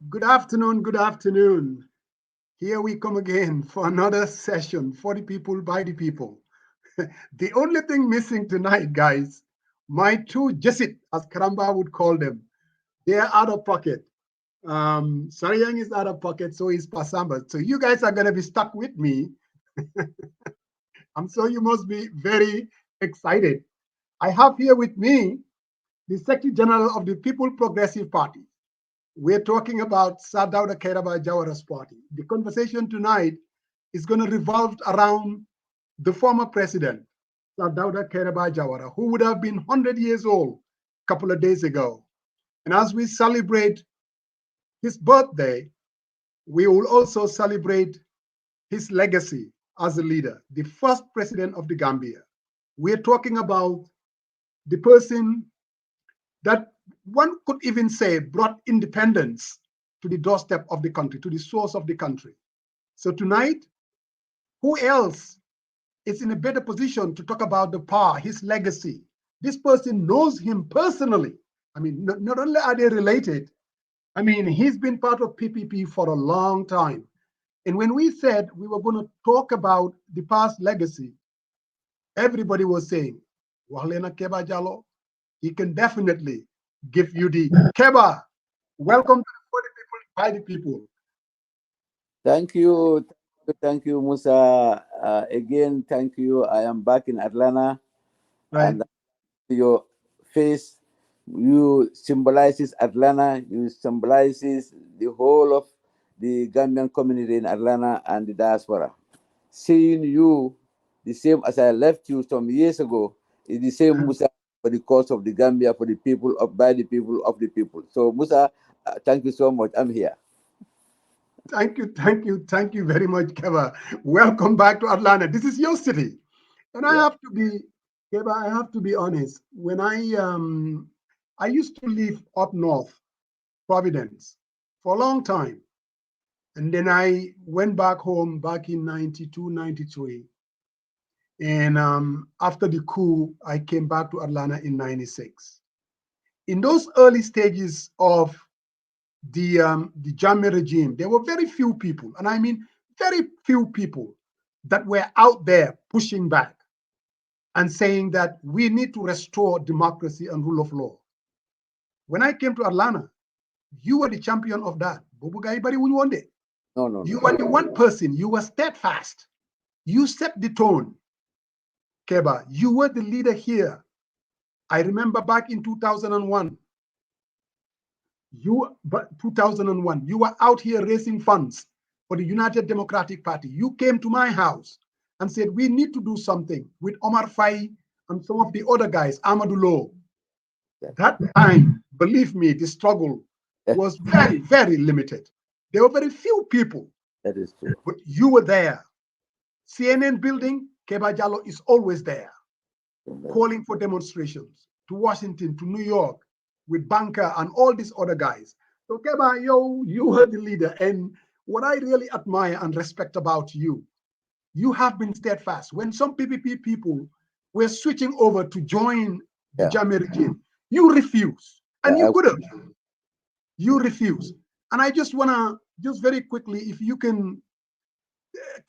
Good afternoon, good afternoon. Here we come again for another session for the people, by the people. The only thing missing tonight, guys, my two Jesit, as Karamba would call them, they're out of pocket. Saryang is out of pocket, so is Pasamba. So you guys are going to be stuck with me. I'm sure you must be very excited. I have here with me the Secretary General of the People Progressive Party. We're talking about Alhagie Kebba Jallow party. The conversation tonight is going to revolve around the former president, Alhagie Kebba Jallow, who would have been 100 years old a couple of days ago. And as we celebrate his birthday, we will also celebrate his legacy as a leader, the first president of the Gambia. We're talking about the person that one could even say brought independence to the doorstep of the country, to the source of the country. So tonight, who else is in a better position to talk about the power, his legacy? This person knows him personally. I mean, not only are they related, I mean, he's been part of PPP for a long time. And when we said we were going to talk about the past legacy, everybody was saying, Alhagie Kebba Jallow, he can definitely give you the Kebba. Welcome to For the People, by the People. Thank you. Thank you, Musa. Again, thank you. I am back in Atlanta, Right? and your face, you symbolizes Atlanta. You symbolizes the whole of the Gambian community in Atlanta and the diaspora. Seeing you, the same as I left you some years ago, is the same Musa for the cause of the Gambia, for the people of by the people of the people. So Musa, thank you so much. I'm here. Thank you very much, Keba. Welcome back to Atlanta. This is your city. And I Yeah. have to be, Keba, I have to be honest. When I used to live up north, Providence, for a long time. And then I went back home back in 92, 93. And after the coup, I came back to Atlanta in 96. In those early stages of the Jammeh regime, there were very few people, and I mean very few people that were out there pushing back and saying that we need to restore democracy and rule of law. When I came to Atlanta, you were the champion of that. No, no, You no. were the one person, you were steadfast. You set the tone, Keba. You were the leader here. I remember back in 2001, 2001, you were out here raising funds for the United Democratic Party. You came to my house and said, we need to do something with Omar Fai and some of the other guys, Amadou Lo. That time, believe me, the struggle was very, very limited. There were very few people, That is true. but you were there. CNN building, Kebba Jallow is always there, calling for demonstrations to Washington, to New York, with Banker and all these other guys. So Keba, you were the leader. And what I really admire and respect about you, you have been steadfast. When some PPP people were switching over to join the Yeah, Jammeh regime, you refused. And yeah. you could have. You refused. And I just want to, just very quickly, if you can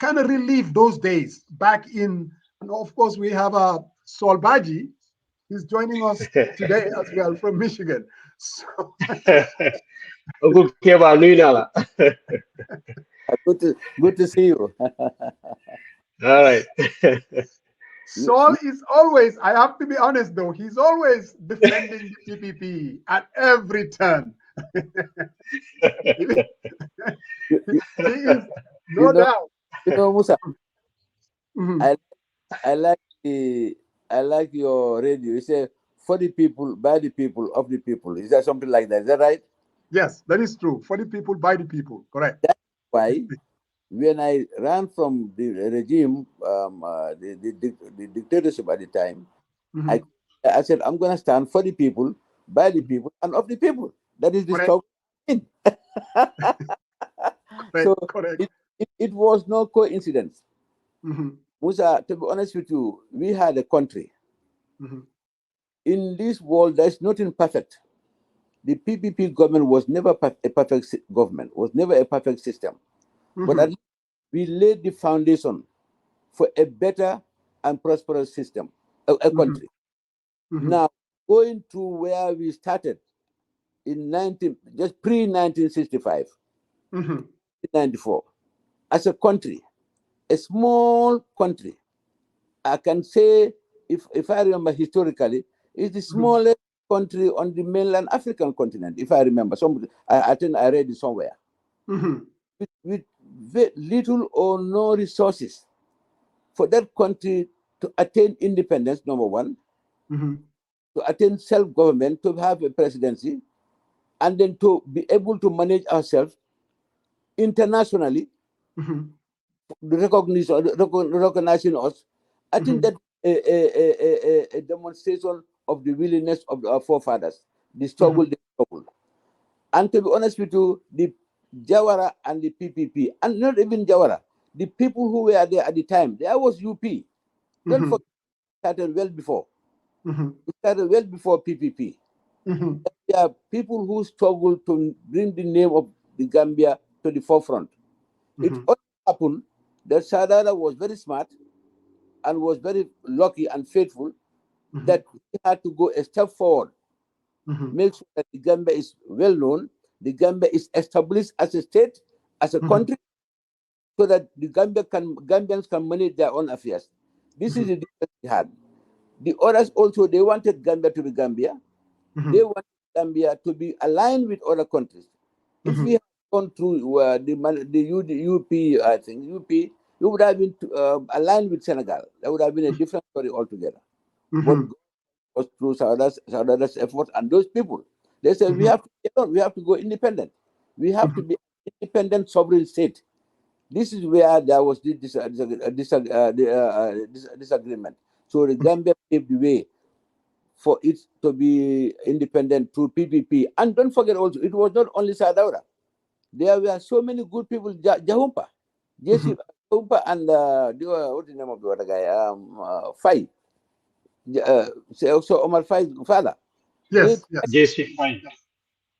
kind of relive those days back in, and of course, we have Saul Baji. He's joining us today as well from Michigan. So, Uncle Keba, nuyu naa la. Good to see you. All right. Saul is always, I have to be honest though, he's always defending the PPP at every turn. he is, you no know, doubt. Musa. Mhm. I I like the I like your radio. You say for the people, by the people, of the people. Is that something like that? Is that right? Yes, that is true. For the people, by the people. Correct. That's why when I ran from the regime, the dictatorship at the time, I Mhm. I said I'm gonna stand for the people, by the people, and of the people. That is the Correct. struggle. So Correct. Correct. it was no coincidence. Mhm. Musa, to be honest with you, we had a country. Mhm. In this world, there's nothing perfect. the PPP government was never a perfect government, was never a perfect system. But at Mhm. least we laid the foundation for a better and prosperous system, a Mhm. country. Mhm. Now, going to where we started in 19, just pre 1965, Mhm. 94, as a country, a small country, I can say, if I remember historically, it's the Mhm. smallest country on the mainland African continent, if I remember. I think I read it somewhere. Mhm. With little or no resources for that country to attain independence, number one, Mhm. to attain self government, to have a presidency, and then to be able to manage ourselves internationally, Mhm. the recognition, recognizing us. I think Mhm. that a demonstration of the willingness of our forefathers, the struggle, Mhm. the struggle. And to be honest with you, the Jawara and the PPP, and not even Jawara, the people who were there at the time, there was UP. Don't Mhm. forget, it started well before. Mhm. It started well before PPP. Mhm. There are people who struggled to bring the name of the Gambia to the forefront. It Mhm. only happened that Sadara was very smart and was very lucky and faithful Mhm. that he had to go a step forward, Mhm. make sure that the Gambia is well known, the Gambia is established as a state, as a Mhm. country, so that the Gambians can manage their own affairs. This is Mhm. the difference we had. The others also, they wanted Gambia to be Gambia. They Mhm. wanted Gambia to be aligned with other countries. If we Mhm. had gone through the UP, I think UP, we would have been aligned with Senegal. That would have been a different story altogether. But Mhm. was through Sauda's effort and those people, they said we Mhm. have to get on, we have to go independent. We have to Mhm. be an independent sovereign state. This is where there was disagreement. So the Gambia paved the way for it to be independent through PPP. And don't forget also, it was not only Sadaura. There were so many good people, Jahumpa, Jesse Mhm. Jahumpa, and what's the name of the other guy? Fai. So Omar Fai's father. They, Yes, yes. JC fine.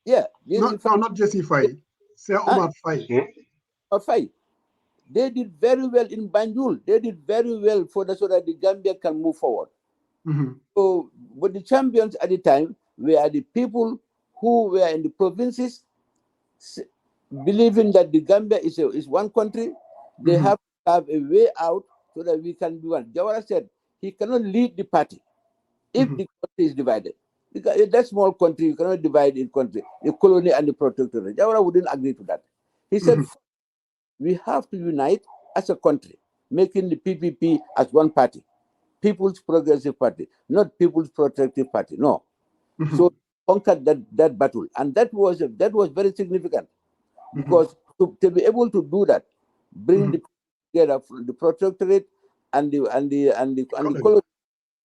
yeah, Jesse Not Fai, no, not Jesse Fai. Sir Omar Fai. Hmm? Omar Fai. They did very well in Banjul. They did very well for so that the Gambia can move forward. Mhm. So, but the champions at the time were the people who were in the provinces, believing that the Gambia is one country. They Mhm. have to have a way out so that we can do one. Jawara said he cannot lead the party if Mhm. the country is divided. Because in that small country, you cannot divide in country, the colony and the protectorate. Jawara wouldn't agree to that. He said Mhm. we have to unite as a country, making the PPP as one party, People's Progressive Party, not People's Protective Party. No. So Mhm. conquered that battle, and that was very significant Mhm. because to be able to do that, bring the Mhm. together the protectorate and the Colony. colony,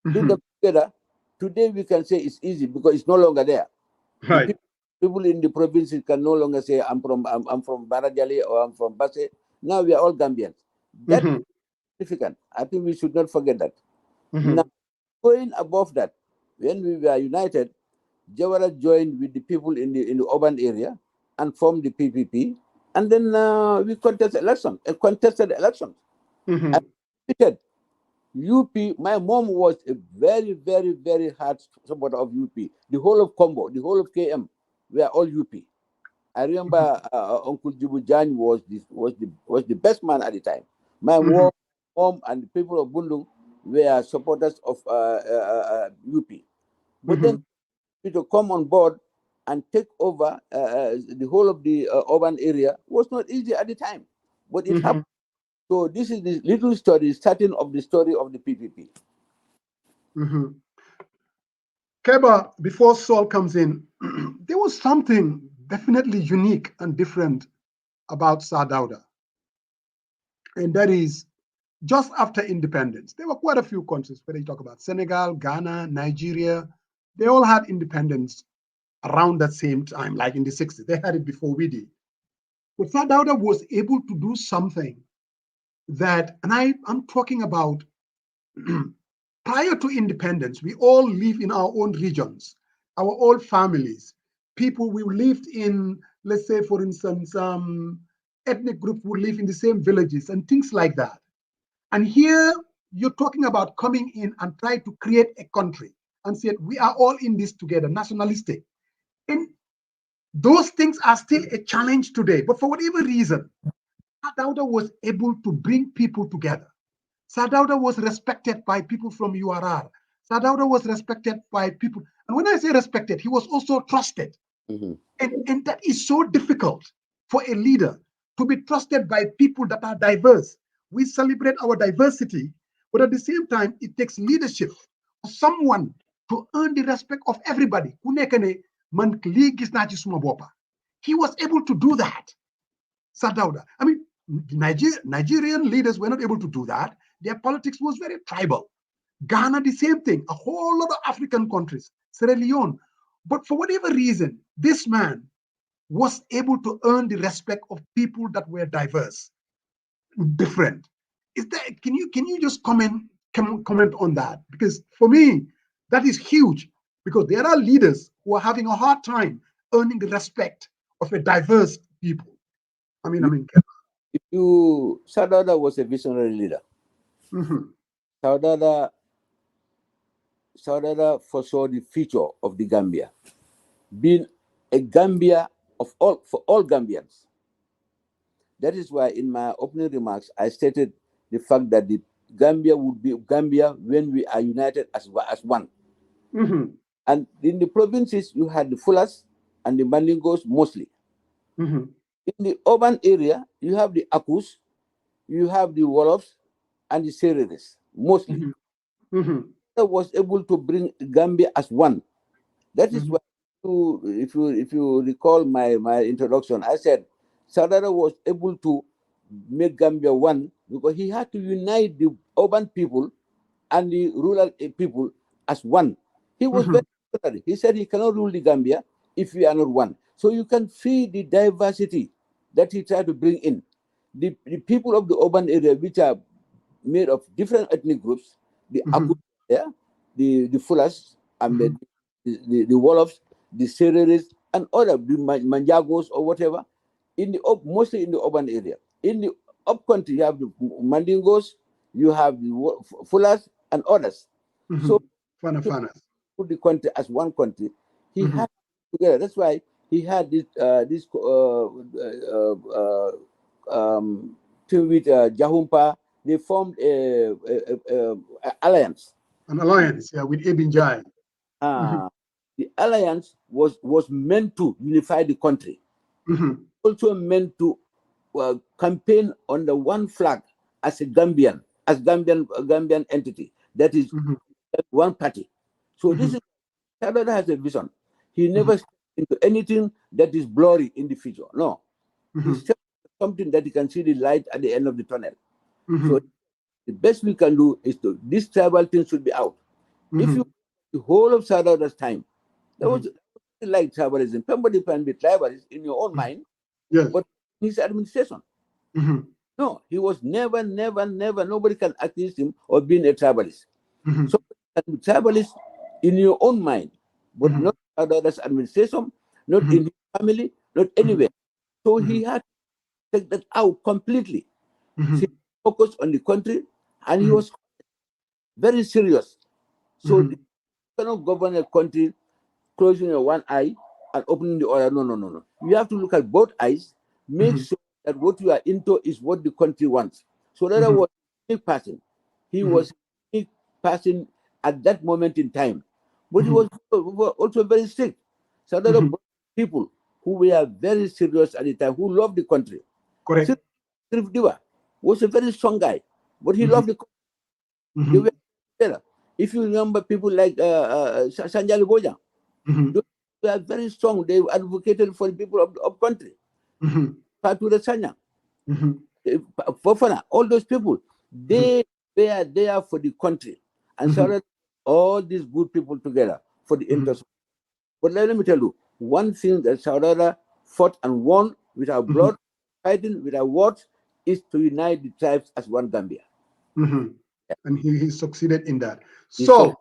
bring them Mhm. together. Today we can say it's easy because it's no longer there. The Right. people in the provinces can no longer say I'm from Barajali or I'm from Basse. Now we are all Gambians. That is Mhm. significant. I think we should not forget that. Now Mhm. going above that, when we were united, Jawara joined with the people in the urban area and formed the PPP, and then we contested elections. I Mhm. repeated UP. My mom was a very, very, very hard supporter of UP. The whole of Combo, the whole of KM, were all UP. I Mhm. remember Uncle Jibu Jan was the best man at the time. My Mhm. mom and the people of Bundung were supporters of UP. But then Mhm. to come on board and take over the whole of the urban area was not easy at the time, but it happened. Mhm. So this is the little story, starting of the story of the PPP. Mhm. Keba, before Saul comes in, there was something definitely unique and different about Sadauda, and that is just after independence, there were quite a few countries, whether you talk about Senegal, Ghana, Nigeria, they all had independence around that same time, like in the 60s. They had it before we did. But Sadauda was able to do something that, and I'm talking about prior to independence, we all live in our own regions, our own families. people we lived in, let's say, for instance, ethnic groups who live in the same villages and things like that. And here you're talking about coming in and try to create a country and say we are all in this together, nationalistic. And those things are still a challenge today. But for whatever reason, Sadauda was able to bring people together. Sadauda was respected by people from URR. Sadauda was respected by people. And when I say respected, he was also trusted. Mm-hmm. And that is so difficult for a leader to be trusted by people that are diverse. We celebrate our diversity, but at the same time, it takes leadership for someone to earn the respect of everybody. He was able to do that. Sadauda. I mean, Nigerian leaders were not able to do that. Their politics was very tribal. Ghana, the same thing. A whole lot of African countries, Sierra Leone. But for whatever reason, this man was able to earn the respect of people that were diverse, different. Is that can you just comment on that? Because for me, that is huge. Because there are leaders who are having a hard time earning the respect of a diverse people. If you, Sadauda was a visionary leader. Mhm, Sadauda foresaw the future of the Gambia, being a Gambia of all for all Gambians. That is why, in my opening remarks, I stated the fact that the Gambia would be Gambia when we are united as one. mhm, And in the provinces, you had the Fulas and the Mandingos mostly. mhm, In the urban area, you have the Akus, you have the Wolofs, and the Sereres mostly. mhm, mhm, That was able to bring Gambia as one. That is mhm, why, if you recall my introduction, I said Sadara was able to make Gambia one because he had to unite the urban people and the rural people as one. He was very mhm, clear. He said he cannot rule the Gambia if we are not one. So you can see the diversity that he tried to bring in. The people of the urban area, which are made of different ethnic groups, the Aku, mhm, yeah, the Fulas, and mhm, the Wolofs, the Sereres, and other the Manjagos or whatever, mostly in the urban area. In the up country, you have the Mandingos, you have the Fulas, and others. So mhm. Fana to fanas. put the country as one country, he Mhm, had together. That's why he had this thing with Jahumpa. They formed a alliance. An alliance, yeah, with Ibn Jai. Mhm, Uh, the alliance was meant to unify the country, mhm, also meant to campaign under one flag as a Gambian, as Gambian entity. That is mhm, one party. So this mhm, is Canada has a vision. He mhm, never steps into anything that is blurry in the future. No, he mhm, steps into something that he can see the light at the end of the tunnel. So mhm, the best we can do is to this tribal thing should be out. If you mhm, the whole of Sadauda's time, that was mhm, like tribalism. Somebody can be tribalist in your own mhm. mind, Yes. but his administration. Mhm, No, he was never, never, never. Nobody can accuse him of being a tribalist. mhm, So can be tribalist in your own mind, but mhm, not others' administration, not in mhm, his family, not mhm, anywhere. So mhm, he had to take that out completely. He mhm, focused on the country, and he mhm, was very serious. So you mhm, cannot govern a country closing your one eye and opening the other. No, no, no, no. You have to look at both eyes, make mhm, sure that what you are into is what the country wants. So that mhm, was a big person. He mhm, was a big person at that moment in time. But he mhm, was also very strict. So that mhm. brought people who were very serious at the time, who loved the country. Correct. Sirif Diva was a very strong guy, but he Mhm, loved the country. They were mhm, together. If you remember people like Sanjali Boja, mhm, those were very strong. They advocated for the people of the up country. mhm, Patu Sanya, mhm, Fofana, all those people, mhm, they were there for the country and mhm, surrounded all these good people together for the mhm, interest. But let me tell you, one thing that Saudara fought and won with our mhm, blood, fighting with our words, is to unite the tribes as one Gambia. mhm. And he succeeded in that. He suc- So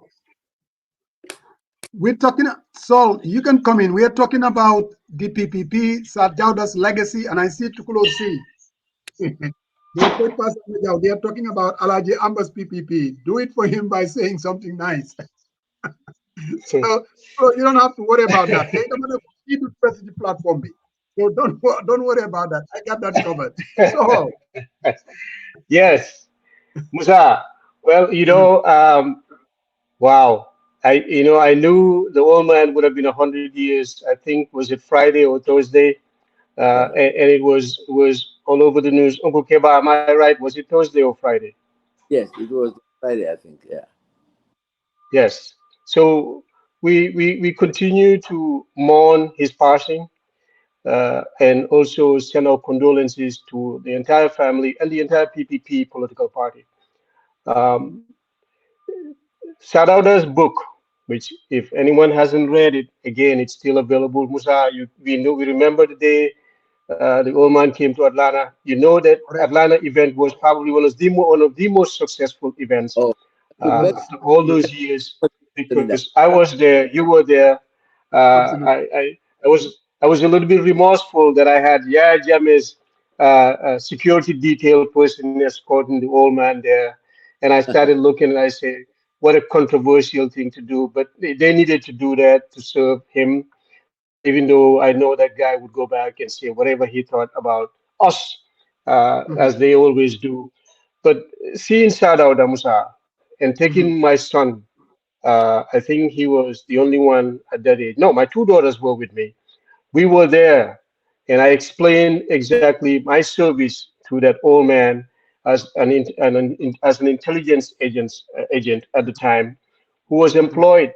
We're talking, Saul, you can come in. We are talking about the PPP, Sajauda's legacy, and I see Tukulo C. Don't take Pastor Majau. They are talking about Alhaji Amber's PPP. Do it for him by saying something nice. So you don't have to worry about that. People press the platform. So don't worry about that. I got that covered. So Yes, Musa. Well, mhm, wow. I knew the old man would have been 100 years. I think was it Friday or Thursday, Yeah. and it was all over the news. Uncle Keba, am I right? Was it Thursday or Friday? Yes, it was Friday, I think. Yeah. Yes. So we continue to mourn his passing, and also send our condolences to the entire family and the entire PPP political party. Um, Sadauda's book, which if anyone hasn't read it, again, it's still available. Musa, we remember the day the old man came to Atlanta. You know that correct. Atlanta event was probably one of the most successful events Oh, it was very Ah, after all those absolutely. years, successful in that. because I was there, you were there. Absolutely. I was a little bit remorseful that I had Yaya Jammeh's security detail person escorting the old man there, and I started looking and I said, "What a controversial thing to do!" But they needed to do that to serve him, even though I know that guy would go back and say whatever he thought about us, Mhm, as they always do. But seeing Sadao Musa and taking mhm, my son, I think he was the only one at that age. No, my two daughters were with me. We were there, and I explained exactly my service to that old man as an intelligence agent at the time, who was mhm, employed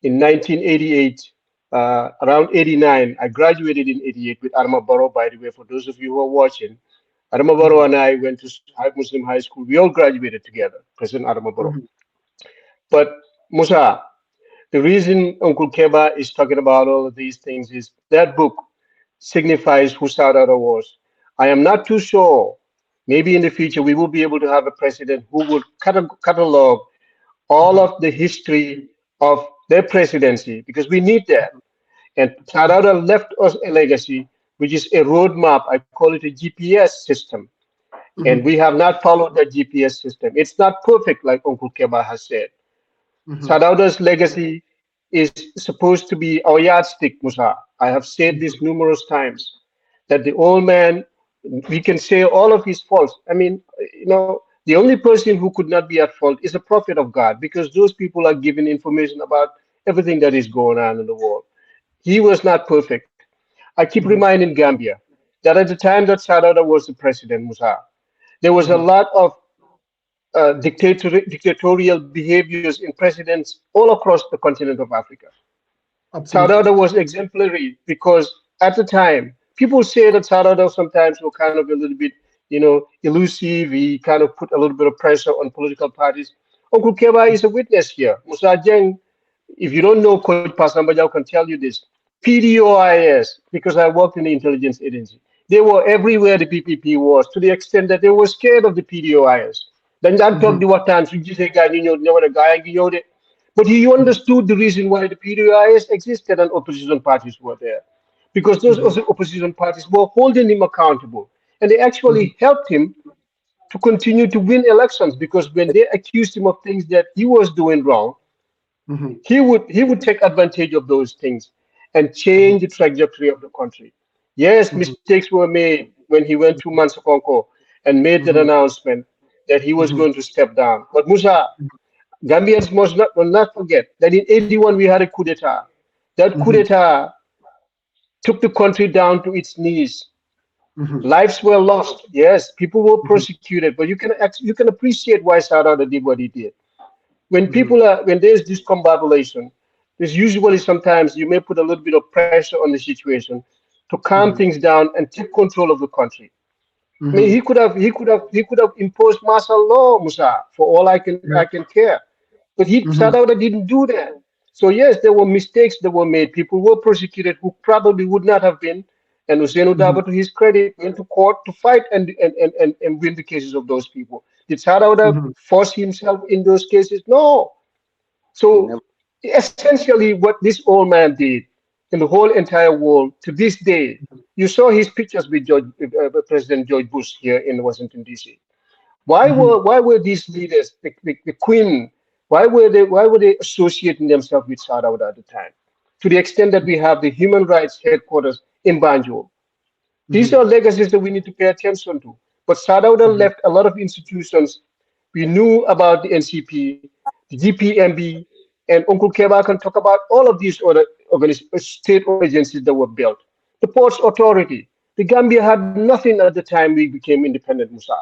in 1988. Around 89, I graduated in 88 with Arma Baro, by the way, for those of you who are watching. Adama Baro mhm, and I went to Muslim High School. We all graduated together, President Adama Baro. mhm, But Musa, the reason Uncle Keba is talking about all of these things is that book signifies who Sadara was. I am not too sure. Maybe in the future we will be able to have a president who would catalog all mhm, of the history of their presidency, because we need that. And mhm, Sadara left us a legacy, which is a roadmap. I call it a GPS system. And we mhm, have not followed that GPS system. It's not perfect, like Uncle Keba has said. mhm, Sadauda's legacy is supposed to be our yardstick, Musa. I have said mhm, this numerous times that the old man, we can say all of his faults. I mean, the only person who could not be at fault is a prophet of God, because those people are given information about everything that is going on in the world. He was not perfect. I keep mhm, reminding Gambia that at the time that Sadauda was the president, Musa, there was a mhm. lot of dictatorial behaviors in presidents all across the continent of Africa. Absolutely. Sarada was exemplary because at the time, people say that Sarada sometimes were kind of a little bit, elusive. He kind of put a little bit of pressure on political parties. Uncle Keba is a witness here. Musa Jeng, if you don't know, Coach Pasambajau can tell you this. PDOIS, because I worked in the intelligence agency, they were everywhere the PPP was, to the extent that they were scared of the PDOIS. Then that talk Mhm, the what times you just say, guy, never the guy, but he mhm, understood the reason why the PDIS existed and opposition parties were there. Because those mhm, also opposition parties were holding him accountable. And they mhm, actually helped him to continue to win elections, because when they accused him of things that he was doing wrong, mhm, he would take advantage of those things and mhm, change the trajectory of the country. Yes, mhm, mistakes were made when he went to Mansakonko and made that mhm, announcement that he was mhm, going to step down. But Musa, Gambians will not forget that in 81 we had a coup d'etat. That coup mhm, d'etat took the country down to its knees. mhm, Lives were lost. Yes, people were mhm, persecuted, but you can appreciate why Sadada did what he did. mhm, When there's discombobulation, there's usually sometimes you may put a little bit of pressure on the situation to calm mhm, things down and take control of the country. I mean, mhm. he could have imposed martial law, Musa, for all I Right. can care. But Mhm, Sadauda didn't do that. So yes, there were mistakes that were made. People were persecuted who probably would not have been. And Hussein mhm, Udaba, to his credit, went to court to fight and win the cases of those people. Did Sadauda mhm, force himself in those cases? No. He So never. essentially what this old man did in the whole entire world to this day. You saw his pictures with President George Bush here in Washington D.C. Mhm. Why were these leaders, the Queen, why were they associating themselves with Saudi at the time? To the extent that we have the human rights headquarters in Banjul. These Mhm. are legacies that we need to pay attention to. But Sadauda Mhm. left a lot of institutions. We knew about the NCP, the GPMB, and Uncle Keba can talk about all of these other state agencies that were built. The Ports Authority. The Gambia had nothing at the time we became independent, Musa,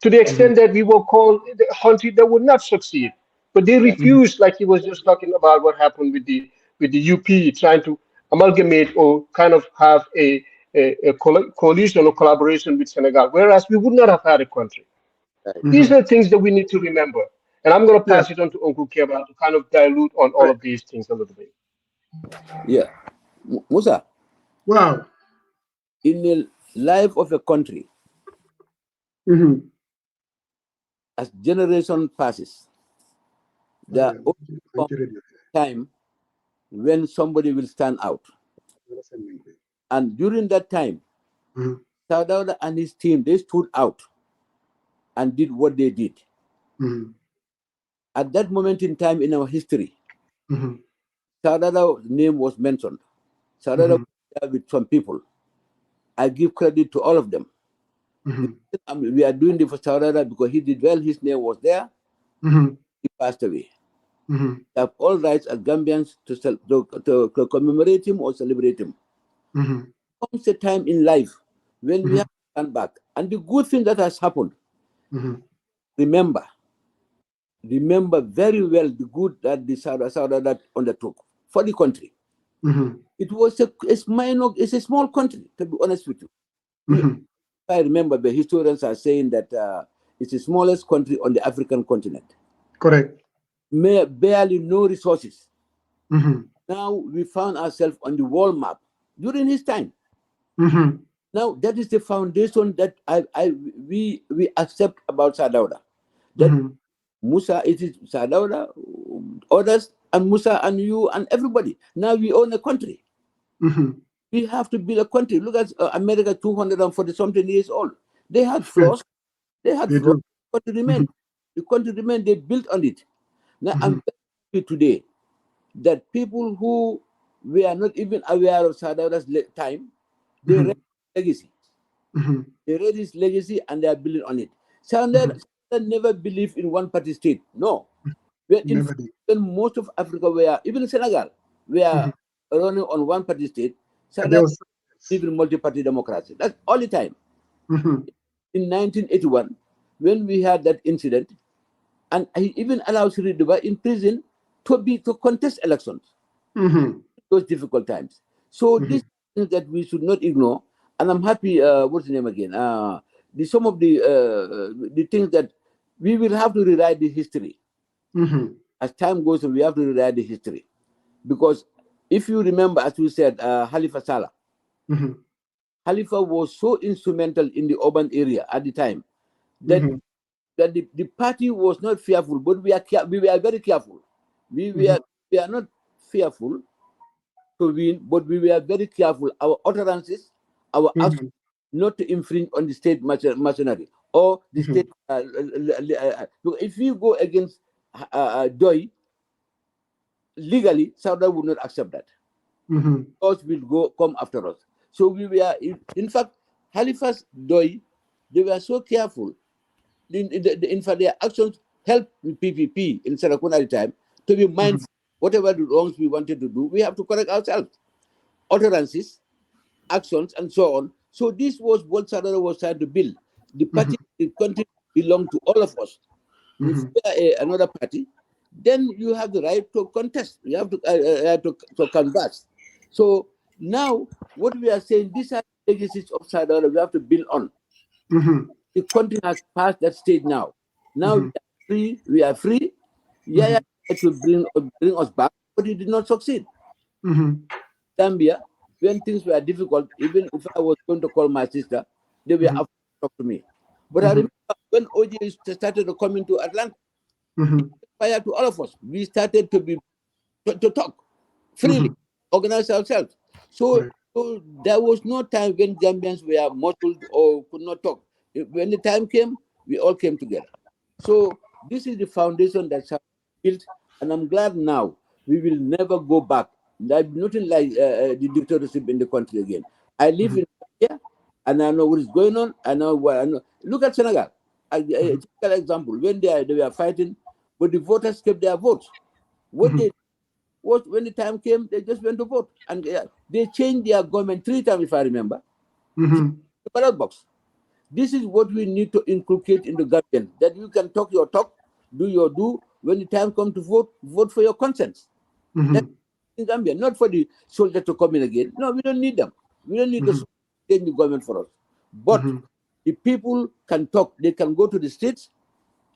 to the Mhm. extent that we were called the country that would not succeed. But they Mhm. refused, like he was just talking about what happened with the UP, trying to amalgamate or kind of have a coalition or collaboration with Senegal, whereas we would not have had a country. Right. These Mhm. are things that we need to remember. And I'm going to Yeah. pass it on to Uncle Keba to kind of dilute on all Right. of these things a little bit. Yeah. Musa, Wow. in the life of a country, Mhm. as generation passes, Oh, there yeah. comes Thank you, Radio. time when somebody will stand out. Understand me. And during that time, Mhm. Sadauda and his team, they stood out and did what they did. Mhm. At that moment in time in our history, Mhm. Sadauda's name was mentioned. Sadauda was Mhm. there with some people. I give credit to all of them. Mhm. We are doing this for Sadauda because he did well, his name was there, Mhm. he passed away. Mhm. We have all rights as Gambians to commemorate him or celebrate him. Mhm. Comes a time in life when we Mhm. have to stand back. And the good thing that has happened, Mhm. remember, remember very well the good that the Saudi that undertook for the country. Mhm. It was it's a small country, to be honest with you. We, Mhm. I remember the historians are saying that it's the smallest country on the African continent. Correct. Barely no resources. Mhm. Now we found ourselves on the world map during his time. Mhm. Now that is the foundation that we accept about Sadauda. That Mhm. Musa, it is Sadauda, others, and Musa, and you, and everybody. Now we own a country. Mhm. We have to build a country. Look at America, 240 something years old. They had flaws. They had They flaws. do. The country remained. Mhm. The country remained. They built on it. Now I'm Mhm. very happy today that people who were not even aware of Sadauda's time, they read Mhm. his legacy. Mhm. They read his legacy and they are building on it. Mhm. Sadauda never believed in one party state. No. When, in, Never did. when most of Africa were, even Senegal, were Mhm. running on one party state, There Sadauda was. believed in multi-party democracy. That's all the time. Mhm. In 1981, when we had that incident, and he even allowed Sri Duba in prison to contest elections. Mhm. Those difficult times. So Mhm. this things that we should not ignore. And I'm happy. What's the name again? Some of the things that we will have to rewrite the history Mhm. as time goes on. We have to rewrite the history because if you remember, as we said, Halifa Saleh, Mhm. Halifa was so instrumental in the urban area at the time that Mhm. the party was not fearful, but we were very careful. We Mhm. were we are not fearful to win, but we were very careful. Our utterances, our actions, Mhm. not to infringe on the state machinery or the state. Mhm. If we go against Joy legally, Saudi would not accept that. Mhm. Us will come after us. So we were, in fact, Halifax Doi, they were so careful. In fact, their actions helped PPP in Sarakuna at the time to be Mhm. mindful. Whatever the wrongs we wanted to do, we have to correct ourselves. Utterances, actions, and so on. So this was what Sadara was trying to build. The party, Mhm. the country belong to all of us. If Mhm. you are another party, then you have the right to contest. You have to converse. So now, what we are saying, these are legacies of Sadara we have to build on. Mhm. The country has passed that stage now. Now we Mhm. are free. We are free. Yeah, Mhm. tried to bring us back, but it did not succeed. Mhm. Zambia, when things were difficult, even if I was going to call my sister, they were Mhm. afraid to talk to me. But I Mhm. remember when OJ started to come into Atlanta, Mhm. prior to all of us, we started to be to talk freely, organize ourselves. So, Correct. so there was no time when Gambians were muzzled or could not talk. When the time came, we all came together. So this is the foundation that's built, and I'm glad now we will never go back. There's nothing like the dictatorship in the country again. I live in here, and I know what is going on. I know what I know. Look at Senegal. A typical example: when they were fighting, but the voters kept their votes. What they was when the time came, they just went to vote, and they changed their government 3 times, if I remember. The ballot box. This is what we need to inculcate in the Gambian, that you can talk your talk, do your do. When the time comes to vote, vote for your conscience. That's in Gambia, not for the soldier to come in again. No, we don't need them. We don't need the soldier to change the government for us. But the people can talk. They can go to the streets.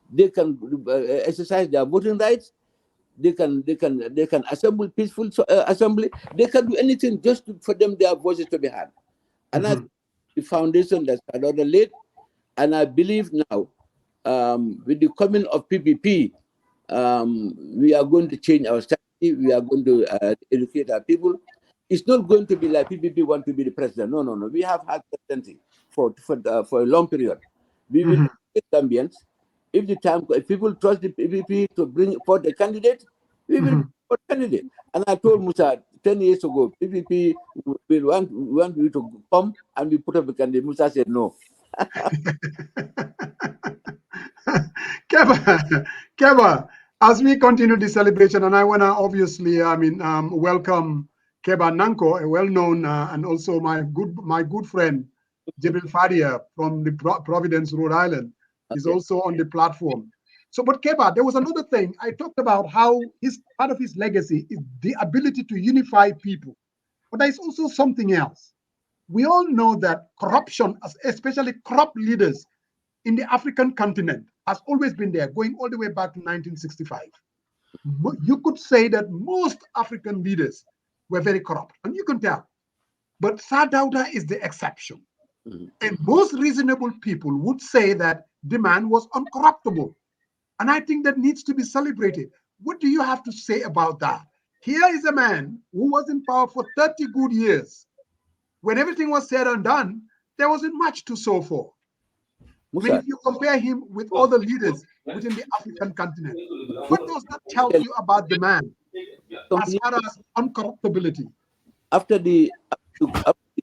They can exercise their voting rights. They can assemble peaceful assembly. They can do anything just for them their voices to be heard. And I think the foundation that's another laid, and I believe now with the coming of PPP, we are going to change our strategy. We are going to educate our people. It's not going to be like PPP want to be the president. No, no, no. We have had presidency for a long period. We will educate Gambians. If people trust the PPP to bring forth a candidate, we will bring forth a candidate. And I told Musa 10 years ago, PPP will want you to come and we put up a candidate. Musa said no. Kebba, Kebba, as we continue the celebration, and I want to obviously, welcome Kebba Nanko, a well-known and also my good friend, Jibril Fadia from the Providence, Rhode Island, is Okay. also on the platform. So, but Kebba, there was another thing. I talked about how part of his legacy is the ability to unify people. But there's also something else. We all know that corruption, especially corrupt leaders in the African continent, has always been there, going all the way back to 1965. You could say that most African leaders were very corrupt, and you can tell. But Sadauda is the exception. And most reasonable people would say that the man was uncorruptible. And I think that needs to be celebrated. What do you have to say about that? Here is a man who was in power for 30 good years. When everything was said and done, there wasn't much to show for. I mean, Musa, if you compare him with other leaders within the African continent, what does that tell you about the man as far as uncorruptibility? after the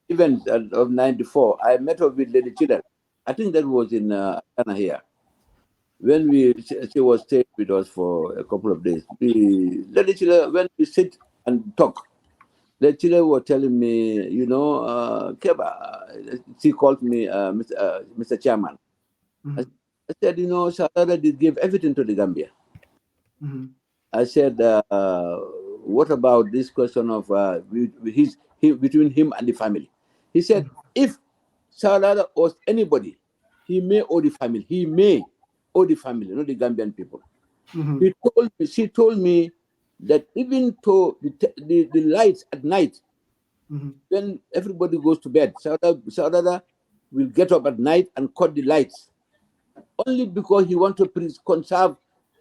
event of '94, I met up with Lady Children. I think that was in Ghana here. When she was staying with us for a couple of days. Lady Children, when we sit and talk, Lady Children was telling me, Keba, she called me Mr. Chairman. I said, Sarada did give everything to the Gambia. I said, what about this question of between him and the family? He said, if Sarada owes anybody, he may owe the family. He may owe the family, not the Gambian people. She told me that even to the lights at night, when everybody goes to bed, Sarada will get up at night and cut the lights, only because he wants to conserve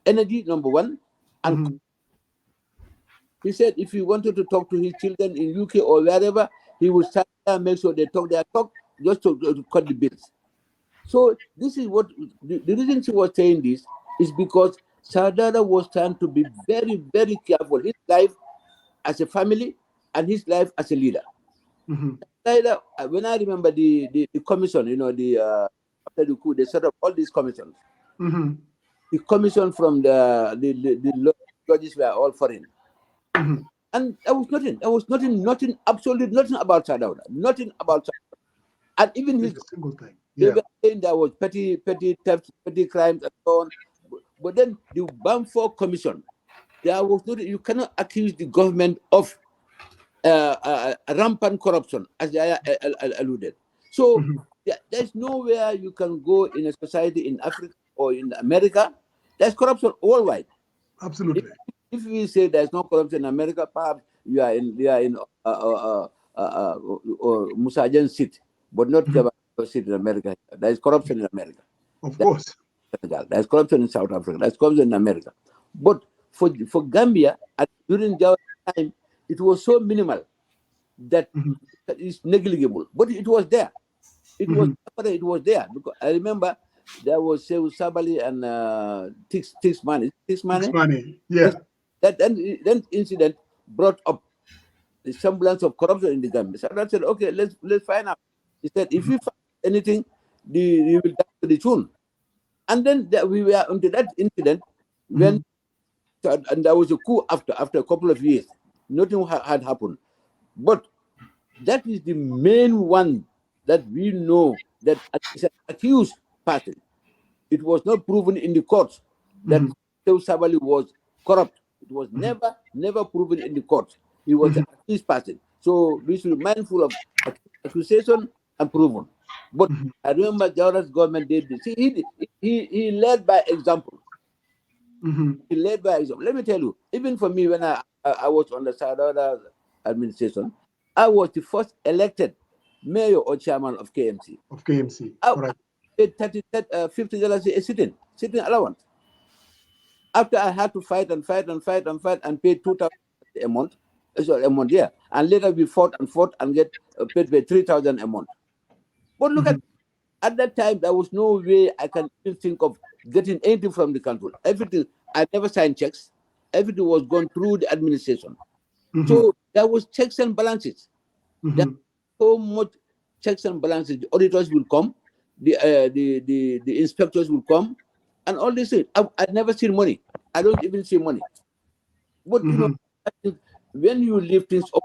energy, number one, and he said if he wanted to talk to his children in UK or wherever, he would stand there and make sure they talk their talk just to cut the bills. So this is what the reason she was saying this is because Sardara was trying to be very, very careful his life as a family and his life as a leader. When I remember the commission, after the coup, they set up all these commissions. The commission from the judges were all foreign. And there was nothing, absolutely nothing about Sadauda. Nothing about Sadauda. And even his single thing. they were saying there was petty theft, petty crimes, and so on. But then the Bamford Commission, there was you cannot accuse the government of rampant corruption, as I alluded. So there's nowhere you can go in a society in Africa or in America. There's corruption worldwide. Absolutely. If we say there's no corruption in America, perhaps we are in Musajan seat, but not Kebba seat in America. There is corruption in America. Of course. There's corruption in South Africa. There's corruption in America. But for Gambia at during Jawara time, it was so minimal that Mhm. it's negligible, but it was there. Mhm. It was there because I remember there was Sewu Sabali and Tix Mane. Tix It's Mane. money. Yeah. That then incident brought up the semblance of corruption in the Gambia. So I said, okay, let's find out. He said, if Mhm. you find anything, you will die to the tune. And then we were into that incident when Mhm. and there was a coup after a couple of years. Nothing had happened. But that is the main one that we know that is an accused person. It was not proven in the courts that Mhm. Sew Sabali was corrupt. It was Mhm. never proven in the courts. He was an Mhm. accused person. So we should be mindful of accusation and proven. But Mhm. I remember Jawara's government did this. He led by example. Mhm. He led by example. Let me tell you, even for me, when I was on the Sadada administration, I was the first elected mayor or chairman of KMC. Of KMC. I Correct. paid $50 a sitting allowance. After I had to fight and pay 2,000 a month, sorry, a month, yeah. And later we fought and get paid 3,000 a month. But look Mhm. at that time, there was no way I can even think of getting anything from the council. Everything, I never signed checks. Everything was gone through the administration. Mhm. So there was checks and balances. There Mhm. so much checks and balances. The auditors will come, the inspectors will come, and all this thing. I never seen money. I don't even see money. But Mhm. I think when you leave things up,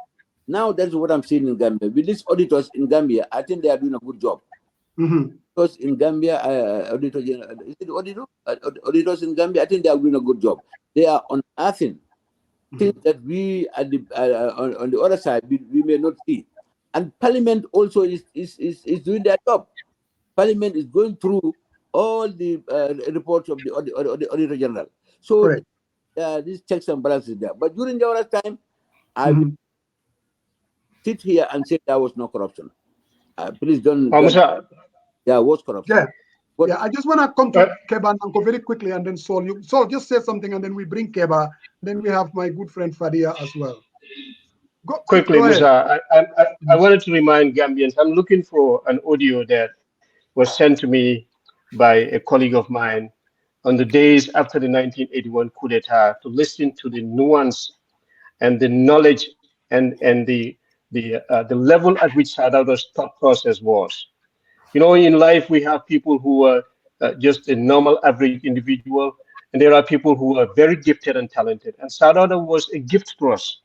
now that's what I'm seeing in Gambia. With these auditors in Gambia, I think they are doing a good job. Mhm. Because in Gambia, auditor general, is it auditor? Auditors in Gambia, I think they are doing a good job. They are unearthing things Mhm. that we at the on the other side we may not see. And Parliament also is doing their job. Parliament is going through all the reports of the Auditor General. So Correct. these checks and balances there. But during Jawara's time, I will Mhm. sit here and say there was no corruption. Please don't. Musa, There was corruption, Yeah. but Yeah. I just want to come uh, to Keba and Uncle very quickly, and then Saul. Saul, just say something, and then we bring Keba. Then we have my good friend Fadia as well. quickly, Go ahead. Musa, I wanted to remind Gambians, I'm looking for an audio that was sent to me by a colleague of mine on the days after the 1981 coup d'etat to listen to the nuance and the knowledge and the level at which Sadau's thought process was. You know, in life we have people who are just a normal average individual, and there are people who are very gifted and talented. And Sadauda was a gift to us.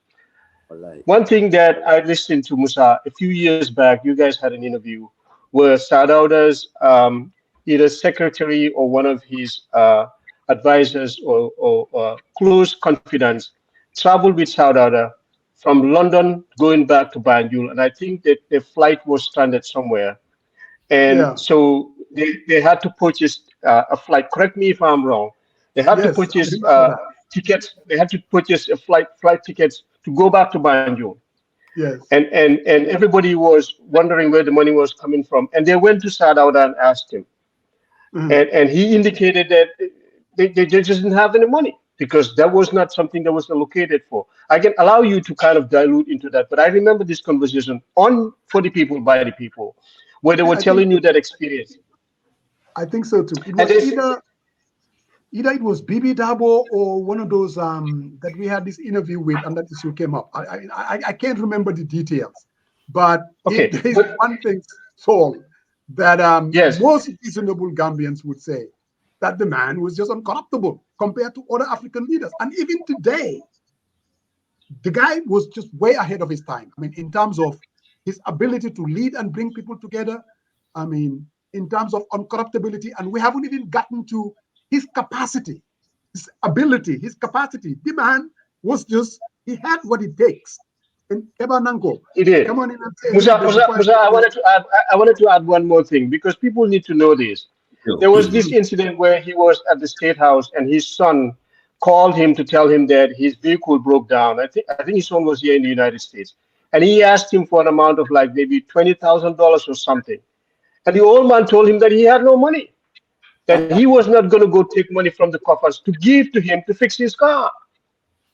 wallahi, One thing that I listened to, Musa, a few years back, you guys had an interview where Sadauda's either secretary or one of his advisors or close confidants traveled with Sadauda from London going back to Banjul. And I think that the flight was stranded somewhere. And Yeah. so they had to purchase a flight. Correct me if I'm wrong. They had to Yes. I purchase remember that. tickets. They had to purchase a flight tickets to go back to Banjul, Yes. and everybody was wondering where the money was coming from. And they went to Sadauda and asked him, Mhm. and he indicated that they just didn't have any money because that was not something that was allocated for. I can allow you to kind of dilute into that, but I remember this conversation on For the People by the People, where they Yeah, were I think telling you so that too. experience. I think so too. It And was they, either it was Bibi Dabo or one of those that we had this interview with, and that issue came up. I can't remember the details, but if okay, there is but one thing, Saul, that yes, most reasonable Gambians would say, that the man was just uncorruptible compared to other African leaders, and even today, the guy was just way ahead of his time. I mean, in terms of his ability to lead and bring people together. I mean, in terms of uncorruptibility, and we haven't even gotten to his capacity, his ability, his capacity. The man was just, he had what it takes. And Eba Nanko, he did. come on in and say a little Musa, bit Musa, before I Musa, bring you. I wanted to add one more thing because people need to know this. There was this incident where he was at the state house and his son called him to tell him that his vehicle broke down. I think his son was here in the United States, and he asked him for an amount of like maybe $20,000 or something. And the old man told him that he had no money, that he was not going to go take money from the coffers to give to him to fix his car.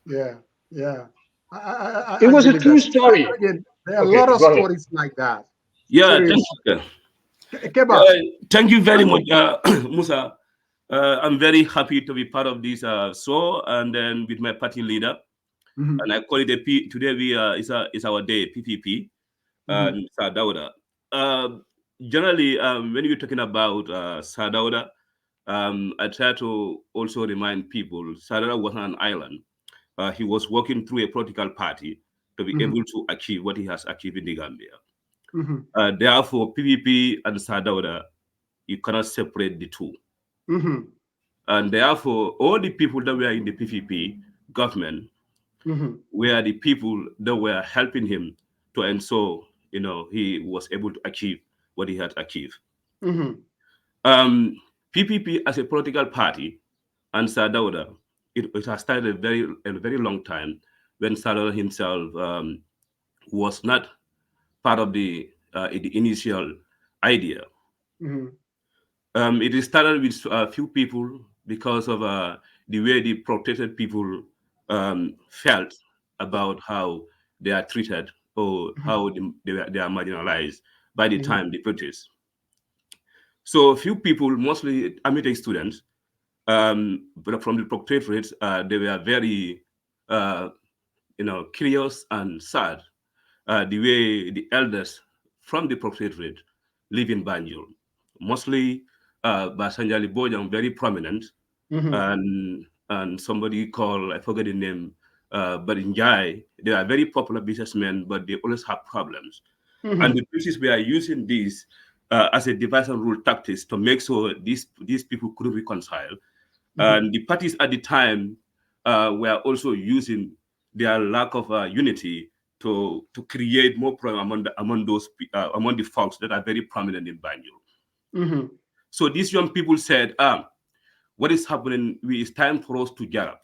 Yeah, yeah. It I was a believe true that. story. Again, there are a Okay, lot of go ahead. stories like that. Yeah, thank Seriously. you. Keba, Thank you very just much, Musa. I'm very happy to be part of this show, and then with my party leader, mhm, and I call it a P. Today we is our day PPP, mhm, Sir Dauda. Uh, Generally, when we're talking about Sir Dauda, I try to also remind people Sir Dauda was on an island. He was working through a political party to be mhm, able to achieve what he has achieved in the Gambia. mhm, Therefore, PPP and Sir Dauda, you cannot separate the two. mhm, And therefore, all the people that were in the PPP government mhm, were the people that were helping him to ensure, he was able to achieve what he had achieved. mhm, Um, PPP as a political party and Sadauda, it has started a very long time when Sadauda himself was not part of the initial idea. mhm, It started with a few people because of the way the protected people felt about how they are treated or mhm, how they are marginalized by the mhm, time they protest. So a few people, mostly Amitech students, but from the protectorate, they were very, uh, curious and sad the way the elders from the protectorate live in Banjul. Mostly Basanjali Bojang, very prominent, mhm, and somebody called, I forget the name, but in Jai, they are very popular businessmen, but they always have problems. And mhm, the British were using this as a divide and rule tactics to make sure these people couldn't reconcile. mhm, And the parties at the time were also using their lack of unity to create more problem among the folks that are very prominent in Banjul. mhm, So these young people said, what is happening? It's time for us to get up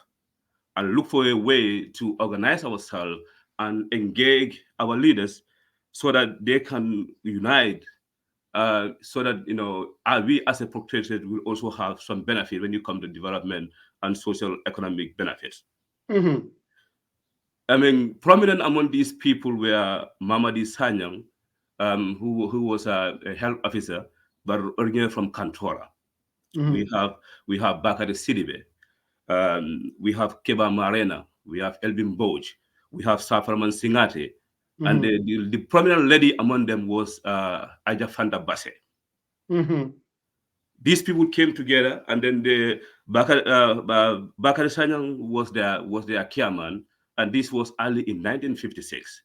and look for a way to organize ourselves and engage our leaders so that they can unite so that we as a protectorate will also have some benefit when you come to development and social economic benefits. mhm, I mean, prominent among these people were Mamadi Sanyang, who was a health officer, but originally from Kantora. We mhm, have we have Bakari Sidibe, we have Keba Marena, we have Elvin Boj, we have Safarman Singate, and mhm, the prominent lady among them was Aja Fanta Basse. mhm, These people came together, and then Bakari Sanyang was their chairman, and this was early in 1956.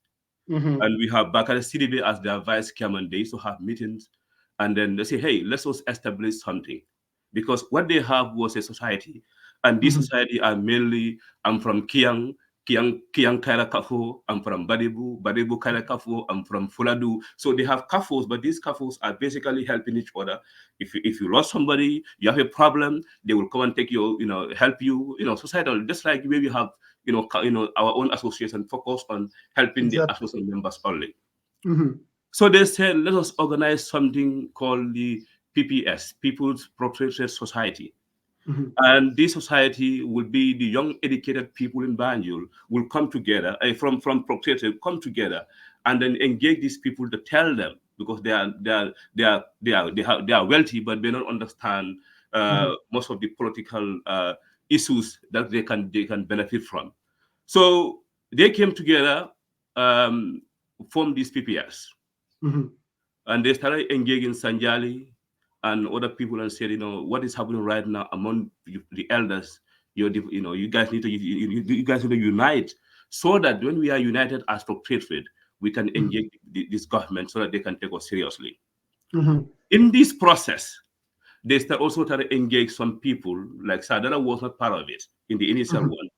mhm, And we have Bakari Sidibe as their vice chairman. They used to have meetings, and then they say, "Hey, let's us establish something," because what they have was a society, and this mhm, society are mainly. I'm from Kiang Kaira Kafo. I'm from Badibu Kaira Kafo. I'm from Fuladu. So they have kafos, but these kafos are basically helping each other. If you lost somebody, you have a problem, they will come and take you, help you, societal. Just like where we have, our own association focused on helping the exactly. association members only. Mhm, So they said, let us organize something called the PPS, People's Protected Society. mhm, And this society will be the young educated people in Banjul will come together, from protected, come together and then engage these people to tell them, because they are wealthy, but they don't understand mhm, most of the political issues that they can benefit from. So they came together, um, formed this PPS, mhm, and they started engaging Sanjali and other people and said, what is happening right now among the elders. You guys need to you guys need to unite so that when we are united as protectorate, we can mhm, engage this government so that they can take us seriously. mhm, In this process, they also started to engage some people, like Sadara was not part of it in the initial mhm, one.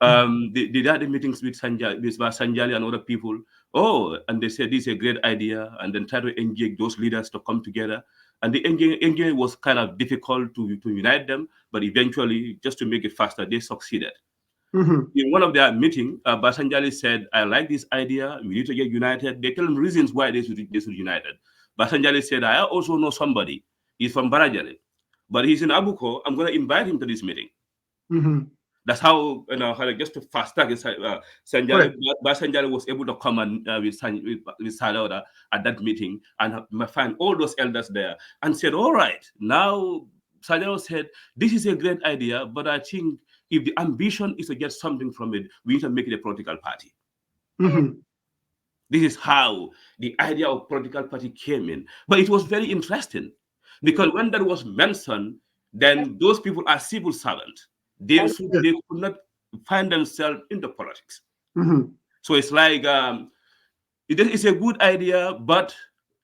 mhm, They had the meetings with Sanjali and other people. Oh, and they said this is a great idea, and then try to engage those leaders to come together. And the engagement was kind of difficult to unite them, but eventually, just to make it faster, they succeeded. mhm, In one of their meetings, Basanjali said, I like this idea. We need to get united. They tell them reasons why they should united. Basanjali said, I also know somebody. He's from Barajale, but he's in Abuko. I'm going to invite him to this meeting. mhm, That's how, just to fast track it, Sanjali, Correct. but Sanjali was able to come and with Salauda at that meeting and find all those elders there and said, all right, now Sanjali said, this is a great idea, but I think if the ambition is to get something from it, we need to make it a political party. Mm-hmm. This is how the idea of political party came in. But it was very interesting because when that was mentioned, then those people are civil servants. Yes. They could not find themselves into politics. Mm-hmm. So it's like it's a good idea, but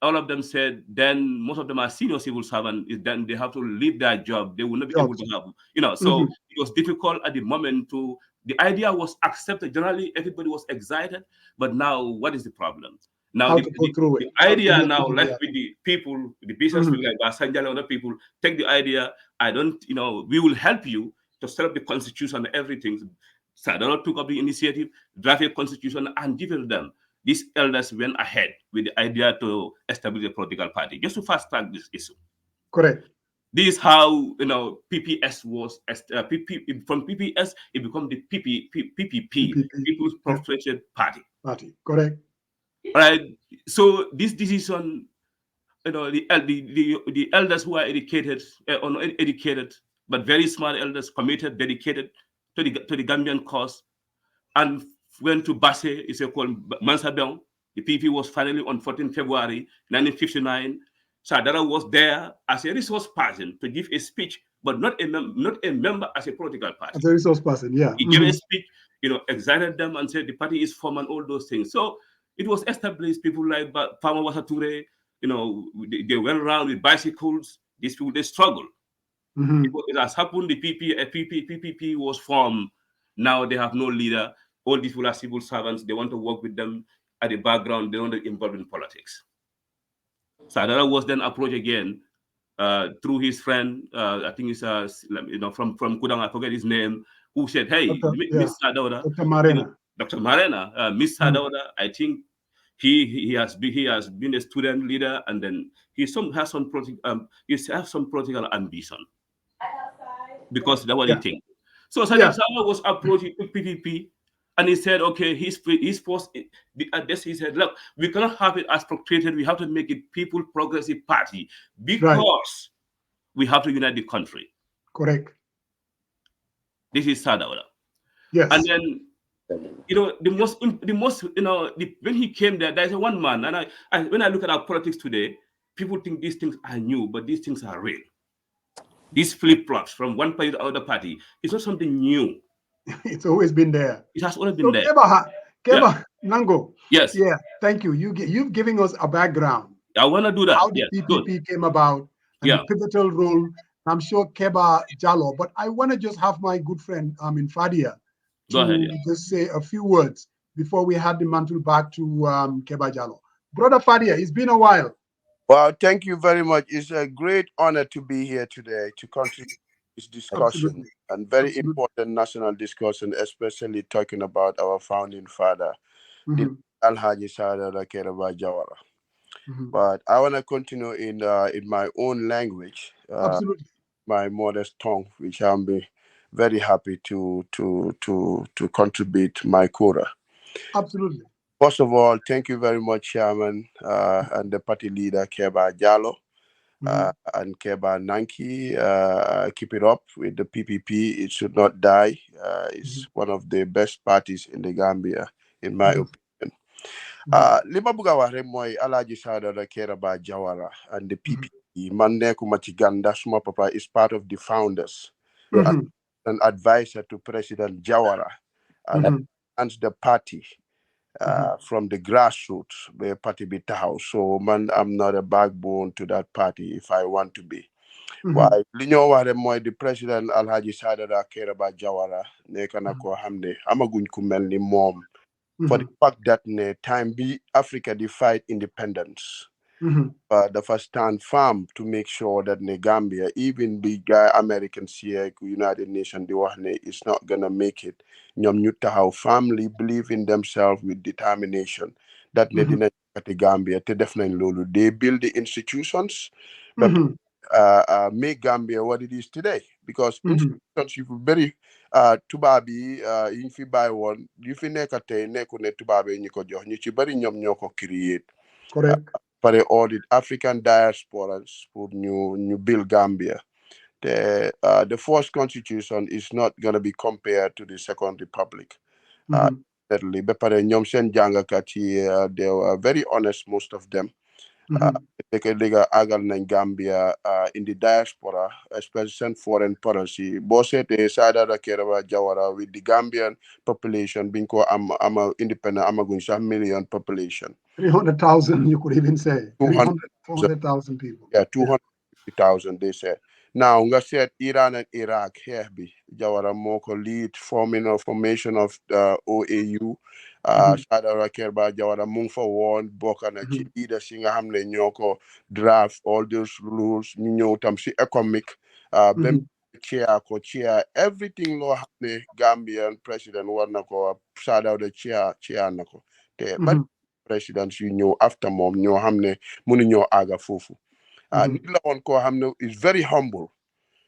all of them said then most of them are senior civil servants. Then they have to leave their job. They will not be able to Jobs. have, Mm-hmm. So it was difficult at the moment to. The idea was accepted. Generally, everybody was excited. But now, what is the problem? Now, How to go through it? the How to idea make now it left reality. with the people, the business Mm-hmm. people like Basanjal and other people, take the idea. I don't, we will help you to set up the constitution and everything. Sadalo took up the initiative, draft a constitution, and give it to them. These elders went ahead with the idea to establish a political party, just to fast track this issue. Correct. This is how PPS was from PPS it became the PPP, PPP. People's Yeah. Preferential Party. Party. Correct. Right. So this decision, the elders who are educated or not educated, but very smart elders, committed, dedicated to the Gambian cause, and went to Basse, it's called Mansabel. The PP was finally on 14 February 1959. Sadara was there as a resource person to give a speech, but not a member as a political As party. a resource person. Yeah. He gave Mm-hmm. a speech, excited them and said the party is formed and all those things. So it was established. People like Pama Wasature, they went around with bicycles. These people, they struggled. Mm-hmm. It has happened. The PPP was formed. Now they have no leader. All these people are civil servants. They want to work with them at the background. They don't want to involve in politics. Sadara was then approached again through his friend. I think it's from Kudang. I forget his name. Who said, "Hey, Dr. Yeah. Miss Sadara, Dr. Marina. Dr. Marena, Miss Mm-hmm. Sadara. I think he has been a student leader, and then has some political ambition because that's what he Yeah. thinks. So Sajid Yeah. Sama was approached to PPP and he said, okay, he's forced this. He said, look, we cannot have it as procreated. We have to make it People Progressive Party Right. because we have to unite the country. Correct. This is Sadawala. And Yes. then when he came there, there's a one man, and when I look at our politics today, people think these things are new, but these things are real. These flip flops from one party to the other party, it's not something new. It's always been there. It has always been So there. Yeah. Keba Nango. Yes. Yeah. Thank you. You've given us a background I want to do that. how the Yes. Good. PPP came about and the Yeah. pivotal role. I'm sure Keba Jallow, but I want to just have my good friend in Fadia Go ahead. to Yeah. just say a few words before we hand the mantle back to Keba Jallow. Brother Fadia, it's been a while. Well, thank you very much. It's a great honor to be here today to contribute to this discussion Absolutely. and very Absolutely. important national discussion, especially talking about our founding father, the Mhm. Alhagie Kebba Jallow. Mhm. But I want to continue in my own language, Absolutely. my mother's tongue, which I'm very happy to contribute my quota. Absolutely. First of all, thank you very much, Chairman and the party leader Kebba Jallow. Mhm. And Keba Nanki, keep it up with the PPP. It should not die. It's Mhm. one of the best parties in the Gambia, in my Yes. opinion. Mhm. Lima buga wax rek mooy Alhaji Sada Kebba Jallow and the Mhm. PPP. Man nekuma ci ganda, suma papa is part of the founders and Mhm. an advisor to President Jawara and the party. Mhm. From the grassroots, the party be taxaw. So man, I'm not a backbone to that party if I want to be. Why? Mhm. Li ñoo wax rek mooy the president Alhaji Sadara Kebba Jawara nekk na ko xam ne amaguñ ku mel ni moom for the Mhm. fact that ne time bi Africa di fight independence. Mhm. The first stand firm to make sure that the Gambia, even big guy Americans here, United Nations, the one is not gonna make it. Ñoom ñu taxaw family believe in themselves with determination. That ne Mhm. dina the Gambia te def nañ loolu. They build the institutions, but Mhm. make Gambia what it is today. Because Mhm. institutions you very tubaab yi yiñ fi bàyyi woon yu fi nekk tey nekku ne tubaab yi ñu ko jox ñu ci bari ñoom ñoo ko create Correct. pare audit African diasporas pour ñu build Gambia. The first constitution is not going to be compared to the Second Republic. Mhm. Definitely. Ba pare ñoom seen jàngakat yi they were very honest, most of them. Mhm. Liga agal nañ Gambia in the diaspora, especially seen foreign policy. Boo seetee Sada Kebba Jawara with the Gambian population biñ ko ama independent amaguñ sax million population. 300,000, you could even say. 200,000. 300, 400,000 people. Yeah, Yeah. 250,000 they said. Now nga seet Iran and Iraq here bi Jawara moo ko lead formation of OAU. Mhm. Sada Kebba Jawara mu ngi fa woon bokk na ci Mhm. leaders yi nga xam ne ñoo ko draft all those rules ñu ñëw tam si economic bem Mhm. chair everything loo xam ne Gambian president war na ko Sada chair na ko te bari Mhm. presidents yu ñëw after moom ñoo xam ne mënuñoo àgga foofu Mhm. nit la woon koo xam ne is very humble.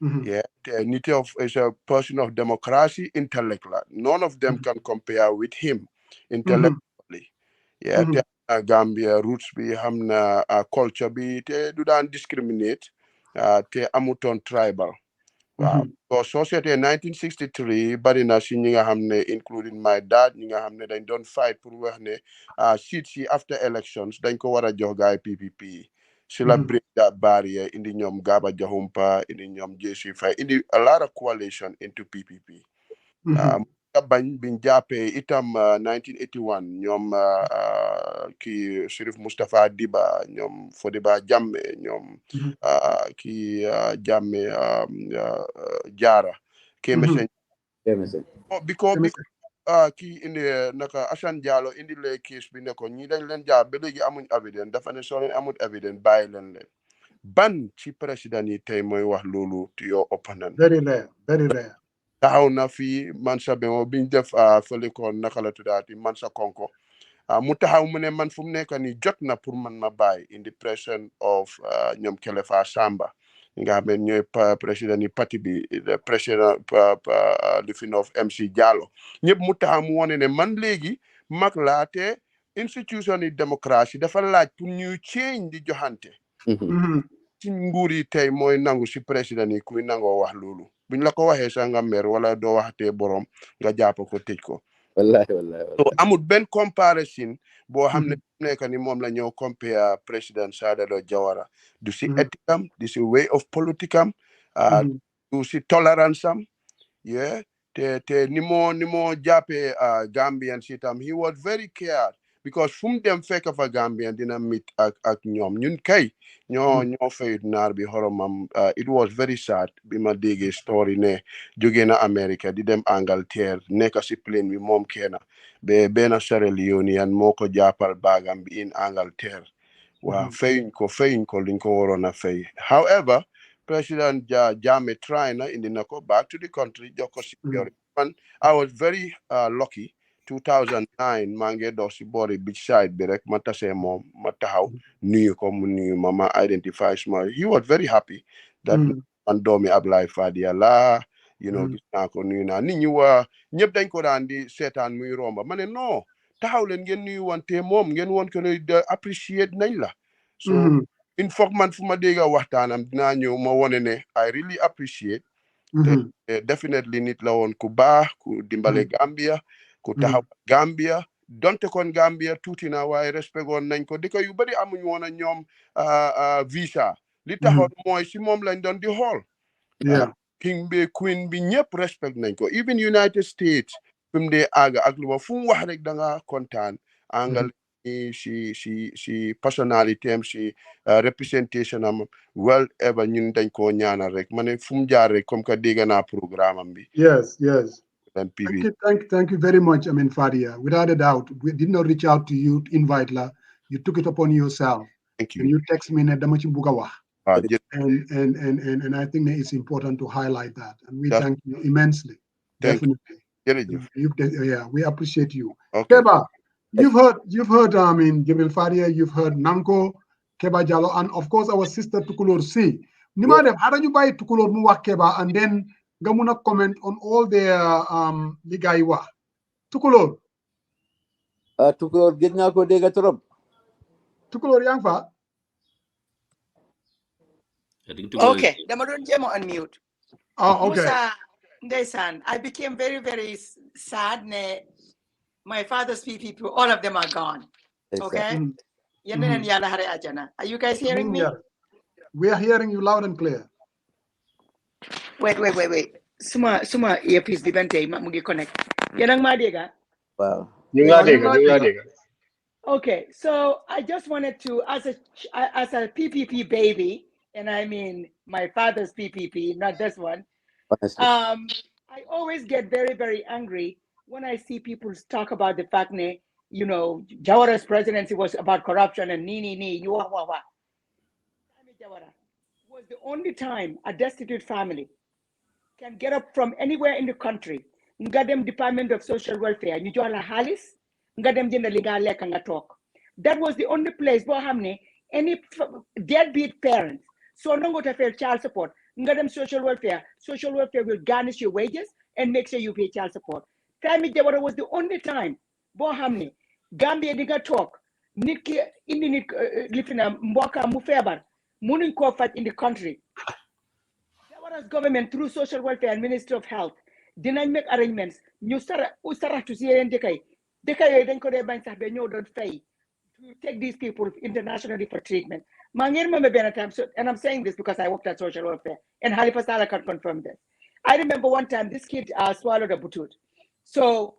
Mhm. Yeah, nit is a person of democracy, intellect la. None of them Mhm. can compare with him Mhm. intellectually. Yeah, te Mhm. Gambia roots bi xam na culture bi te du daan discriminate te amutoon tribal. Wow. Mhm. So society in 1963 bari na si ñi nga xam ne including my dad ñi nga xam ne dañ doon fight pour wax ne seats yi after elections dañ ko war a jox gaay PPP si la Mhm. break that barrier indi ñoom Gaba Jahumpa indi ñoom JC Faye indi a lot of coalition into PPP. Mhm. Bañ biñ jàppee itam 1981 ñoom kii Sheriff Mustapha Diba ñoom Fodiba Jammeh ñoom Mhm. kii Jammeh Jawara Mhm. Kemesen Emerson. because Let bi me say. kii indi naka Assane Diallo indi le case bi ne ko ñi dañ leen jàpp ba léegi amuñ evidence dafa ne soo leen amul evidence bàyyi leen ban ci président yi tey mooy wax loolu to your opponent Very rare. Very rare. taxaw na fii Mansa Bengo biñ def fële ko naka la tuddaati Mansa Konko mu taxaw mu ne man fu mu nekk nii jot na pour man ma bàyyi in the presence of ñoom Kelefa Samba nga xam ne ñooy président yi parti bi le président lifin of MC Diallo ñëpp mu taxaw mu wone ne man léegi mag laa te institution yi démocratie dafa laaj pour ñuy change di joxante Mhm. ci nguur yi tey mooy nangu si président yi kuy nangoo wax loolu buñ la ko waxee sax nga mer wala doo waxatee borom nga jàpp ko tëj ko Wallahi, wallahi, so wallahi. amul benn comparison boo xam ne Mhm. nekk ni moom la ñëw compare président Sadalo Jawara du si Mhm. éthique am du si way of politique am Mhm. du si tolérance am yeah te ni moo jàppee Gambian si tam he was very cared because fu mu dem fekk fa Gambian dina meet ak ñoom ñun kay ñoo fayut naar bi xoromam it was very sad bi ma déggee story ne jóge na America di dem Angleterre nekk si plane bi moom kenn be benn Sierra Leonean moo ko jàppal baagam bi in Angleterre waaw fayuñ ko liñ ko waroon a fay however President Jammeh trying indi na ko back to the country jox ko Mhm. security man I was very lucky 2009 maa ngi dox si boori beachside bi rek ma tasee moom ma taxaw nuyu ko mu nuyu ma identify suma he was very happy that Mhm. man doomi Ablaye Fadia la Mhm. gis naa ko nuyu naa nit ñi waa ñëpp dañ ko daan di seetaan muy romba ma ne non taxaw leen ngeen nuyu wante moom ngeen woon ko ne appreciate nañ la so Mhm. in foog man fu ma dégga waxtaanam dinaa ñëw ma wone ne I really appreciate te Mhm. definitely nit la woon ku baax ku dimbale Mhm. Gambia ku taxaw Mhm. Gambia donte kon Gambia tuuti na waaye respect woon nañ ko dëkk yu bari amuñ woon a ñoom visa li taxoon Mhm. mooy si moom lañ doon di xool Yeah. king bi queen bi ñëpp respect nañ ko even United States fi mu dee àgga ak lu ma fu mu wax rek da nga kontaan angal si personnalité am si representation am well ever ñun dañ koo ñaanal rek ma ne fu mu jaar rek comme que dégg naa programme am bi Yes. Yes. dan Thank PB you, thank you very much. I mean, Fadia, without a doubt, we did not reach out to you to invite la. You took it upon yourself, thank and you you text me na dama ci bugg a wax. jë And I think that it's important to highlight that, and we that's thank you immensely, thank definitely. you jërëjëf Yeah, we appreciate you. ok Keba, you've heard. I mean, Jibril Fadia, you've heard Nanko, Keba Jallow, and of course our sister Tukulor C. Yeah. Nima def, how do you buy Tukulor mu wax Keba, and then nga mun a comment on all their li gars yi wax Tukulóor Tukulóor gëj naa ko dégg trop. Tukulóor yaa ngi fa I think Tukulóor Okay, dama doon jéem a unmute. okay Musa, ndeysaan, I became very, very sad. My father's people, all of them are gone. Okay? Yenen yàlla xare àjjana. Are you guys hearing me? We are hearing you loud and clear. Wait. Suma earpiece bi bante mu ngi connect. Yéen a ngi maa dégg? Wow. ñu ngi laa dégg. Okay, so I just wanted to, as a PPP baby, and I mean my father's PPP, not this one. Honestly. I always get very, very angry when I see people talk about the fact that, you know, Jawara's presidency was about corruption and Jawara was the only time a destitute family can get up from anywhere in the country. Ngadem Department of Social Welfare, New Jola Halis, Ngadem Jenda Leka nga talk. That was the only place where any deadbeat parents, so no go to pay child support. Ngadem social welfare will garnish your wages and make sure you pay child support. Time Jawara was the only time where Gambia diga talk. Nitki indi nit lifina mboka mufebar munin ko fight in the country. Jawara's government through social welfare and Ministry of Health dinañ make arrangements ñu usara to see dekay dañ ko dé bañ sax be ñoo doon fay to take these people internationally for treatment. I remember being a time, and I'm saying this because I worked at social welfare, and Halifa Salah can confirm this. I remember one time this kid swallowed a butut, so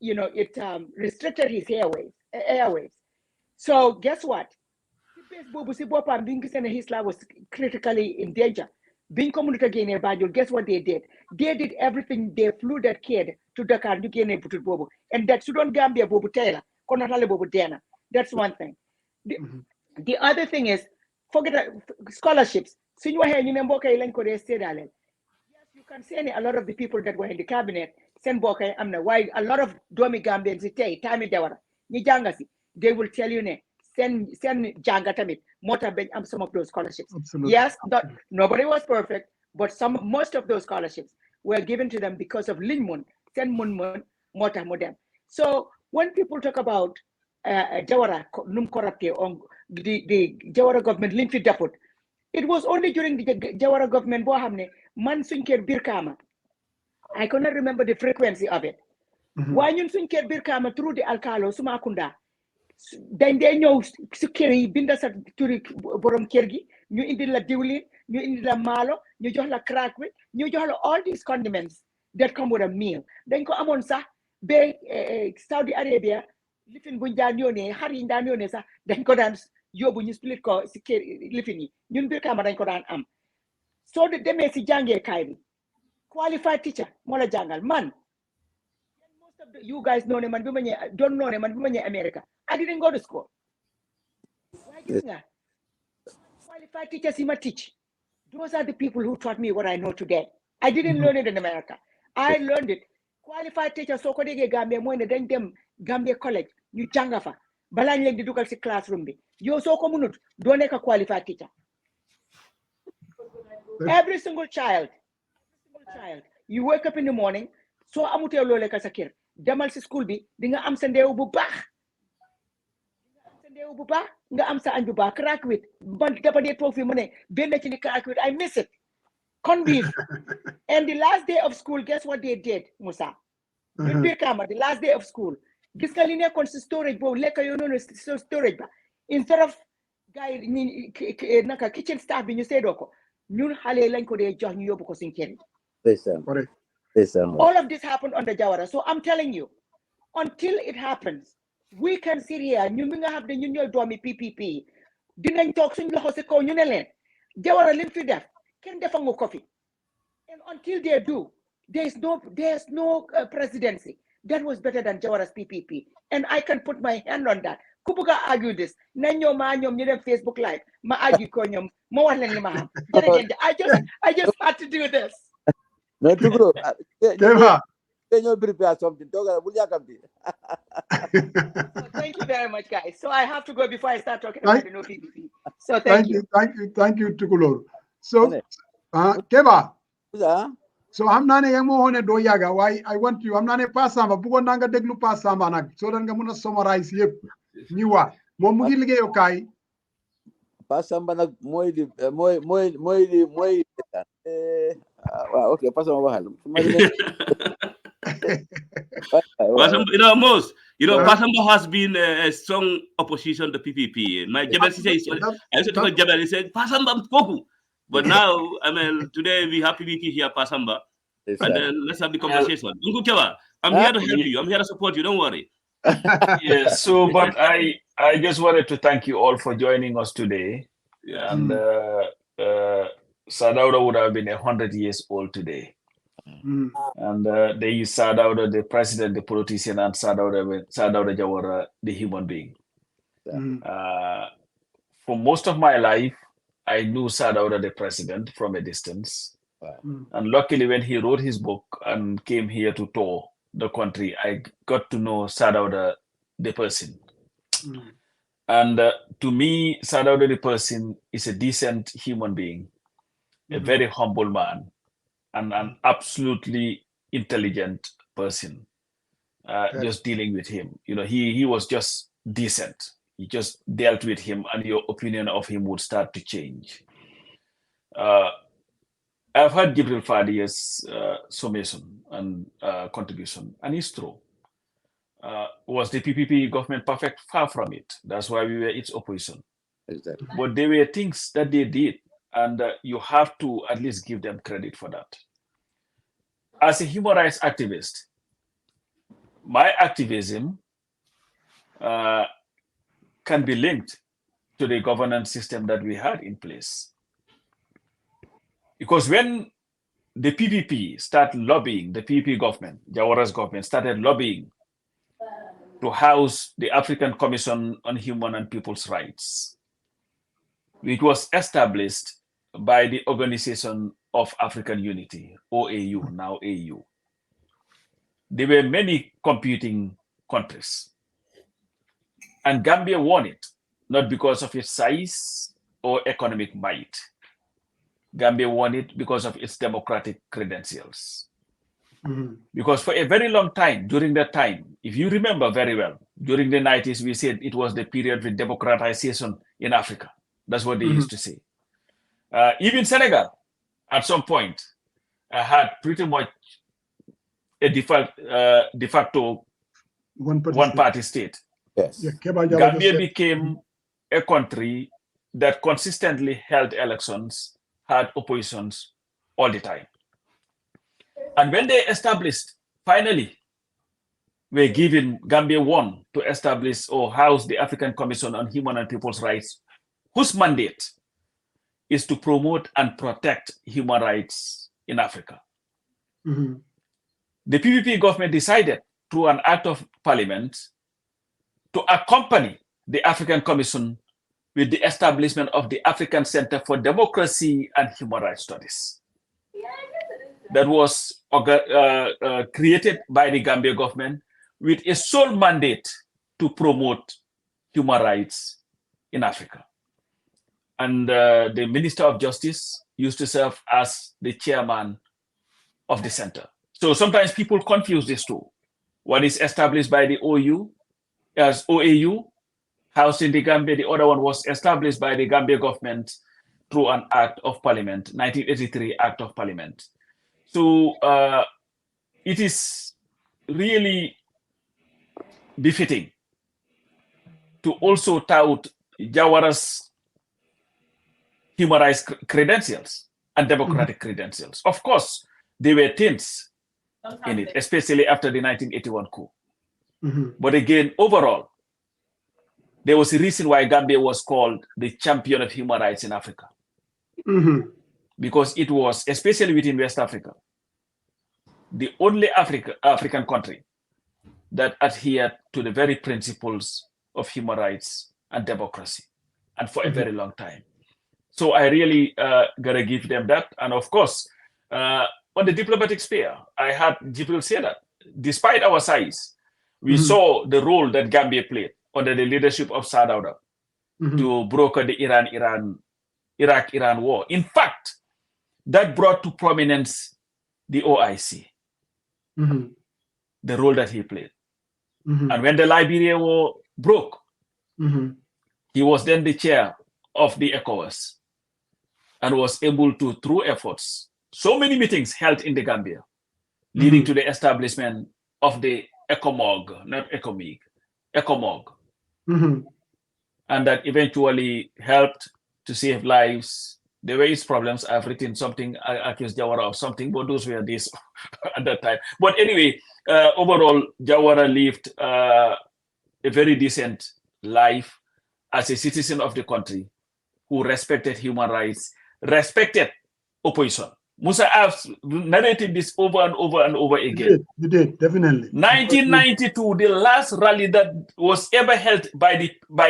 it restricted his airwaves. So guess what? His life was critically in danger. Being community again, guess what they did? They did everything. They flew that kid to Dakar, and that Sudan Gambia Bobu Taylor. That's one thing. The other thing is, forget scholarships. Yes, you can see a lot of the people that were in the cabinet. Why a lot of Domi Gambians they will tell you send Jangatamit, some of those scholarships. Absolutely. Yes, nobody was perfect, but most of those scholarships were given to them because of Linmun, send Munmun, Mota Modem. So when people talk about Jawara, Num Korapke, on the Jawara government, Linfi Daput, it was only during the Jawara government, Bohamne, Mansunker Birkama. I cannot remember the frequency of it. Why you Sunker Birkama through the Alcalo, Sumakunda? Then they know security, binda sa turi borom kergi, ñu indi la diwlin, ñu indi la malo, ñu jox la crack with, ñu jox la all these condiments that come with a meal. Dañ ko amon sax be Saudi Arabia lifin buñ daan yónnee xar yi daan yónnee sax dañ ko daan yóbbu ñu split ko si kër lifin yi ñun biir kama dañ ko daan am. So de demee si jàngee kaay bi qualified teacher moo la jàngal man. Most of you guys know man don't know man America. I didn't go to school. Why didn't I? Qualified teachers in my teach. Those are the people who taught me what I know today. I didn't learn it in America. I learned it. Qualified teachers so ko dege Gambia mo ne dañ dem Gambia college ñu janga fa bala ñu leen di dugal ci classroom bi yow so ko munut do nekk qualified teacher. Every single child you wake up in the morning so amutee lolé ka sa kër demal ci school bi di nga am sa ndeew bu baax nga am sa añ bu baax crack with man dafa dee toog fi mu ne benn ci ni crack with I miss it con beef and the last day of school guess what they did Musa the last day of school gis nga li nekkoon si storage boobu lekk yoo noonu storage ba instead of gars yi naka kitchen staff bi ñu seedoo ko ñun xale lañ ko dee jox ñu yóbbu ko suñ kër all of this happened under Jawara. So I'm telling you, until it happens, we can sit here. You may have the union domi PPP. Didn't talk to Hoseko Unilen. Jawara limfi def. Can defango coffee. And until they do, there's no presidency. That was better than Jawara's PPP. And I can put my hand on that. Kubuka argue this. Nanyo ma nyom nyem Facebook Live. Ma argue konyom. Ma walen lima. I just had to do this. No, Tukulóor. Kebba. You prepare something. Thank you very much, guys. So I have to go before I start talking about the no PPP. So thank you. Thank you, Tukulóor. So, Kebba, So I'm not a mo hone do yaga. Why I want you. I'm not a pasamba. Bugo nanga deglu pasamba nag. So then gamuna summarize yep. Niwa. Mo mugi ligay okay. Pasamba nag moy okay, pasamba bahal. Most, Uh, Pasamba has been a strong opposition to PPP. My Jebel says, I used to call Jebel, he said, Pasamba Poku. But now, I mean, today we have PPP here, Pasamba. And then let's have the conversation. Uncle Kewa, I'm here to help you. I'm here to support you. Don't worry. Yes. So, but I just wanted to thank you all for joining us today. Yeah. And Sadauda would have been 100 years old today. And they use Sadauda, the president, the politician, and Sadauda Jawara, the human being. For most of my life, I knew Sadauda, the president, from a distance. And luckily, when he wrote his book and came here to tour the country, I got to know Sadauda, the person. And to me, Sadauda, the person, is a decent human being, a very humble man, and an absolutely intelligent person. Just dealing with him, he was just decent. You just dealt with him, and your opinion of him would start to change. I've heard Gibril Fadi's summation and contribution, and it's true. Was the PPP government perfect? Far from it. That's why we were its opposition. Exactly. But there were things that they did, and you have to at least give them credit for that. As a human rights activist, my activism can be linked to the governance system that we had in place. Because when the PPP started lobbying, the PPP government, Jawara's government, started lobbying to house the African Commission on Human and People's Rights, which was established by the Organization of African Unity, OAU, now AU. There were many competing countries. And Gambia won it, not because of its size or economic might. Gambia won it because of its democratic credentials. Because for a very long time, during that time, if you remember very well, during the 90s, we said it was the period with democratization in Africa. That's what they used to say. Even Senegal, at some point, had pretty much a de facto one-party state. Yes. Gambia became a country that consistently held elections, had oppositions all the time. And when they established, finally, were given, Gambia won to establish or house the African Commission on Human and People's Rights, whose mandate is to promote and protect human rights in Africa. The PPP government decided through an act of parliament to accompany the African Commission with the establishment of the African Center for Democracy and Human Rights Studies. That was created by the Gambia government with a sole mandate to promote human rights in Africa. And the Minister of Justice used to serve as the chairman of the center. So sometimes people confuse these two. One is established by the OAU, housed in the Gambia. The other one was established by the Gambia government through an act of parliament, 1983 Act of Parliament. So it is really befitting to also tout Jawara's human rights credentials and democratic credentials. Of course, there were things in it, especially after the 1981 coup. But again, overall, there was a reason why Gambia was called the champion of human rights in Africa. Because it was, especially within West Africa, the only African country that adhered to the very principles of human rights and democracy, and for a very long time. So I really gotta give them that. And of course, on the diplomatic sphere, I had Jibril say that despite our size, we saw the role that Gambia played under the leadership of Sadauda to broker the Iraq-Iran war. In fact, that brought to prominence the OIC, Mhm. the role that he played. Mhm. And when the Liberia War broke, Mhm. he was then the chair of the ECOWAS and was able to, through efforts, so many meetings held in the Gambia, leading Mhm. to the establishment of the ECOMOG, not ECOMIG, ECOMOG, Mhm. and that eventually helped to save lives. There were its problems. I've written something, I accused Jawara of something, but those were these at that time. But anyway, overall, Jawara lived a very decent life as a citizen of the country who respected human rights, respected opposition. Musa, I've narrated this over and over and over again. You did, definitely. 1992, the last rally that was ever held by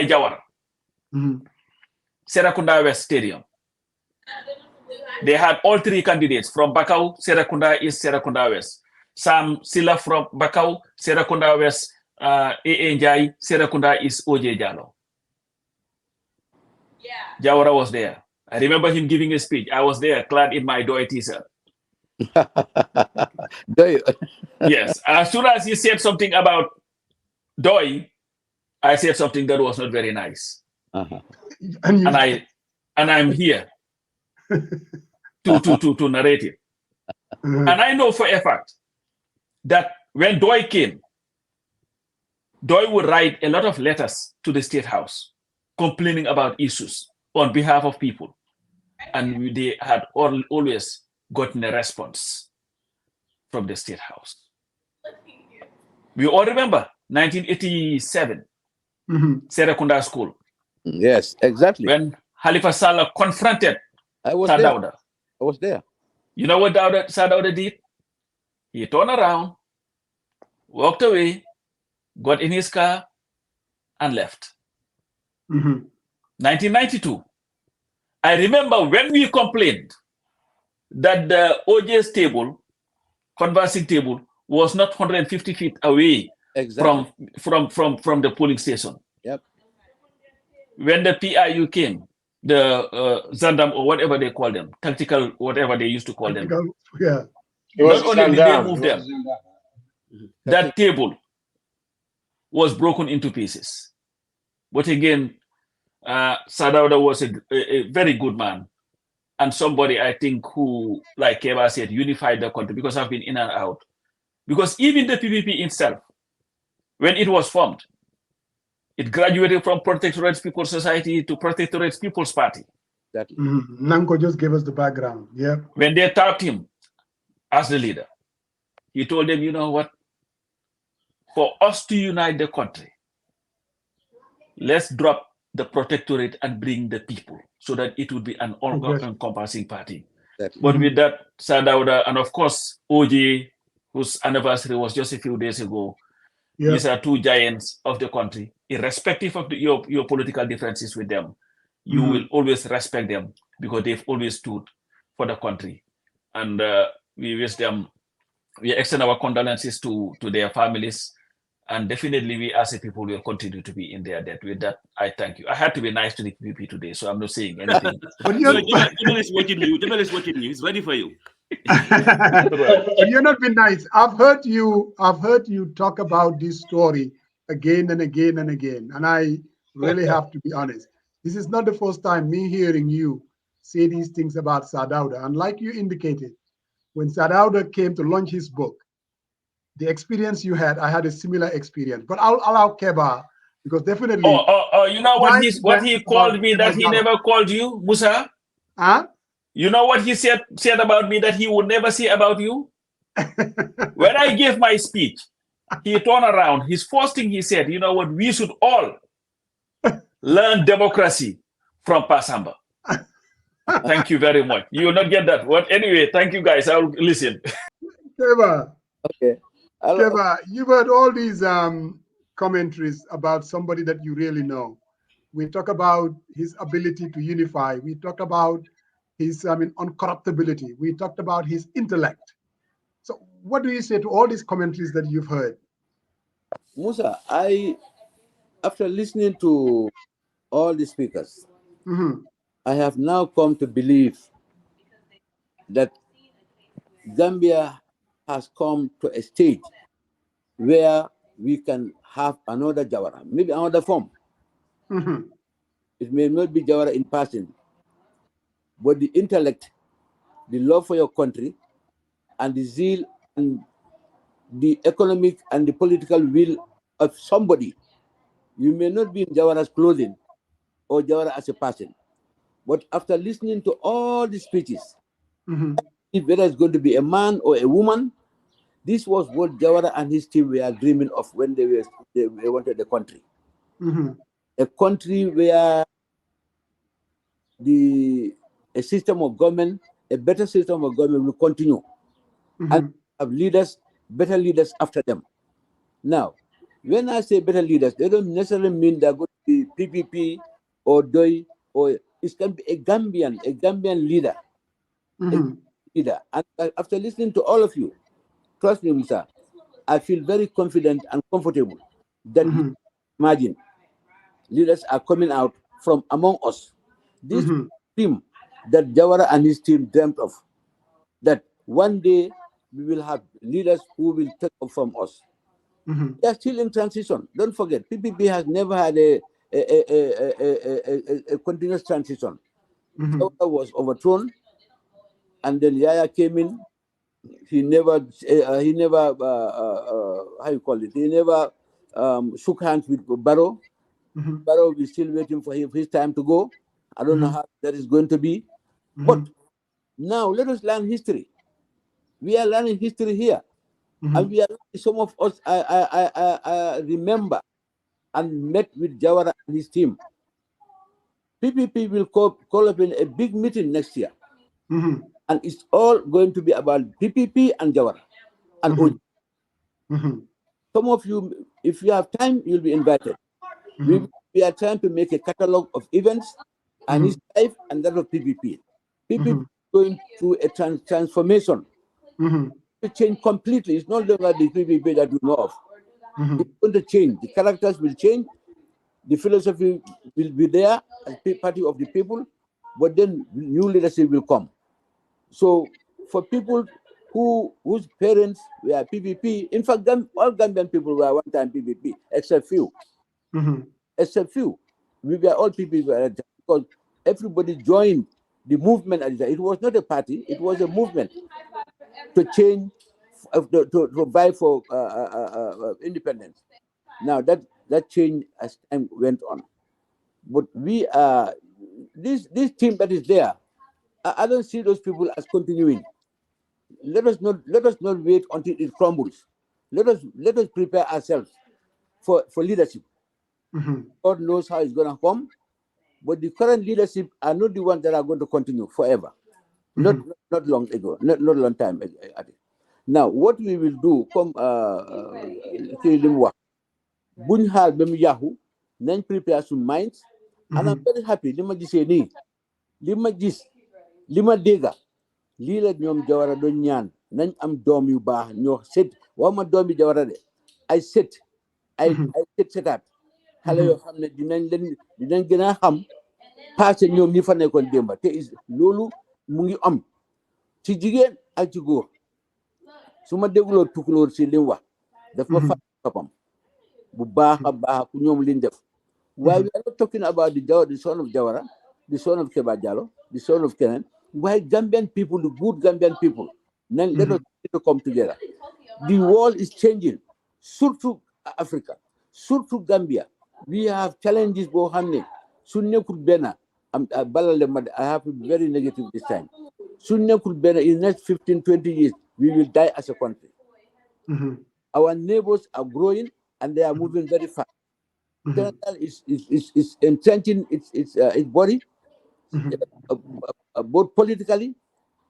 Jawara, Mhm. Serakunda West Stadium. They had all three candidates from Bakau, Serakunda East, Serakunda West. Sam Silla from Bakau, Serakunda West, A.A. Njai, Serakunda East, O.J. Jallow. Jawara was there. I remember him giving a speech. I was there, clad in my Doi t-shirt. Doi. Yes. As soon as he said something about Doi, I said something that was not very nice. Uh-huh. And I'm here to narrate it. Mhm. And I know for a fact that when Doi came, Doi would write a lot of letters to the State House complaining about issues on behalf of people. And they had always gotten a response from the State House. We all remember 1987, Mhm. Serakunda School, Yes, exactly. when Halifa Saleh confronted I was there. Sadauda. I was there. You know what Sadauda did? He turned around, walked away, got in his car, and left. Mhm. 1992. I remember when we complained that the OJ's table, conversing table, was not 150 feet away Exactly. from the polling station. Yep. When the PIU came, the Zandam or whatever they call them, tactical, whatever they used to call them, Yeah. It was not only did they Zandam. move It them, was Zandam. that table was broken into pieces. But again, Sadauda was a very good man and somebody I think who, like Keba said, unified the country, because I've been in and out. Because even the PPP itself, when it was formed, it graduated from Protectorate People's Society to Protectorate People's Party. Exactly. Mhm. Nanko just gave us the background. Yeah. When they tapped him as the leader, he told them, you know what? For us to unite the country, let's drop the protectorate and bring the people so that it would be an all-encompassing party. Exactly. But with that, Sadauda, and of course, OJ, whose anniversary was just a few days ago, Yeah. these are two giants of the country. Irrespective of your political differences with them, you will always respect them because they've always stood for the country. And we wish them, we extend our condolences to their families. And definitely we as a people will continue to be in their debt. With that, I thank you. I had to be nice to the PPP today, so I'm not saying anything. But So Jamal is watching you. Jamal is watching you. He's ready for you. but you're not being nice. I've heard you talk about this story again and again and again. And I really have to be honest. This is not the first time me hearing you say these things about Sadauda. And like you indicated, when Sadauda came to launch his book, the experience you had, I had a similar experience. But I'll allow Keba because definitely. You know what he called me that he never called you, Musa? Huh? You know what he said about me that he would never say about you? When I gave my speech, he turned around. His first thing he said, you know what, we should all learn democracy from Pasamba. Thank you very much. You will not get that. What? Anyway, thank you guys. I'll listen. Keba, Okay. Keba, you've heard all these commentaries about somebody that you really know. We talk about his ability to unify. We talked about his uncorruptibility. We talked about his intellect. So what do you say to all these commentaries that you've heard? Musa, after listening to all the speakers, Mhm. I have now come to believe that Gambia has come to a stage where we can have another Jawara, maybe another form. Mhm. It may not be Jawara in person, but the intellect, the love for your country, and the zeal and the economic and the political will of somebody. You may not be in Jawara's clothing or Jawara as a person, but after listening to all the speeches, Mhm. if whether it's going to be a man or a woman, this was what Jawara and his team were dreaming of when they wanted the country. Mhm. A country where a system of government, a better system of government will continue, and Mhm. have leaders, better leaders after them. Now, when I say better leaders, they don't necessarily mean they're going to be PPP or DOI, or it can be a Gambian leader, a Mhm. leader. And after listening to all of you, trust me, Musa, I feel very confident and comfortable that Mhm. imagine leaders are coming out from among us. This Mhm. team that Jawara and his team dreamt of, that one day we will have leaders who will take up from us. Mhm. They are still in transition. Don't forget, PPP has never had a continuous transition. Mhm. Jawara was overthrown, and then Yaya came in. He never how you call it? He never shook hands with Barrow. Mhm. Barrow is still waiting for his time to go. I don't know Mhm. how that is going to be. But Mhm. now let us learn history. We are learning history here. And Mhm. we are some of us I remember and met with Jawara and his team. PPP will call up in a big meeting next year. Mhm. And it's all going to be about PPP and Jawara and OJ. Mhm. Mhm. Some of you, if you have time, you'll be invited. We, Mhm. we are trying to make a catalog of events and his Mhm. life and that of PPP. PPP Mhm. is going through a transformation Mhm. to change completely. It's no longer the PPP that we know of. It's Mhm. going to change. The characters will change. The philosophy will be there as party of the people, but then new leadership will come. So for people whose parents were PPP, in fact, all Gambian people were one time PPP, except few. Mhm. Except few. We were all PPP because everybody joined the movement at the time. It was not a party; it was a movement to change, to provide for independence. Now that change as time went on, but we are this team that is there. I don't see those people as continuing. Let us not wait until it crumbles. Let us prepare ourselves for leadership. Mhm. God knows how it's gonna come, but the current leadership are not the ones that are going to continue forever. Not Mhm. not long ago, not long time ago. Now, what we will do, come buñ xaar ba mu yàqu nañ prepare some minds, and I'm Mhm. very happy li ma gisee nii li ma gis li ma dégga lii la ñoom Jawara doon ñaan nañ am doom yu baax ñoo set wax ma doom yi Jawara de ay set Mhm. ay setaat xale yoo Mhm. xam ne dinañ gën a xam passé ñoom ñi fa nekkoon démba te loolu mu ngi am ci jigéen ak ci góor su ma dégloo tukulóor si li mu wax daf ma Mhm. fàtte boppam bu baax a baax ku ñoom liñ def. Why we Mhm. are not talking about the son of Jawara, the son of Kebba Jallow, the son of Kenan. Why Gambian people, the good Gambian people, then let us Mhm. come together. The world is changing, surtout Africa, surtout Gambia. We have challenges, Bohane. Sunne Bena. I have to be very negative this time. Sunne Bena, in the next 15, 20 years, we will die as a country. Mhm. Our neighbors are growing and they are moving very fast. Mhm. Senegal is entrenching its body, Mhm. uh, both politically, Mhm.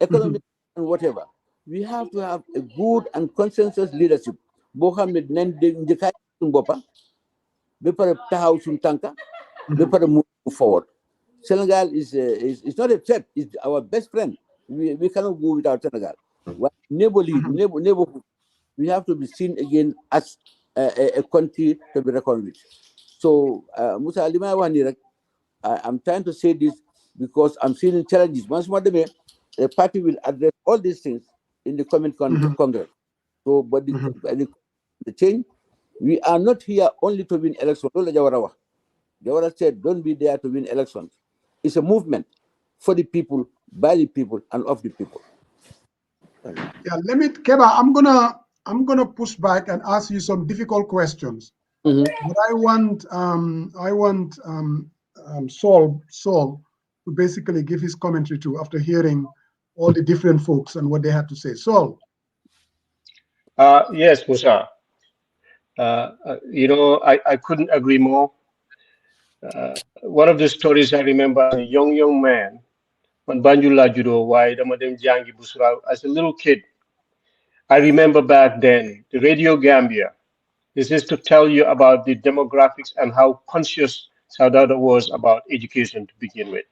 economically, and whatever. We have to have a good and consensus leadership. Boo xam ne dinañ dégg njëkkaay suñu boppa ba pare taxaw suñu tànka ba Mhm. pare move forward. Senegal is not a threat. It's our best friend. We cannot go without Senegal. Mhm. Neighborhood, we have to be seen again as a country to be reckoned with. So, Musa Lima Wani, I'm trying to say this because I'm seeing challenges. Once more, a party will address all these things in the coming Congress. So, but the change, we are not here only to win elections. Jawara said, don't be there to win elections. It's a movement for the people, by the people, and of the people. Yeah, Keba, I'm gonna push back and ask you some difficult questions. But I want Saul to basically give his commentary too after hearing all the different folks and what they had to say. Saul. Yes, Musa. I couldn't agree more. One of the stories I remember as a young man, when Banjula Judo, why the Madam Jangi Busra, as a little kid, I remember back then, the Radio Gambia. This is to tell you about the demographics and how conscious Saudada was about education to begin with.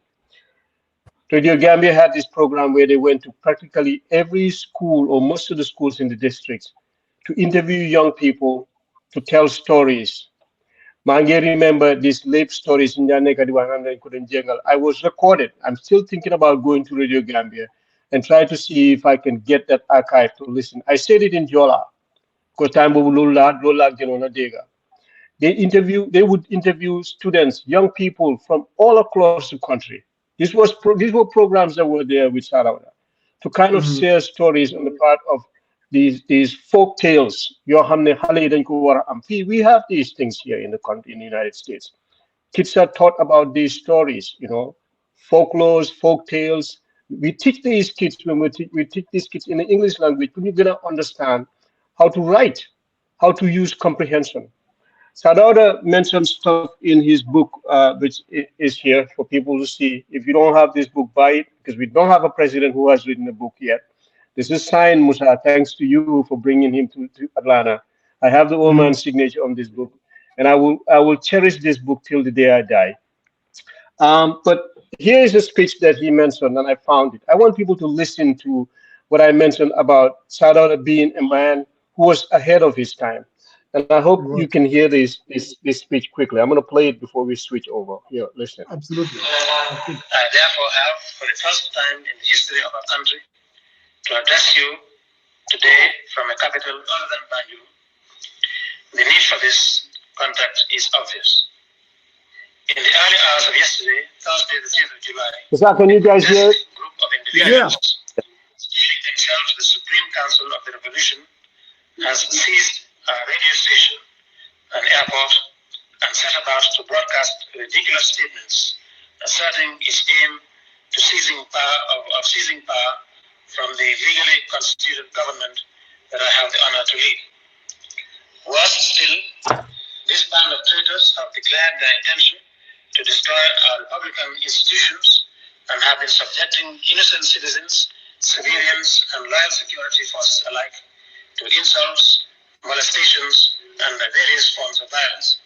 Radio Gambia had this program where they went to practically every school or most of the schools in the districts to interview young people, to tell stories. Mange remember these late stories in Janeka Diwananda couldn't jangle. I was recorded. I'm still thinking about going to Radio Gambia and try to see if I can get that archive to listen. I said it in Jola, because time Lola Dega. They would interview students, young people from all across the country. These were programs that were there with Sarawada to kind of share stories on the part of these folk tales. We have these things here in the country, in the United States. Kids are taught about these stories, folklores, folk tales. We teach these kids we teach these kids in the English language. You're gonna understand how to write, how to use comprehension. Sadauda mentioned stuff in his book, which is here for people to see. If you don't have this book, buy it, because we don't have a president who has written a book yet. This is signed, Musa. Thanks to you for bringing him to Atlanta. I have the old man's signature on this book, and I will cherish this book till the day I die. But here is a speech that he mentioned, and I found it. I want people to listen to what I mentioned about Sadauda being a man who was ahead of his time. And I hope you can hear this speech quickly. I'm going to play it before we switch over. Here, listen. Absolutely. I therefore have, for the first time in the history of our country, to address you today from a capital other than Banjul. The need for this contact is obvious. In the early hours of yesterday, Thursday, the 5th of July, Can you guys hear it? a group of individuals, themselves the Supreme Council of the Revolution, has seized a radio station, an airport, and set about to broadcast ridiculous statements asserting its aim to seizing power from the legally constituted government that I have the honor to lead. Worse still, this band of traitors have declared their intention to destroy our Republican institutions and have been subjecting innocent citizens, civilians, and loyal security forces alike to insults, molestations, and various forms of violence.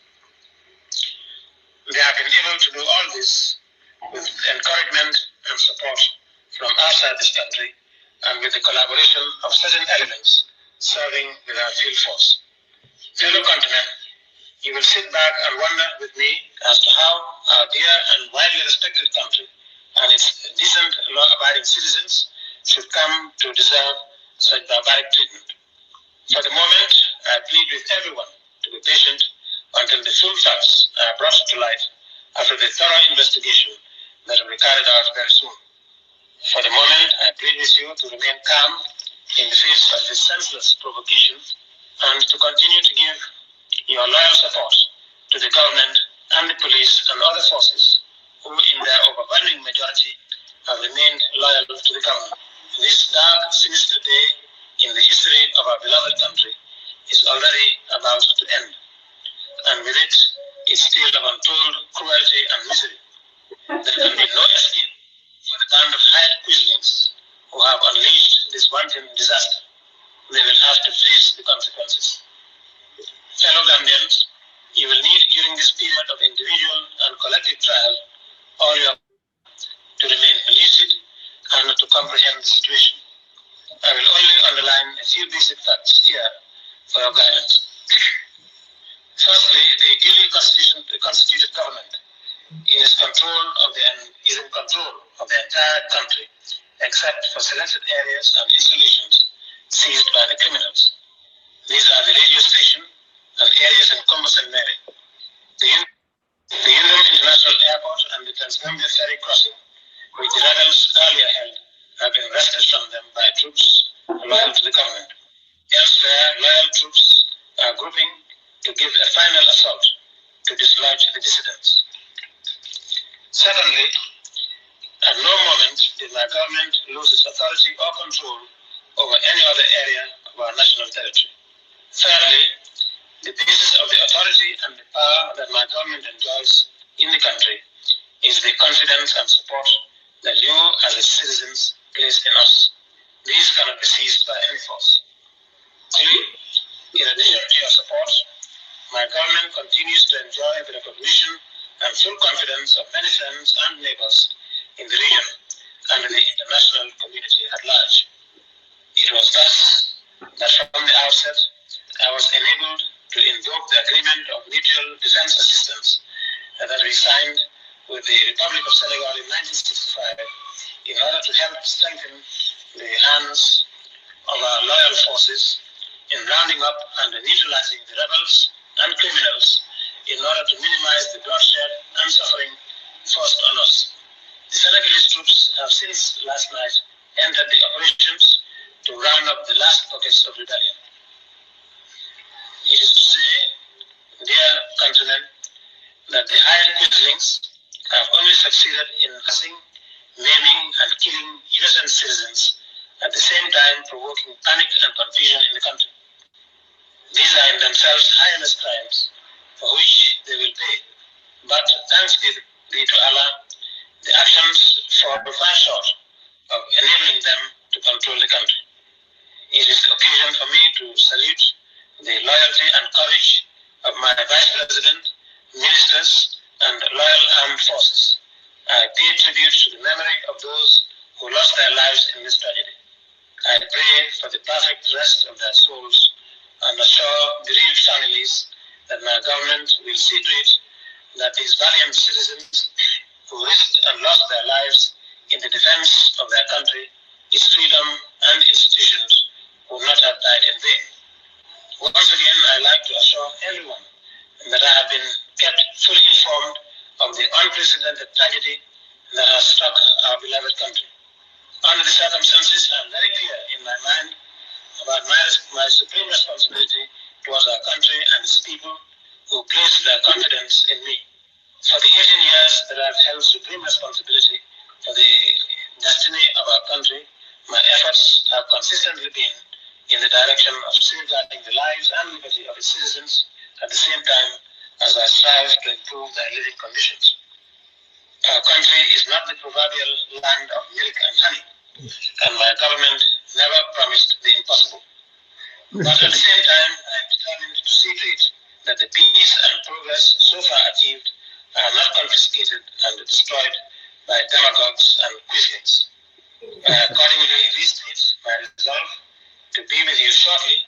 They have been able to do all this with encouragement and support from outside this country and with the collaboration of certain elements serving with our field force. Fellow countrymen, you will sit back and wonder with me as to how our dear and widely respected country and its decent, law-abiding citizens should come to deserve such barbaric treatment. For the moment, I plead with everyone to be patient until the full facts are brought to light after the thorough investigation that will be carried out very soon. For the moment, I plead with you to remain calm in the face of this senseless provocation and to continue to give your loyal support to the government and the police and other forces who, in their overwhelming majority, have remained loyal to the government. This dark, sinister day in the history of our beloved country is already about to end, and with it, its tale of untold cruelty and misery. There can be no escape for the band of hired quislings who have unleashed this wanton disaster. They will have to face the consequences. Fellow Gambians, you will need during this period of individual and collective trial all your to remain lucid and to comprehend the situation. I will only underline a few basic facts here for your guidance. Firstly, the duly constituted government is in control of the entire country except for selected areas and installations seized by the criminals. These are the radio station and areas in Combos and Mary. The Yundum International Airport and the Transgambia Ferry crossing, which the rebels earlier held, have been wrested from them by troops loyal to the government. Elsewhere, loyal troops are grouping to give a final assault to dislodge the dissidents. Secondly, at no moment did my government lose its authority or control over any other area of our national territory. Thirdly, the basis of the authority and the power that my government enjoys in the country is the confidence and support that you as its citizens place in us. These cannot be seized by any force. Three, in addition to your support, my government continues to enjoy the recognition and full confidence of many friends and neighbors in the region and in the international community at large. It was thus that from the outset, I was enabled to invoke the agreement of mutual defense assistance that we signed with the Republic of Senegal in 1965 in order to help strengthen the hands of our loyal forces in rounding up and neutralizing the rebels and criminals in order to minimize the bloodshed and suffering forced on us. The Senegalese troops have since last night entered the operations to round up the last pockets of rebellion. It is to say, dear countrymen, that the hired quislings have only succeeded in harassing, maiming, and killing innocent citizens, at the same time provoking panic and confusion in the country. These are in themselves heinous crimes for which they will pay. But thanks be to Allah, the actions fall far short of enabling them to control the country. It is the occasion for me to salute the loyalty and courage of my Vice President, ministers, and loyal armed forces. I pay tribute to the memory of those who lost their lives in this tragedy. I pray for the perfect rest of their souls and assure bereaved families that my government will see to it that these valiant citizens who risked and lost their lives in the defense of their country, its freedom and institutions would not have died in vain. Once again, I'd like to assure everyone that I have been kept fully informed of the unprecedented tragedy that has struck our beloved country. Under the circumstances, I'm very clear in my mind about my supreme responsibility towards our country and its people who place their confidence in me. For the 18 years that I've held supreme responsibility for the destiny of our country, my efforts have consistently been in the direction of safeguarding the lives and liberty of its citizens at the same time as I strive to improve their living conditions. Our country is not the proverbial land of milk and honey, and my government never promised the impossible. But at the same time, I am determined to see to it that the peace and progress so far achieved are not confiscated and destroyed by demagogues and quislings. I accordingly restate my resolve to be with you shortly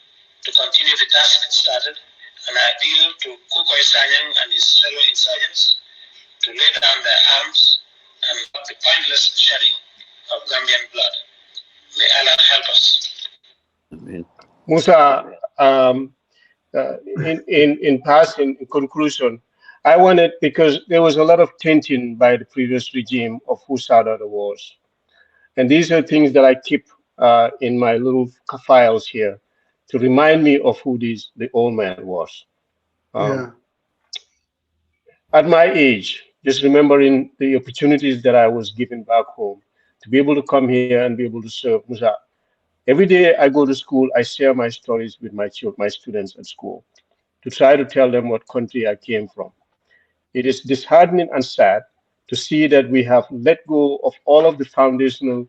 to continue the task started, and I appeal to Kukoy Sanyang and his fellow insurgents to lay down their arms and stop the pointless shedding of Gambian blood. May Allah help us. Amen. Musa, in passing, in conclusion, I wanted, because there was a lot of tension by the previous regime of who started the wars. And these are things that I keep in my little files here to remind me of who the old man was. Yeah. At my age, just remembering the opportunities that I was given back home to be able to come here and be able to serve Musa. Every day I go to school, I share my stories with my students at school to try to tell them what country I came from. It is disheartening and sad to see that we have let go of all of the foundational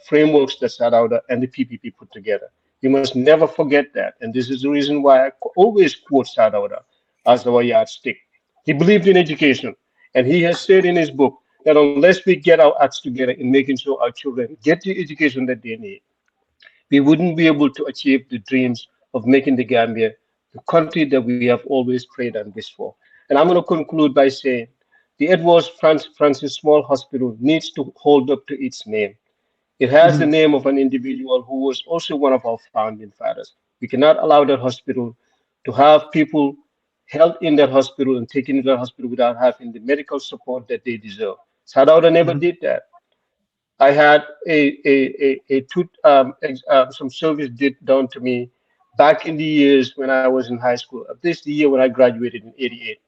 frameworks that Sadauda and the PPP put together. You must never forget that. And this is the reason why I always quote Sadauda as our yardstick. He believed in education, and he has said in his book that unless we get our acts together in making sure our children get the education that they need, we wouldn't be able to achieve the dreams of making the Gambia the country that we have always prayed and wished for. And I'm going to conclude by saying the Edwards Francis Small Hospital needs to hold up to its name. It has the Mhm. name of an individual who was also one of our founding fathers. We cannot allow that hospital to have people held in that hospital and taken to that hospital without having the medical support that they deserve. Sadauda never Mhm. did that. I had some service did done to me back in the years when I was in high school. At least the year when I graduated in '88.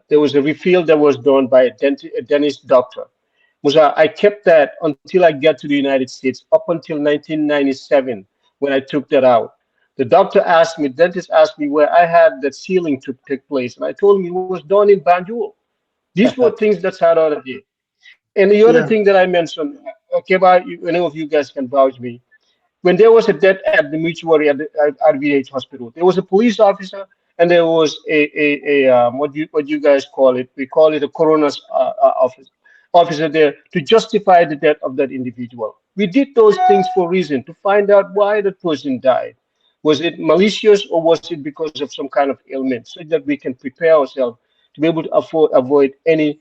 There was a refill that was done by a dentist doctor. Musa, I kept that until I got to the United States up until 1997 when I took that out. The doctor asked me, dentist asked me where I had that sealing to take place, and I told him it was done in Banjul. These were things that Sadara did. And the other Yeah. thing that I mentioned, Keba, any of you guys can vouch me, when there was a death at the Mutuary at the at RVH hospital, there was a police officer and there was what you guys call it. We call it a coroner's officer there to justify the death of that individual. We did those things for a reason to find out why that person died. Was it malicious or was it because of some kind of ailment, so that we can prepare ourselves to be able to avoid any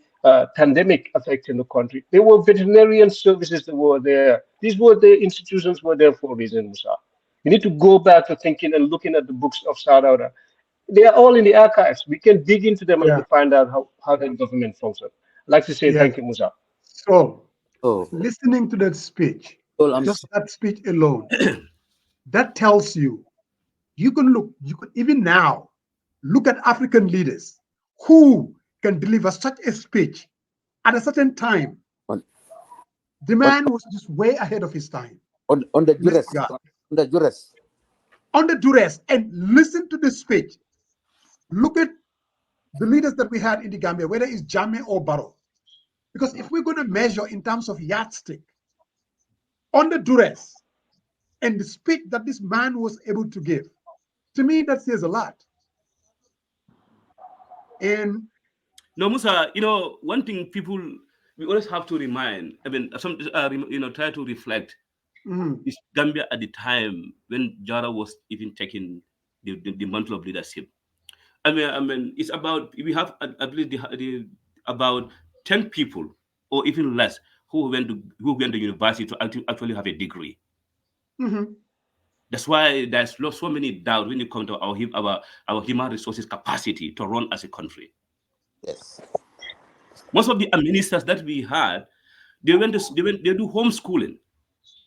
pandemic affecting the country. There were veterinarian services that were there. These were the institutions were there for a reason, Musa. We need to go back to thinking and looking at the books of Sadauda. They are all in the archives. We can dig into them and Yeah. find out how the government functions. I'd like to say Yeah. thank you, Musa. So, Oh, listening to that speech, well, I'm just that speech alone, that tells you you can look, you could even now look at African leaders who can deliver such a speech at a certain time. on, The on, man was just way ahead of his time. on the This duress, guy, on the duress. under duress, and listen to this speech. Look at the leaders that we had in the Gambia, whether it's Jammeh or Barrow. Because if we're going to measure in terms of yardstick, under duress, and the speech that this man was able to give, to me, that says a lot. And No, Musa, one thing people we always have to remind. I mean, try to reflect. mhm, Is Gambia at the time when Jara was even taking the mantle of leadership. I mean, it's about we have I believe about 10 people or even less who went to university to actually have a degree. mhm, That's why there's so many doubts when it comes to our human resources capacity to run as a country. Yes. Most of the ministers that we had, they do homeschooling.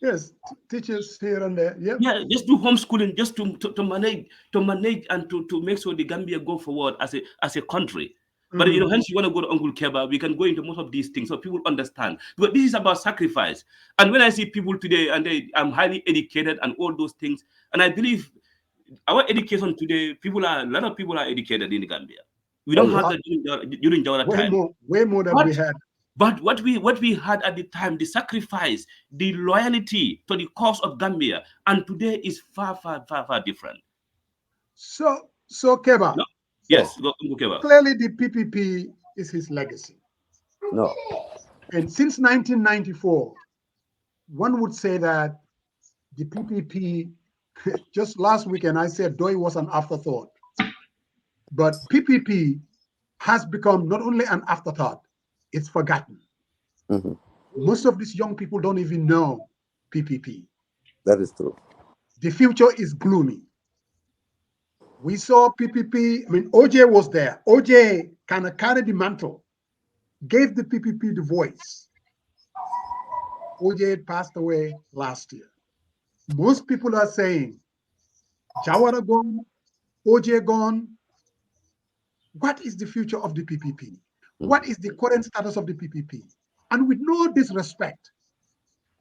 yes, teachers here and there. Yep. Yeah, just do homeschooling just to manage and to make sure the Gambia go forward as a country. But Mhm. hence you want to go to Uncle Keba, we can go into most of these things so people understand. But this is about sacrifice. And when I see people today and I'm highly educated and all those things, and I believe our education today, a lot of people are educated in the Gambia. We Oh, don't yes. have that during Jawara time. Way more than we But had. but what we had at the time, the sacrifice, the loyalty to the cause of Gambia, and today is far, far, far, far different. So Keba, No? So, Yes, go Keba. clearly the PPP is his legacy. no. And since 1994, one would say that the PPP, just last weekend, I said Doi was an afterthought. But PPP has become not only an afterthought, it's forgotten. Mhm. Most of these young people don't even know PPP. That is true. The future is gloomy. We saw PPP, I mean, OJ was there. OJ kind of carried the mantle, gave the PPP the voice. OJ passed away last year. Most people are saying, Jawara gone, OJ gone. What is the future of the PPP? Mhm. What is the current status of the PPP? And with no disrespect,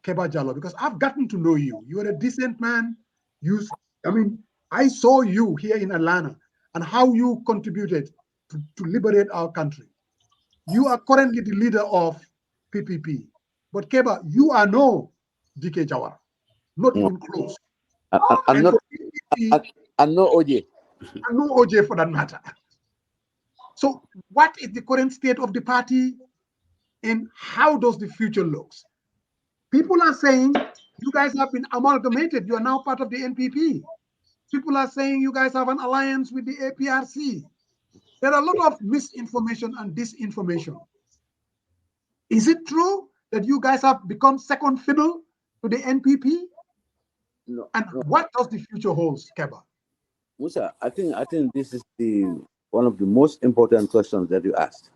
Keba Jallow, because I've gotten to know you. You are a decent man. You, I mean, I saw you here in Atlanta and how you contributed to liberate our country. You are currently the leader of PPP. But Keba, you are no DK Jawara, not No. even close. I'm And not. for PPP, I'm no OJ. and no OJ for that matter. So, what is the current state of the party and how does the future looks? People are saying you guys have been amalgamated. You are now part of the NPP. People are saying you guys have an alliance with the APRC. There are a lot of misinformation and disinformation. Is it true that you guys have become second fiddle to the NPP? No, And no, what does the future holds, Kebba? Musa. I think this is the one of the most important questions that you asked.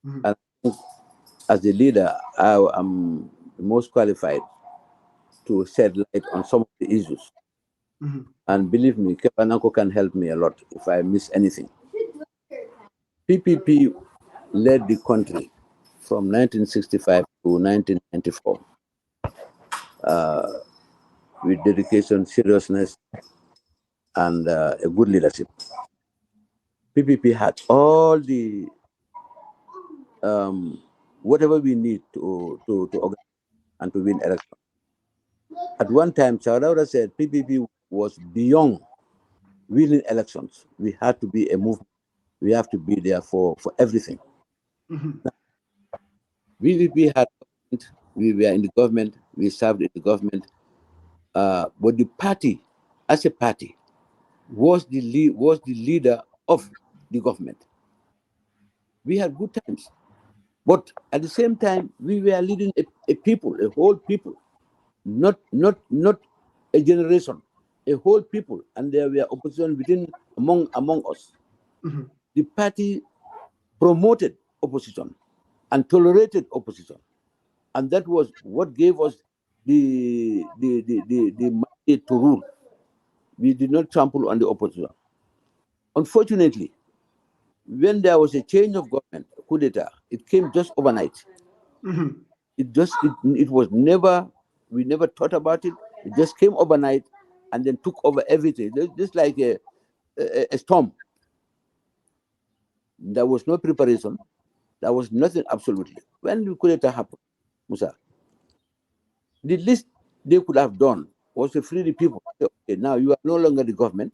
Mhm, And as the leader, I am the most qualified to shed light on some of the issues. mhm, And believe me, Kepanako can help me a lot if I miss anything. PPP led the country from 1965 to 1994 with dedication, seriousness, and a good leadership. PPP had all the whatever we need to organize and to win election. At one time, Jawara said PPP was beyond winning elections. We had to be a movement. We have to be there for everything. mhm, PPP had we were in the government, we served in the government, but the party, as a party, was the leader of the government. We had good times, but at the same time, we were leading a people, a whole people, not a generation, a whole people, and there were opposition within among us. mhm, The party promoted opposition and tolerated opposition, and that was what gave us the mandate to rule. We did not trample on the opposition. Unfortunately, when there was a change of government, coup d'etat, it came just overnight. mhm, It was never, we never thought about it. It just came overnight and then took over everything. Just like a storm. There was no preparation. There was nothing absolutely. When the coup d'etat happened, Musa, the least they could have done was to free the people. Say, okay, now you are no longer the government.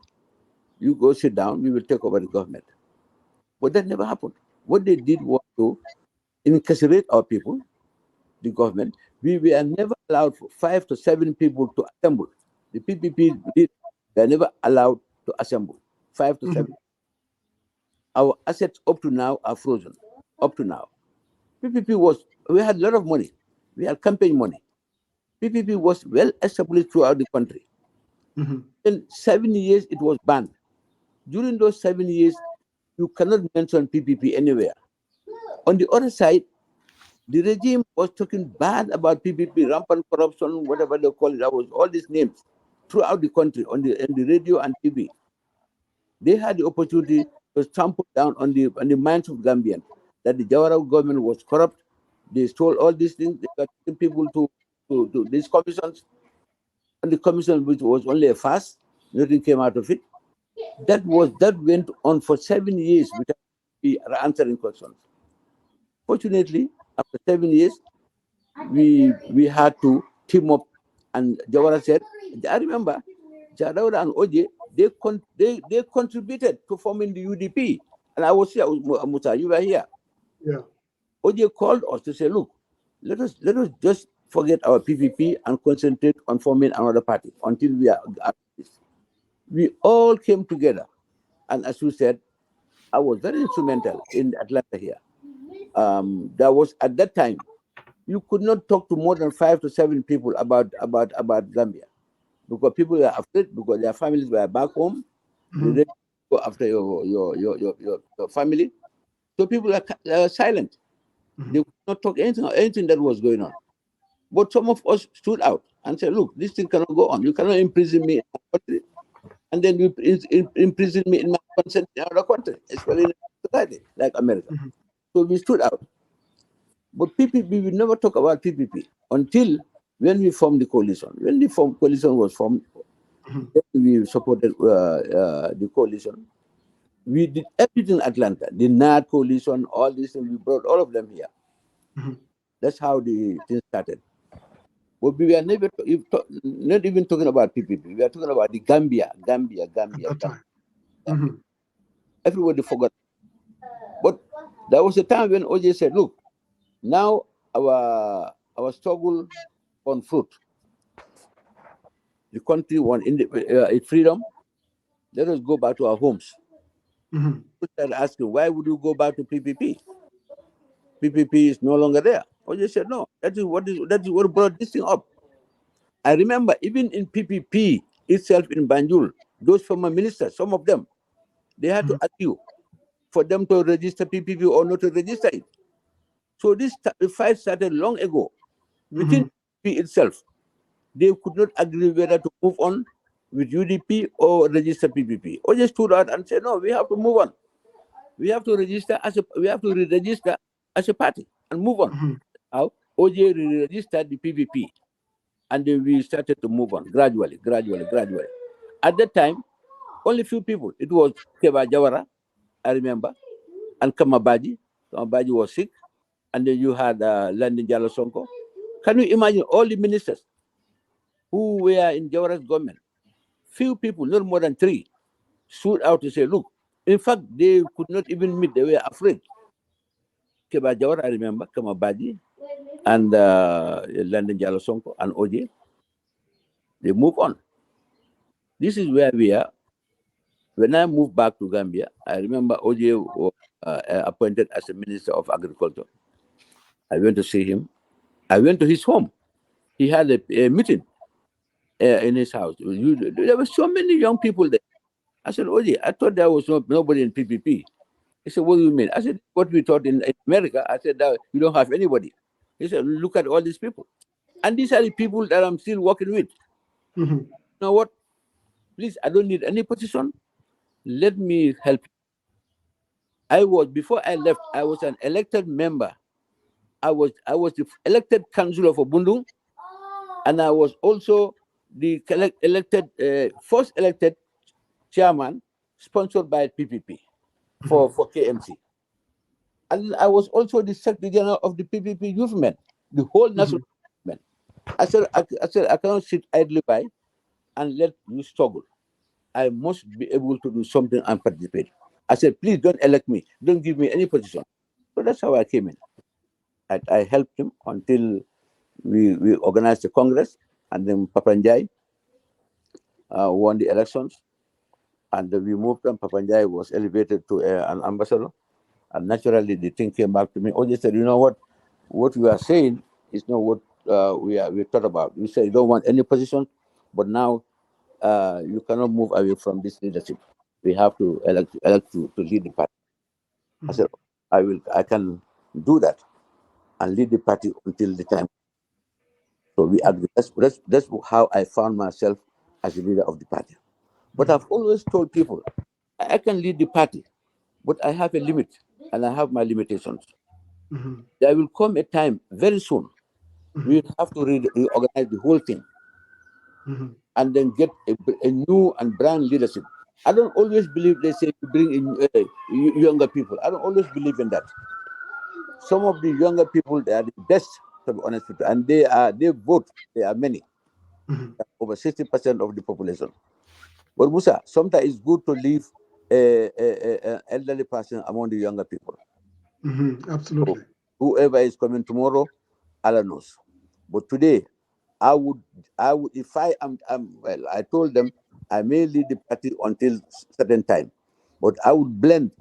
You go sit down. We will take over the government. But that never happened. What they did was to incarcerate our people, the government. We were never allowed for 5 to 7 people to assemble. The PPP were never allowed to assemble. 5 to 7. mhm, Our assets up to now are frozen. Up to now, PPP was. We had a lot of money. We had campaign money. PPP was well established throughout the country. mhm, In 7 years, it was banned. During those 7 years, you cannot mention PPP anywhere. On the other side, the regime was talking bad about PPP, rampant corruption, whatever they call it. That was all these names throughout the country on the radio and TV. They had the opportunity to trample down on the minds of Gambians that the Jawara government was corrupt. They stole all these things. They got people to these commissions, and the commission, which was only a farce, nothing came out of it. That went on for 7 years without be answering questions. Fortunately, after 7 years, we had to team up, and Jawara said, I remember Jawara and Oje, they contributed to forming the UDP, and I was here, Musa, you were here. yeah, Oje called us to say, look, let us just forget our PPP and concentrate on forming another party until we are at this. We all came together, and as you said, I was very instrumental in Atlanta here. There was at that time you could not talk to more than 5 to 7 people about Zambia because people were afraid because their families were back home. They mhm, didn't go after your family, so people are silent. They mhm, could not talk anything that was going on. But some of us stood out and said, "Look, this thing cannot go on. You cannot imprison me in my country, and then you imprison me in my consent in another country, especially in a society like America." mhm, So we stood out. But PPP, we never talk about PPP until when we formed the coalition. When the coalition was formed, mhm, then we supported the coalition. We did everything in Atlanta, the NAD coalition, all these things. We brought all of them here. mhm. That's how the thing started. But we were never not even talking about PPP. We are talking about the Gambia, Gambia, At Gambia, that Gambia, time. Gambia. Mhm, Everybody forgot. But there was a time when OJ said, "Look, now our struggle on fruit. The country won its freedom. Let us go back to our homes." mhm, People started asking, "Why would you go back to PPP? PPP is no longer there." OJ said, "No, that is what brought this thing up. I remember even in PPP itself in Banjul, those former ministers, some of them, they had to argue for them to register PPP or not to register it. So this fight started long ago. Within PPP itself, they could not agree whether to move on with UDP or register PPP. Or just stood out and said, no, we have to move on. We have to register we have to re-register as a party and move on. How OJ re-registered the PPP, and then we started to move on gradually. At that time, only few people. It was Kebba Jawara, I remember, and Kamabaji. Kamabaji was sick, and then you had Landing Jallow Sonko. Can you imagine all the ministers who were in Jawara's government? Few people, not more than 3, stood out to say, look, in fact, they could not even meet, they were afraid. Kebba Jawara, I remember, Kamabaji, and Landing Jallow Sonko, and OJ, they move on. This is where we are. When I moved back to Gambia, I remember OJ was appointed as a Minister of Agriculture. I went to see him. I went to his home. He had a meeting in his house. There were so many young people there. I said, OJ, I thought there was nobody in PPP. He said, what do you mean? I said, what we thought in America. I said, you don't have anybody. He said, look at all these people. And these are the people that I'm still working with. You know what? Please, I don't need any position. Let me help you. Before I left, I was an elected member. I was the elected councillor for Bundung, and I was also the first elected chairman sponsored by PPP for KMC. And I was also the secretary general of the PPP movement, the whole national movement. I said, I cannot sit idly by and let you struggle. I must be able to do something and participate. I said, please don't elect me. Don't give me any position. So that's how I came in. I helped him until we organized the Congress, and then Papanjai won the elections, and we moved on. Papanjai was elevated to an ambassador, and naturally the thing came back to me. OJ said, you know what you are saying is not what we thought about. You say you don't want any position, but now you cannot move away from this leadership. We have to elect to lead the party. I said, I can do that and lead the party until the time. So we agree. That's how I found myself as a leader of the party. But I've always told people, I can lead the party, but I have a limit, and I have my limitations. There will come a time very soon we have to reorganize the whole thing and then get a new and brand leadership. I don't always believe they say to bring in younger people. I don't always believe in that. Some of the younger people, they are the best, to be honest with you, and they vote. There are many, over 60% of the population. But Musa, sometimes it's good to leave an elderly person among the younger people. Absolutely. So whoever is coming tomorrow, Allah knows. But today, I would, if I am, well, I told them I may lead the party until certain time, but I would blend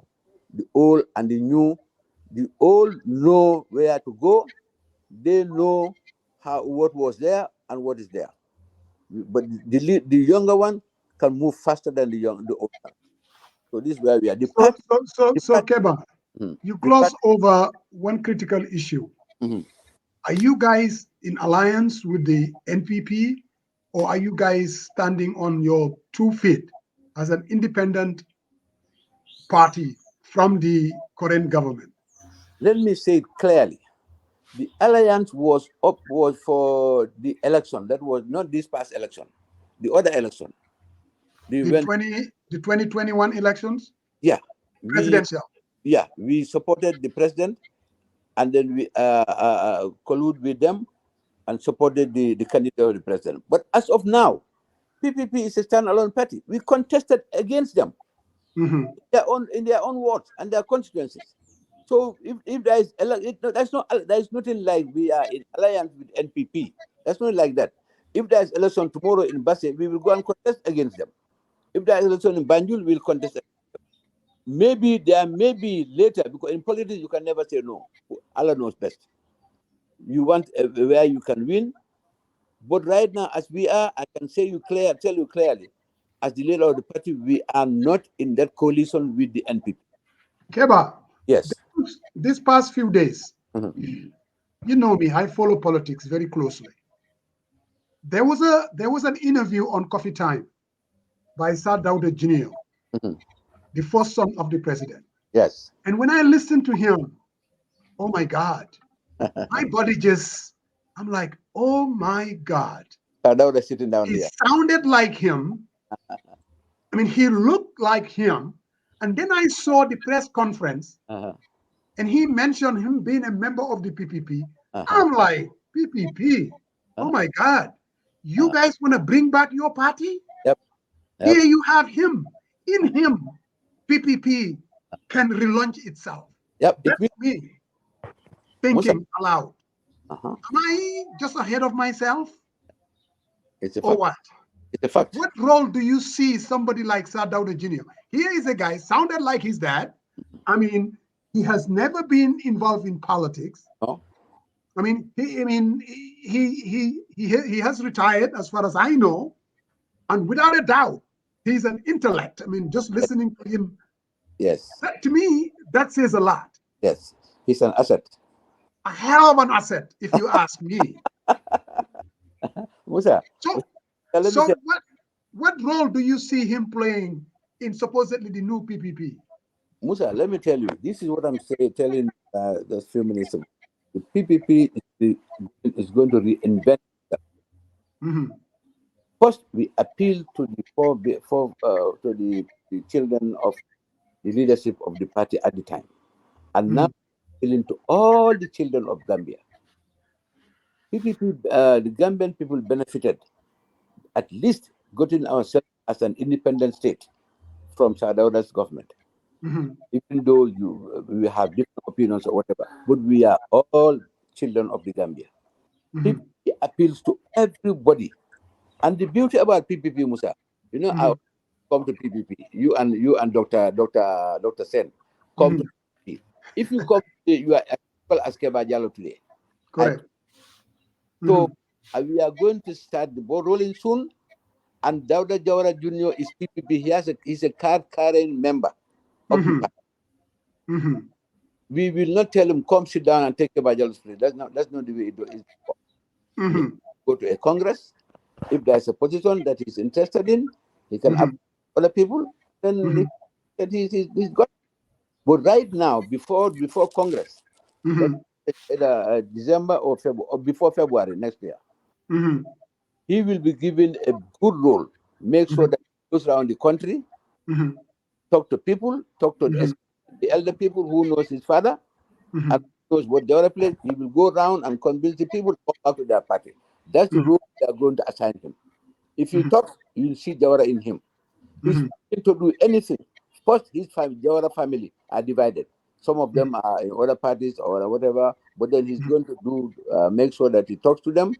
the old and the new. The old know where to go. They know what was there and what is there. But the younger one can move faster than the old one. So this is where we are. The party, So Kebba, you gloss over one critical issue. Are you guys in alliance with the NPP, or are you guys standing on your 2 feet as an independent party from the current government? Let me say it clearly. The alliance was for the election. That was not this past election. The other election. The 2021 elections? Yeah. Presidential. We supported the president, and then we collude with them and supported the candidate of the president. But as of now, PPP is a standalone party. We contested against them in their own words and their constituencies. So if there is there is nothing like we are in alliance with NPP. That's not like that. If there is election tomorrow in Basse, we will go and contest against them. If there is election in Banjul, we will contest against them. Maybe there may be later, because in politics you can never say no. Allah knows best. You want where you can win, But right now, as we are, I can tell you clearly, as the leader of the party, we are not in that coalition with the NPP. Kebba, Yes. this past few days, Mhm. you know me, I follow politics very closely. There was an interview on Coffee Time by Sir Dawda Jr., Mhm. the first son of the president. Yes. And when I listened to him, oh my God, my body just, I'm like, oh my God. Now they're sitting down He here. sounded like him. I mean, he looked like him. And then I saw the press conference Uh-huh. and he mentioned him being a member of the PPP. Uh-huh. I'm like, PPP? Oh Uh-huh. my God. You guys want to bring back your party? Yep. Here Yep. you have him. In him, PPP can relaunch itself. Yep. It That's will. me Musa. thinking aloud. Uh-huh. Am I just ahead of myself It's a or fact. what? It's a fact. What role do you see somebody like Sir Dawda Jr.? Here is a guy, sounded like his dad. I mean, he has never been involved in politics. No? I mean, he has retired as far as I know, and without a doubt, he's an intellect. I mean, just listening to him, Yes. to me, that says a lot. Yes. He's an asset. A hell of an asset, if you ask me. Musa. So, Let me so say, what role do you see him playing in supposedly the new PPP? Musa, let me tell you. This is what I'm telling those few minutes ago. The PPP is going to reinvent itself. Mm-hmm. First, we appeal to the children of the leadership of the party at the time, and now appealing to all the children of Gambia. PPP, the Gambian people benefited, at least getting ourselves as an independent state from Sadauda's government. Mm-hmm. Even though we have different opinions or whatever, but we are all children of the Gambia. Mm-hmm. PPP appeals to everybody. And the beauty about PPP, Musa, I Mm-hmm. come to PPP. You and Dr. Sen come to Mm-hmm. PPP. If you come today, you are as well as Kebba Jallow today. Correct. So Mm-hmm. we are going to start the ball rolling soon. And Dauda Jawara Jr. is PPP. He's a card carrying member of the Mm-hmm. party. Mm-hmm. We will not tell him come sit down and take Kebba Jallow's place. That's not the way it is. He Mm-hmm. go to a congress. If there's a position that he's interested in, he can Mm-hmm. ask other people. Then he's got. But right now, before Congress, that's Mm-hmm. either December or February or before February next year, Mm-hmm. he will be given a good role. Make sure Mm-hmm. that he goes around the country, Mm-hmm. talk to people, talk to Mm-hmm. the elder people who knows his father Mm-hmm. and knows what the other place. He will go around and convince the people to come back to their party. That's the Mm-hmm. role they are going to assign him. If you Mm-hmm. talk, you will see Jawara in him. He's Mm-hmm. willing to do anything. First, his family, Jawara family, are divided. Some of them are in other parties or whatever, but then he's going to do make sure that he talks to them,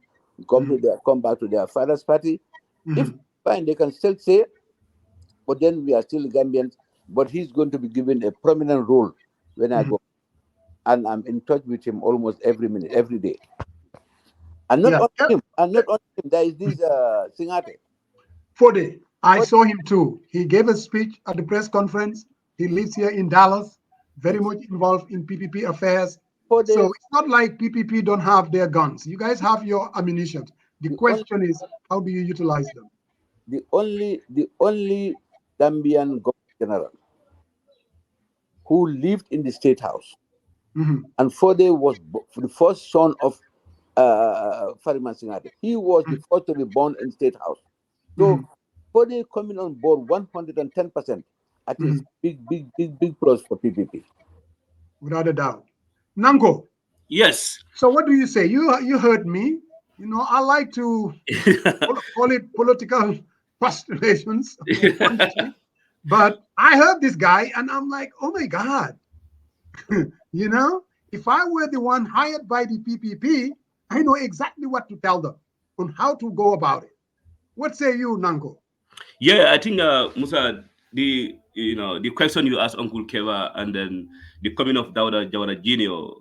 come back to their father's party. If Mm-hmm. fine, they can still say, but then we are still Gambians. But he's going to be given a prominent role when I Mm-hmm. go, and I'm in touch with him almost every minute, every day. And not Yeah. only Yeah. him, there is this Singate. Fode, I But saw him too. He gave a speech at the press conference. He lives here in Dallas, very it's much involved in PPP affairs. for So the it's not like PPP don't have their guns. You guys have your ammunition. The the only question is, how do you utilize them? the only Gambian governor general who lived in the state house, Mm-hmm. and Fode was the first son of Fariman Singate. He was the first to be born in state house. So Mm-hmm. Fode coming on board 110%, I think Mm-hmm. it's big plus for PPP. Without a doubt. Nango, Yes. so what do you say? You heard me. You know, I like to call it political postulations or punchy, but I heard this guy and I'm like, oh my God. You know, if I were the one hired by the PPP, I know exactly what to tell them on how to go about it. What say you, Nango? Yeah, I think Musa, the question you asked Uncle Keva and then the coming of Dauda Jawara Jr.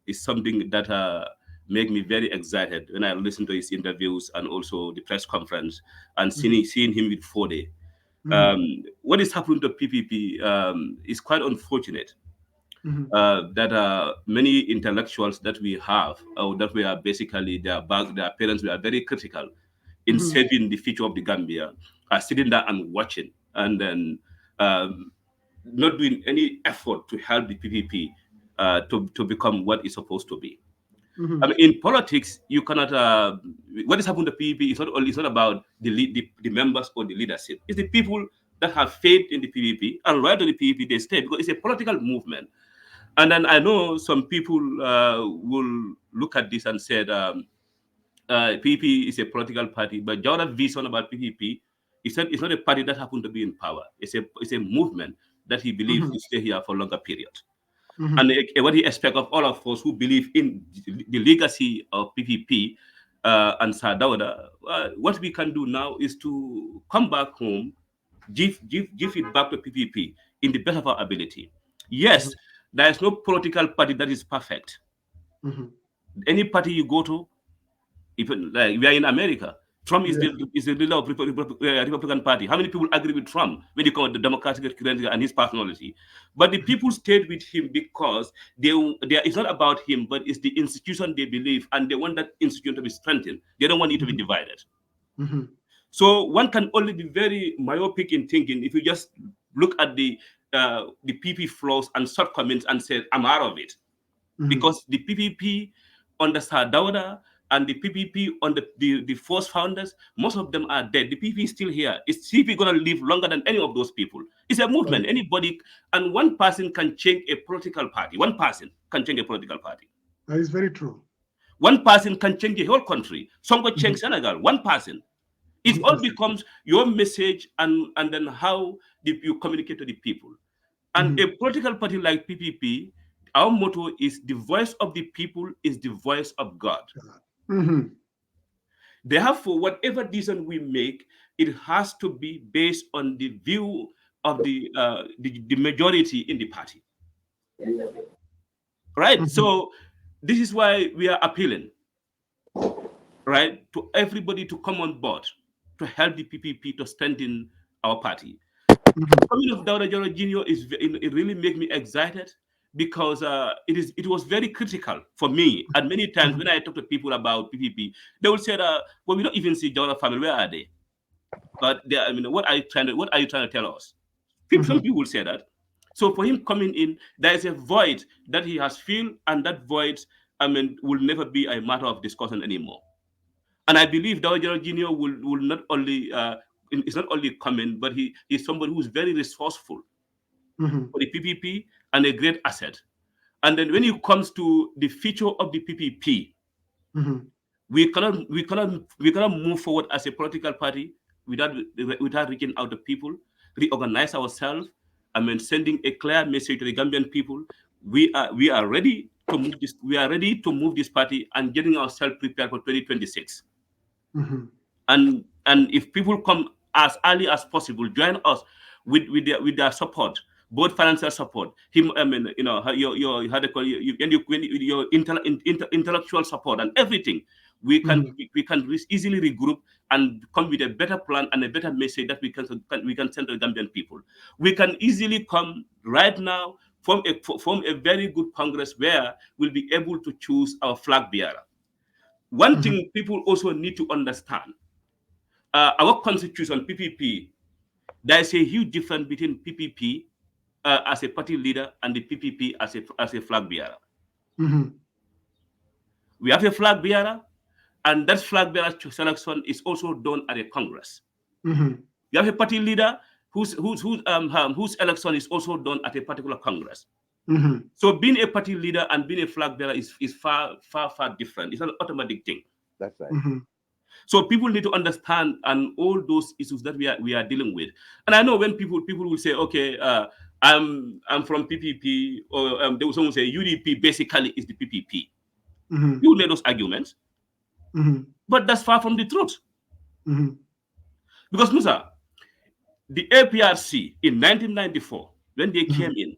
Is something that make me very excited when I listen to his interviews and also the press conference and Mhm. seeing him with 4-day. Mhm. What is happening to PPP is quite unfortunate. Mhm. That many intellectuals that we have, or that we are basically their parents, were very critical in Mhm. saving the future of the Gambia, are sitting there and watching, and then um, not doing any effort to help the PPP to become what it's supposed to be. I Mhm. mean, in politics, you cannot. What is happening to PPP is not only, it's not about the members or the leadership. It's the people that have faith in the PPP and right to the PPP they stay, because it's a political movement. And then I know some people will look at this and said PPP is a political party, but Jawara's vision about PPP is that it's not a party that happened to be in power. It's a movement that he believes Mhm. will stay here for a longer period. And Mhm. what he expects of all of us who believe in the legacy of PPP and Sadawada, what we can do now is to come back home, give it back to PPP in the best of our ability. Mhm. Yes, there is no political party that is perfect. Mhm. Any party you go to, even like we are in America, Trump Yeah. is the leader of Republican Party. How many people agree with Trump when you come to the Democratic candidate and his personality? But the people stayed with him because it's not about him, but it's the institution they believe, and they want that institution to be strengthened. They don't want it to be Mhm. divided. Mhm. So one can only be very myopic in thinking if you just look at the PP flaws and shortcomings and say, "I'm out of it." Mhm. Because the PPP under Sadauda and the PPP on the first founders, most of them are dead. The PPP is still here. Is CP going to live longer than any of those people? It's a Right. movement. Anybody, and one person can change a political party. One person can change a political party. That is very true. One person can change the whole country. Some could change Mhm. Senegal. One person. It One all person. becomes your message and then how you communicate to the people. And a Mhm. political party like PPP, our motto is the voice of the people is the voice of God. Mhm. Therefore, whatever decision we make, it has to be based on the view of the majority in the party. Right? Mhm. So this is why we are appealing, right, to everybody to come on board to help the PPP to strengthen our party. Mhm. Coming of Dawda Joro Jr. It really make me excited because it was very critical for me. And many times Mhm. when I talk to people about PPP, they will say that, well, we don't even see Jawara family. Where are they? But I mean, what are you trying to tell us? Some Mhm. people will say that. So for him coming in, there is a void that he has filled, and that void, I mean, will never be a matter of discussion anymore. And I believe Dow Jones Jr. will not only is not only coming, but he is somebody who is very resourceful Mhm. for the PPP and a great asset. And then when it comes to the future of the PPP, Mhm. we cannot move forward as a political party without reaching out to people, reorganize ourselves. I mean, sending a clear message to the Gambian people. We are ready to move this. We are ready to move this party and getting ourselves prepared for 2026. Mhm. And if people come as early as possible, join us with their support, both financial support, him, I mean, your how they call your intellectual support and everything. We can Mhm. we can easily regroup and come with a better plan and a better message that we can send to the Gambian people. We can easily come right now, form a very good congress where we'll be able to choose our flag bearer. One Mhm. thing people also need to understand, our constitution, PPP, there is a huge difference between PPP as a party leader and the PPP as a flag bearer. Mhm. We have a flag bearer, and that flag bearer selection is also done at a Congress. Mhm. We have a party leader whose election is also done at a particular Congress. Mhm. So being a party leader and being a flag bearer is far, far, far different. It's an automatic thing. That's right. Mhm. So people need to understand and all those issues that we are dealing with. And I know when people will say, okay, I'm from PPP, or they will someone say UDP basically is the PPP. Mhm. You will make those arguments, Mhm. but that's far from the truth. Mhm. Because Musa, the APRC in 1994, when they came Mhm. in,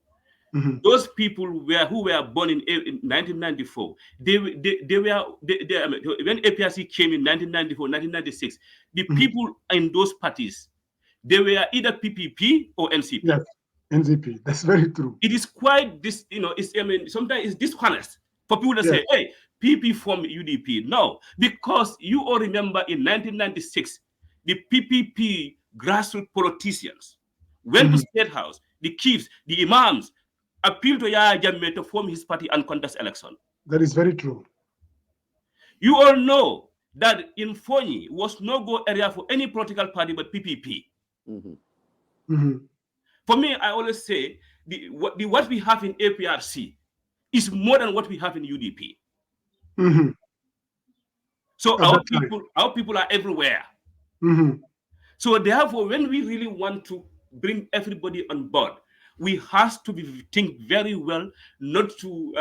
Those people who were born in 1994, when APRC came in 1994, 1996, the people in those parties, they were either PPP or NCP. Yes, NCP. That's very true. It is quite this, sometimes it's dishonest for people to say, hey, PP from UDP. No, because you all remember in 1996, the PPP grassroots politicians went to State House, the chiefs, the imams, appealed to Yahya Jammeh to form his party and contest election. That is very true. You all know that in Fonyi was no go area for any political party but PPP. For me, I always say what we have in APRC is more than what we have in UDP. So our people are everywhere. So therefore, when we really want to bring everybody on board, we have to think very well, not to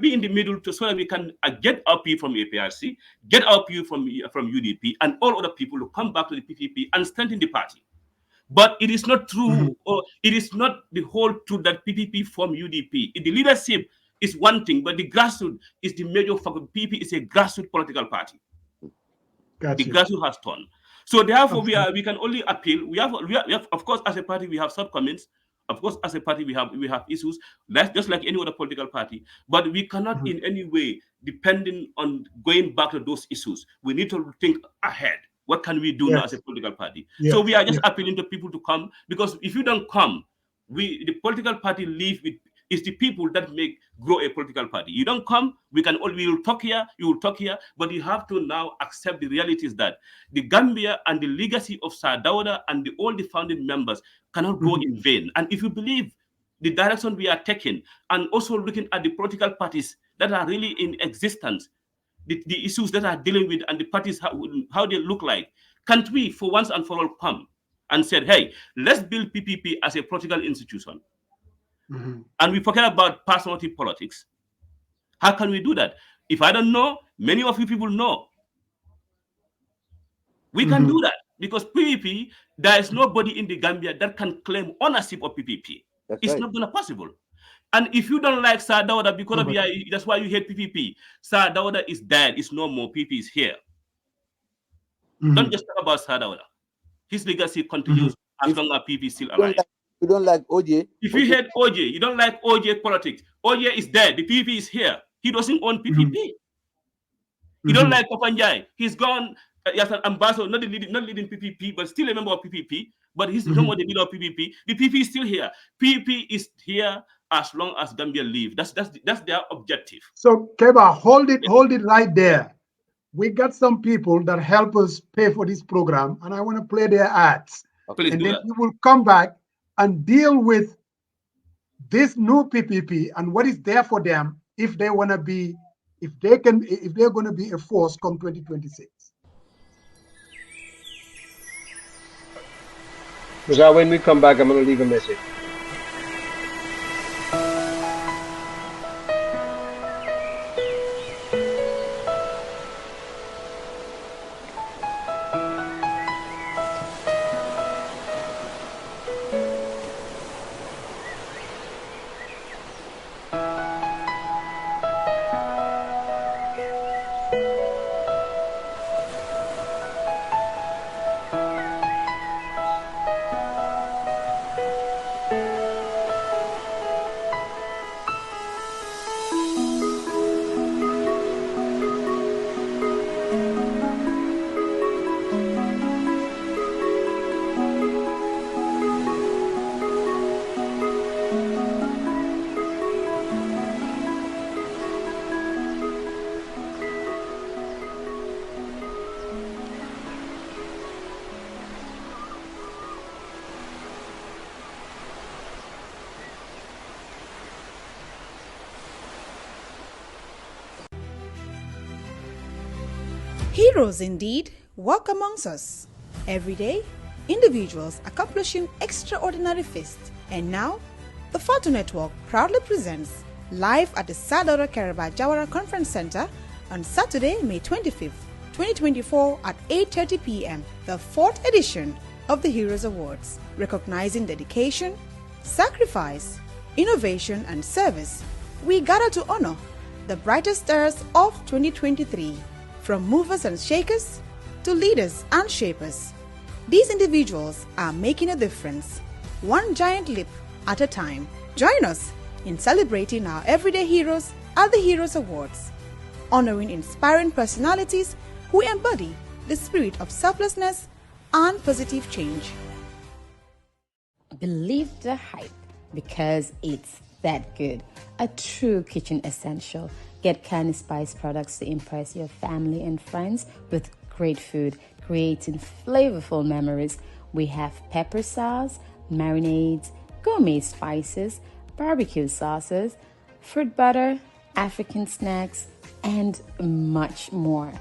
be in the middle, so that we can get our people from APRC, get our people from UDP, and all other people to come back to the PPP and strengthen the party. But it is not true, or it is not the whole truth that PPP form UDP. The leadership is one thing, but the grassroots is the major factor. PPP is a grassroots political party. The grassroots has turned. So therefore, we can only appeal. We have, of course, as a party, we have shortcomings. Of course, as a party, we have issues. That's just like any other political party. But we cannot in any way, depending on going back to those issues, we need to think ahead. What can we do now as a political party? So we are just appealing to people to come, because if you don't come, the political party is the people that grow a political party. You don't come, we will talk here, you will talk here, but you have to now accept the realities that the Gambia and the legacy of Sir Dawda and all the founding members cannot go in vain. And if you believe the direction we are taking, and also looking at the political parties that are really in existence, the issues that are dealing with, and the parties, how they look like, can't we, for once and for all, come and say, hey, let's build PPP as a political institution, and we forget about personality politics? How can we do that? If I don't know, many of you people know. We can do that, because PPP, there is nobody in the Gambia that can claim ownership of PPP. It's not going to possible. And if you don't like Sir Dawda, because of that's why you hate PPP. Sir Dawda is dead. It's no more. PPP is here. Don't just talk about Sir Dawda. His legacy continues as long as PPP is still alive. You don't like OJ? If you hate OJ, you don't like OJ politics. OJ is dead. The PPP is here. He doesn't own PPP. You don't like Papanjai. He's gone as an ambassador, not leading PPP, but still a member of PPP. But he's no more the leader of PPP. The PPP is still here. PPP is here as long as Gambia live. That's their objective. So Kebba, hold it right there. We got some people that help us pay for this program, and I want to play their ads. Please and do then that. we will come back and deal with this new PPP and what is there for them if they want to be, if they're going to be a force come 2026. Because when we come back, I'm going to leave a message. Heroes indeed walk amongst us. Every day, individuals accomplishing extraordinary feats. And now, the Photo Network proudly presents, live at the Sir Dawda Kebba Jallow Conference Center on Saturday, May 25th, 2024 at 8:30 p.m., the 4th edition of the Heroes Awards, recognizing dedication, sacrifice, innovation, and service, we gather to honor the brightest stars of 2023, from movers and shakers to leaders and shapers. These individuals are making a difference, one giant leap at a time. Join us in celebrating our everyday heroes at the Heroes Awards, honoring inspiring personalities who embody the spirit of selflessness and positive change. Believe the hype because it's that good. A true kitchen essential. Get Candy Spice products to impress your family and friends with great food, creating flavorful memories. We have pepper sauce, marinades, gourmet spices, barbecue sauces, fruit butter, African snacks, and much more.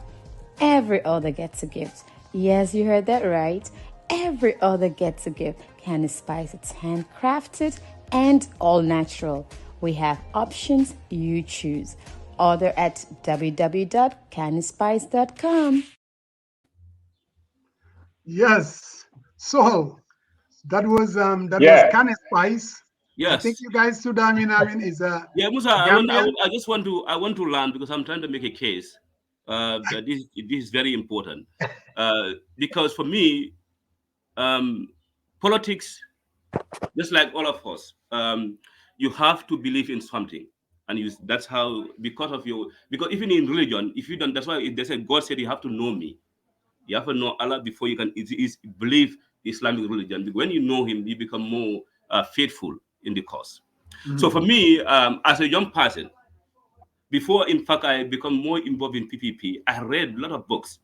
Every order gets a gift. Yes, you heard that right. Every order gets a gift. Candy Spice, it's handcrafted and all natural. We have options, you choose. Order at www.candyspice.com. Yes. So that was Yeah. Canny Spice. I think Yes. you guys should is Yeah, Musa. Gambian. I just want to learn because I'm trying to make a case. That this is very important. Because for me, um, politics, just like all of us, you have to believe in something, and that's how, because even in religion, if you don't, that's why they said God said you have to know me. You have to know Allah before you can is believe the Islamic religion. When you know Him, you become more faithful in the cause. So for me, as a young person, before in fact I become more involved in PPP, I read a lot of books.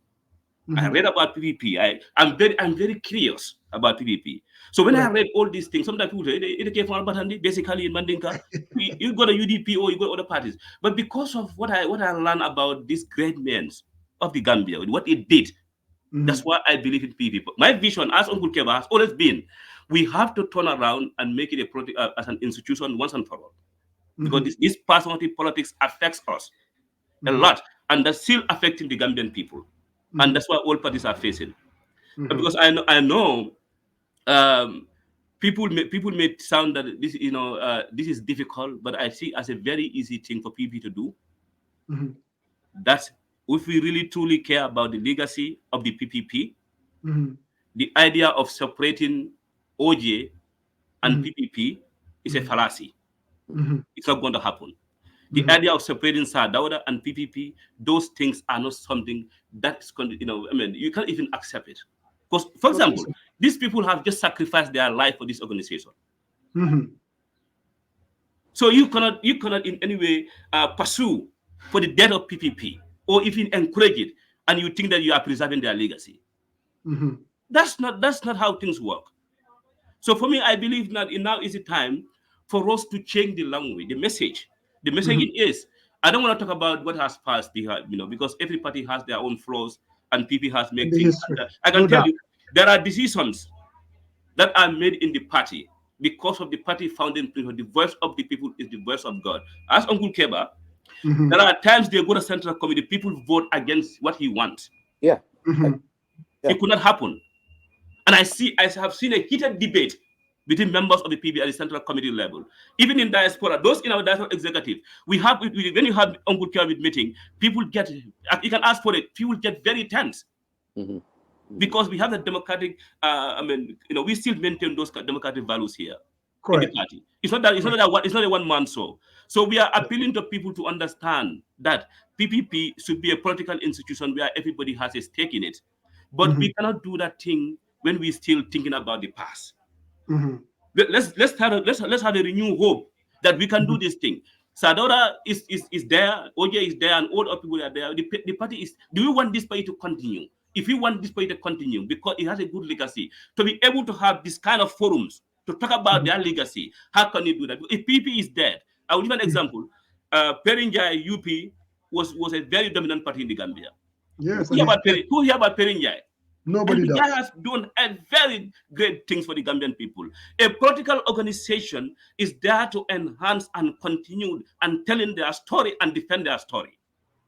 I read about PPP. I'm very curious about PPP. So when I Correct. read all these things, sometimes people say it came from Batandi, basically in Mandinka. You got a UDP or you got other parties. But because of what I learned about these great men of the Gambia, what it did, that's why I believe in PPP. My vision as Uncle Keba has always been, we have to turn around and make it as an institution once and for all. Because this personality politics affects us a lot, and that's still affecting the Gambian people, and that's what all parties are facing. Because I know um, people may sound that this is difficult, but I see as a very easy thing for people to do. That's if we really truly care about the legacy of the PPP, the idea of separating OJ and PPP is a fallacy. It's not going to happen. The idea of separating Sadauda and PPP, those things are not something that's going to, I mean, you can't even accept it. Because, for example, these people have just sacrificed their life for this organization. So you cannot in any way pursue for the death of PPP or even encourage it, and you think that you are preserving their legacy. That's not how things work. So for me, I believe that now is the time for us to change the language, the message. The message is, I don't want to talk about what has passed, because every party has their own flaws and people has In made the things. history. I No can tell doubt. you, there are decisions that are made in the party because of the party founding principle. The voice of the people is the voice of God. As Uncle Keba, there are times they go to central committee, people vote against what he wants. Yeah. It could not happen. And I have seen a heated debate between members of the PB at the central committee level. Even in diaspora, those in our diaspora executive, when you have Uncle Kermit meeting, people get, you can ask for it, people get very tense because we have the democratic, we still maintain those democratic values here in the Correct. party. It's not a one man show. So we are appealing to people to understand that PPP should be a political institution where everybody has a stake in it. But we cannot do that thing when we're still thinking about the past. Let's have a renewed hope that we can do this thing. Sadora is there, OJ is there, and all other people are there. The party is. Do we want this party to continue? If we want this party to continue, because it has a good legacy, to be able to have this kind of forums to talk about their legacy, how can you do that? If PP is dead, I will give an example. Perinjai UP was a very dominant party in the Gambia. Yes, and it's dead. Who hear about Perinjai? And Nobody the guy does. has done a very great things for the Gambian people. A political organization is there to enhance and continue and telling their story and defend their story.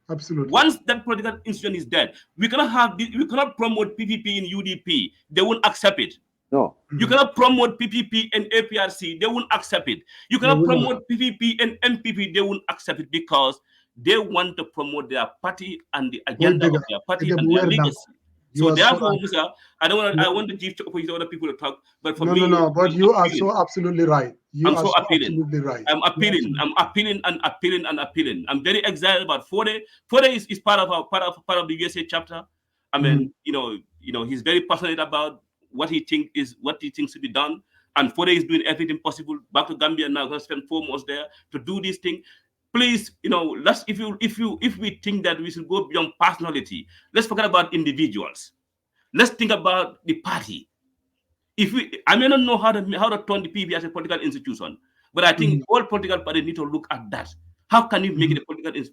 Absolutely. Once that political institution is dead, we cannot promote PPP in UDP. They won't accept it. No. You cannot promote PPP and APRC, they won't accept it. You They cannot will not. promote PPP and MPP, they won't accept it because they want to promote their party and the Way agenda of bigger. their party Ege and their buwerda. legacy. You So are so therefore, right. Musa, I don't want to, You- I want to give to opportunity to other people to talk, but for No, me, no, no. But I'm you are appealing. so absolutely right. You I'm are so so appealing. absolutely right. I'm You're appealing. absolutely I'm appealing and appealing and appealing. I'm very excited about Fode. Fode is part of our part of the USA chapter. I Mhm. mean, he's very passionate about what he thinks to be done. And Fode is doing everything possible. Back to Gambia now, gonna spend 4 months there to do this thing. Please, let's if we think that we should go beyond personality, let's forget about individuals. Let's think about the party. If we, I may not know how to turn the PB as a political institution, but I think Mhm. all political parties need to look at that. How can you make it Mhm. a political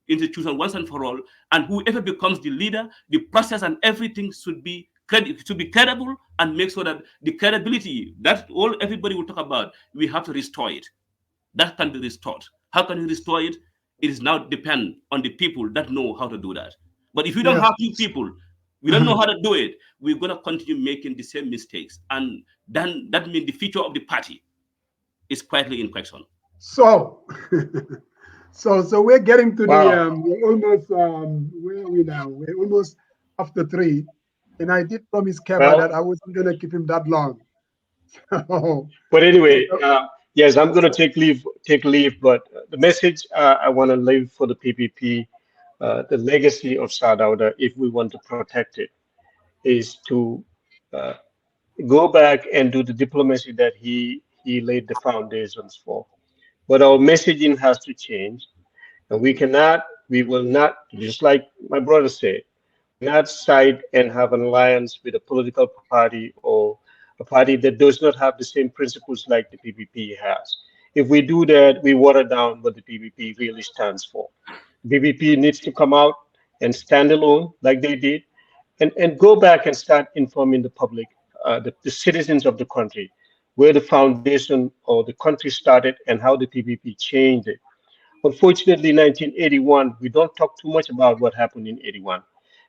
institution once and for all? And whoever becomes the leader, the process and everything should be credible and make sure that the credibility that all everybody will talk about, we have to restore it. That can be restored. How can you restore it? It is now depend on the people that know how to do that. But if you don't Yeah. have few people, we don't know Uh-huh. how to do it, we're gonna continue making the same mistakes. And then that means the future of the party is quietly in question. So, so we're getting to the Wow. we're almost where are we now? We're almost after 3, and I did promise Keba Well, that I wasn't gonna keep him that long. So, but anyway, so, yes, I'm going to take leave. But the message I want to leave for the PPP, the legacy of Sadauda, if we want to protect it, is to uh, go back and do the diplomacy that he laid the foundations for. But our messaging has to change, and we will not, just like my brother said, not side and have an alliance with a political party or a party that does not have the same principles like the PPP has. If we do that, we water down what the PPP really stands for. PPP needs to come out and stand alone like they did, and go back and start informing the public, the citizens of the country, where the foundation or the country started and how the PPP changed it. Unfortunately, 1981, we don't talk too much about what happened in 81.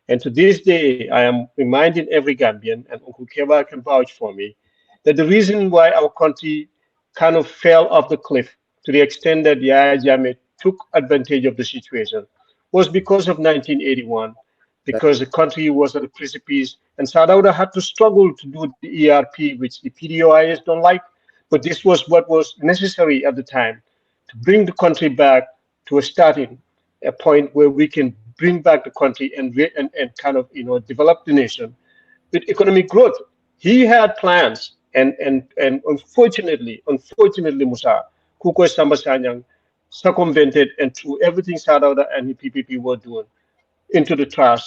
And to this day, I am reminding every Gambian, and Uncle Keba can vouch for me, that the reason why our country kind of fell off the cliff to the extent that Yahya Jammeh took advantage of the situation was because of 1981, That, because the country was at a precipice, and Sadauda had to struggle to do the ERP, which the PDOIS don't like, but this was what was necessary at the time to bring the country back to a starting a point where we can bring back the country and kind of develop the nation with economic growth. He had plans, and unfortunately, Musa Kuko Samba Sanyang circumvented and threw everything Sadauda and the PPP were doing into the trash.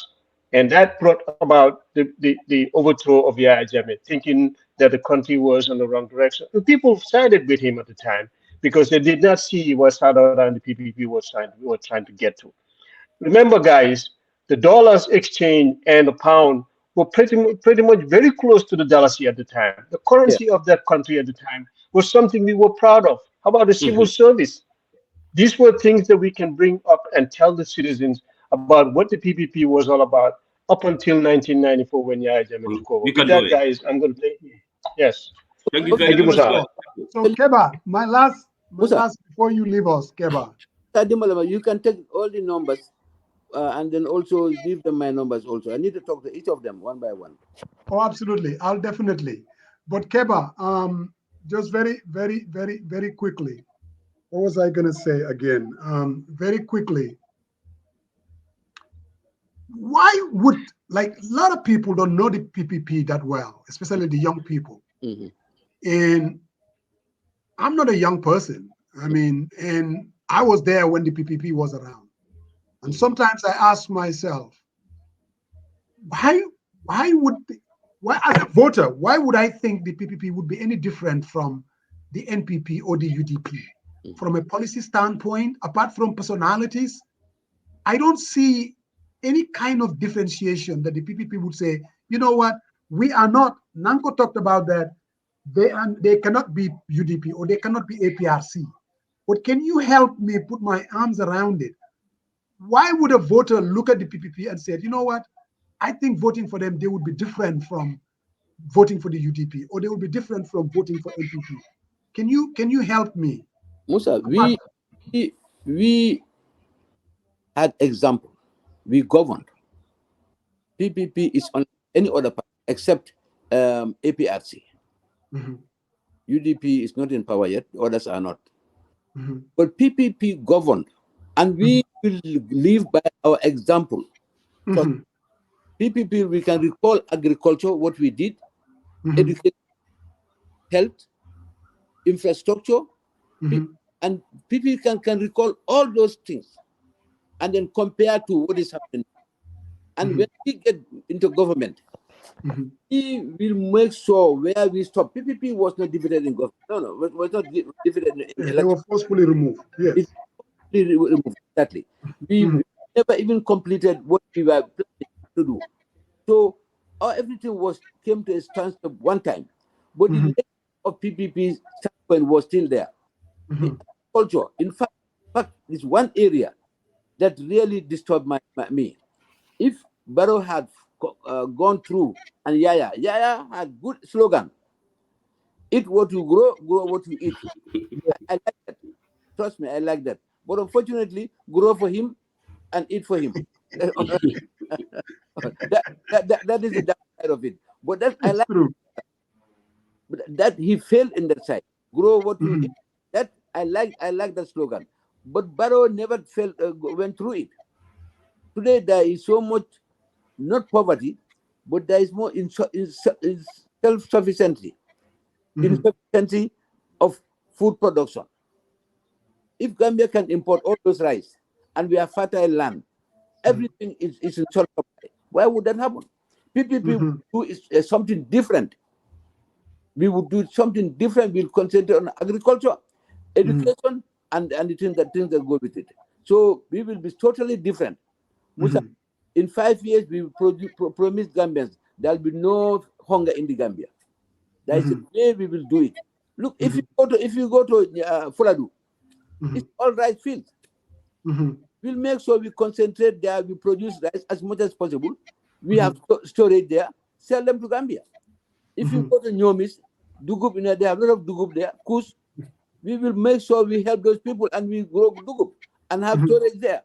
And that brought about the overthrow of Yahya Jammeh, thinking that the country was on the wrong direction. And people sided with him at the time because they did not see what Sadauda and the PPP were trying to get to. Remember, guys, the dollars exchange and the pound were pretty much very close to the dollar at the time. The yeah. currency of that country at the time was something we were proud of. How about the civil Mhm. service? These were things that we can bring up and tell the citizens about what the PPP was all about up until 1994 when Yahya Jammeh took over. We With can do that, it. guys, I'm going to thank you. Yes. Thank you Okay, very Thank you, much. Musa. so Keba, my Musa, last before you leave us, Keba. you can take all the numbers and then also give them my numbers also. I need to talk to each of them one by one. Oh, absolutely. I'll definitely. But Keba, just very, very, very, very quickly. What was I gonna say again? Very quickly. Why would, like, a lot of people don't know the PPP that well, especially the young people. Mhm. And I'm not a young person. I mean, and I was there when the PPP was around. And Mhm. sometimes I ask myself, why, why would, why as a voter, why would I think the PPP would be any different from the NPP or the UDP? Mhm. From a policy standpoint, apart from personalities, I don't see any kind of differentiation that the PPP would say, you know what, we are not, Nanko talked about that, they cannot be UDP or they cannot be APRC. But can you help me put my arms around it? Why would a voter look at the PPP and say, you know what, I think voting for them, they would be different from voting for the UDP, or they will be different from voting for NPP. Can you help me? Musa, Apart, we had example. We governed. PPP is on any other party except APRC. Mhm, UDP is not in power yet. Others are not. mhm, But PPP governed, and we will live by our example. Trust mhm, PPP, we can recall agriculture, what we did, mhm, education, health, infrastructure, mhm, and PPP can recall all those things and then compare to what is happening. And mhm, when we get into government, mhm. we will make sure where we stop. PPP was not defeated in government. No, it was not defeated in Yeah, they election. were forcefully removed. Yes. It was removed. Exactly. Mhm, We never even completed what we were planning to do. So everything came to a standstill one time, but the mhm, legacy of PPP standpoint was still there. The mhm, culture, in fact, is one area that really disturbed me. If Barrow had gone through, and Yaya had good slogan, eat what you grow, grow what you eat. I like that. Trust me, I like that. But unfortunately, grow for him and eat for him. That is the dark side of it. But that I it's like true. that he failed in that side. Grow what you eat. Mhm, That I like that slogan. But Barrow never went through it. Today there is so much not poverty, but there is more in self-sufficiency, mhm, insufficiency of food production. If Gambia can import all those rice and we have fertile land, mhm, everything is in short supply. Why would that happen? PPP would mhm, do something different. We would do something different. We'll concentrate on agriculture, mhm, education, and the things that go with it. So we will be totally different. Musa, mhm, in 5 years, we will promise Gambians there will be no hunger in the Gambia. That is the mhm, way we will do it. Look, if you mhm, go to Fuladu, it's mhm, all rice fields. mhm, We'll make sure we concentrate there. We produce rice as much as possible. We have mhm, storage there. Sell them to Gambia. If you mhm, go to Nyomis, Dugub, they have a lot of Dugub there. Kus, we will make sure we help those people and we grow Dugub and have mhm, storage there.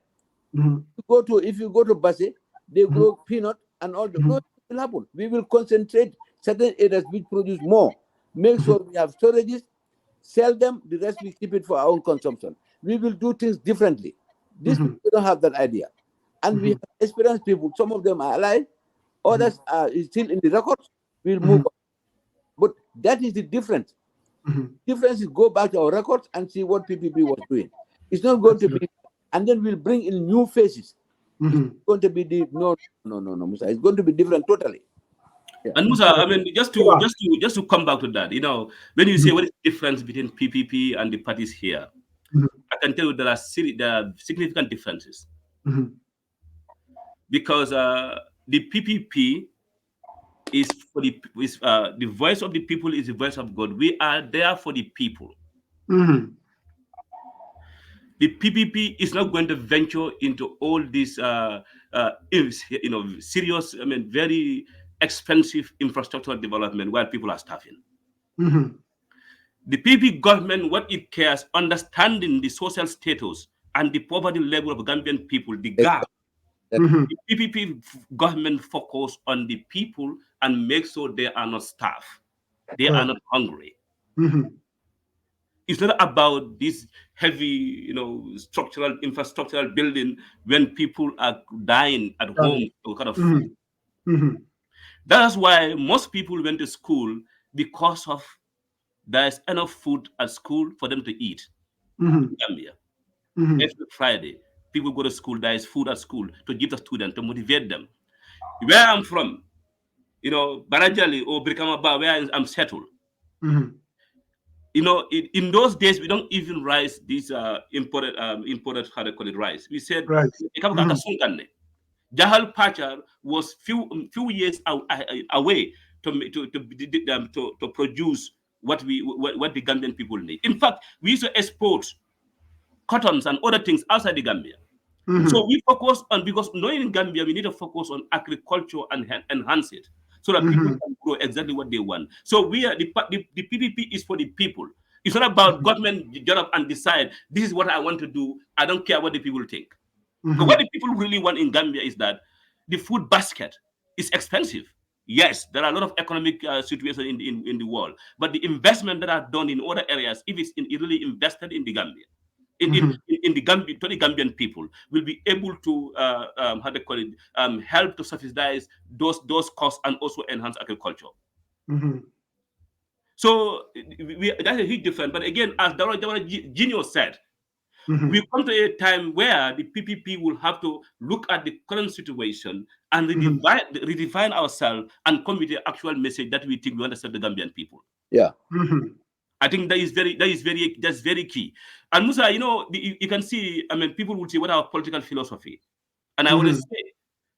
mhm, If you go to Basse, they mhm, grow peanut and all those mhm, will happen. We will concentrate certain areas which produce more. Make mhm, sure we have storages, sell them, the rest we keep it for our own consumption. We will do things differently. These mhm, people don't have that idea. And we mhm, have experienced people, some of them are alive, mhm, others are still in the records. We'll move mhm, on. But that is the difference. mhm. Difference is go back to our records and see what PPP was doing. It's not going That's to right. be, and then we'll bring in new faces. It's Mhm. going to be no, Musa. It's going to be different totally. Yeah. And Musa, I mean, just to Kebba. just to just to come back to that, when you say Mhm, what is the difference between PPP and the parties here, mhm, I can tell you there are significant differences mhm, because the PPP is for the voice of the people is the voice of God. We are there for the people. mhm. The PPP is not going to venture into all these, serious, I mean, very expensive infrastructural development while people are starving. Mhm. The PPP government, what it cares, understanding the social status and the poverty level of Gambian people, the gap. Exactly. Mhm. The PPP government focus on the people and make sure they are not starved, they are Correct. not hungry. Mhm. It's not about this heavy, structural infrastructural building when people are dying at Right. home to kind of food. Mhm. Mhm. That's why most people went to school because of there's enough food at school for them to eat. Mhm. Gambia. Mhm. Every Friday, people go to school, there is food at school to give the students, to motivate them. Where I'm from, Barajali or Brikamaba, where I'm settled, Mhm. in those days we don't even rice these imported, how they call it, rice. We said Right. Mhm. Jahal Pachar was few years away to produce what the Gambian people need. In fact, we used to export cottons and other things outside the Gambia. So Mhm. we focus on, because knowing in Gambia we need to focus on agriculture and enhance it. so that people Mhm. can grow exactly what they want. So we are the PPP is for the people. It's not about government get up and decide this is what I want to do. I don't care what the people think. Because what Mhm. the people really want in Gambia is that the food basket is expensive. Yes, there are a lot of economic situations in the world, but the investment that are done in other areas, if it's really invested in the Gambia, Mhm. in the Gambia, to the Gambian people, will be able to how they call it, help to subsidize those costs and also enhance agriculture. Mhm. So that's a huge difference. But again, as Dawara Junior said, we Mhm. come to a time where the PPP will have to look at the current situation and Mhm. redefine ourselves and come with the actual message that we think we understand the Gambian people. Yeah. Mhm. I think that's very key. And Musa, you can see. I mean, people will say, "What our political philosophy?" And I always Mhm. say,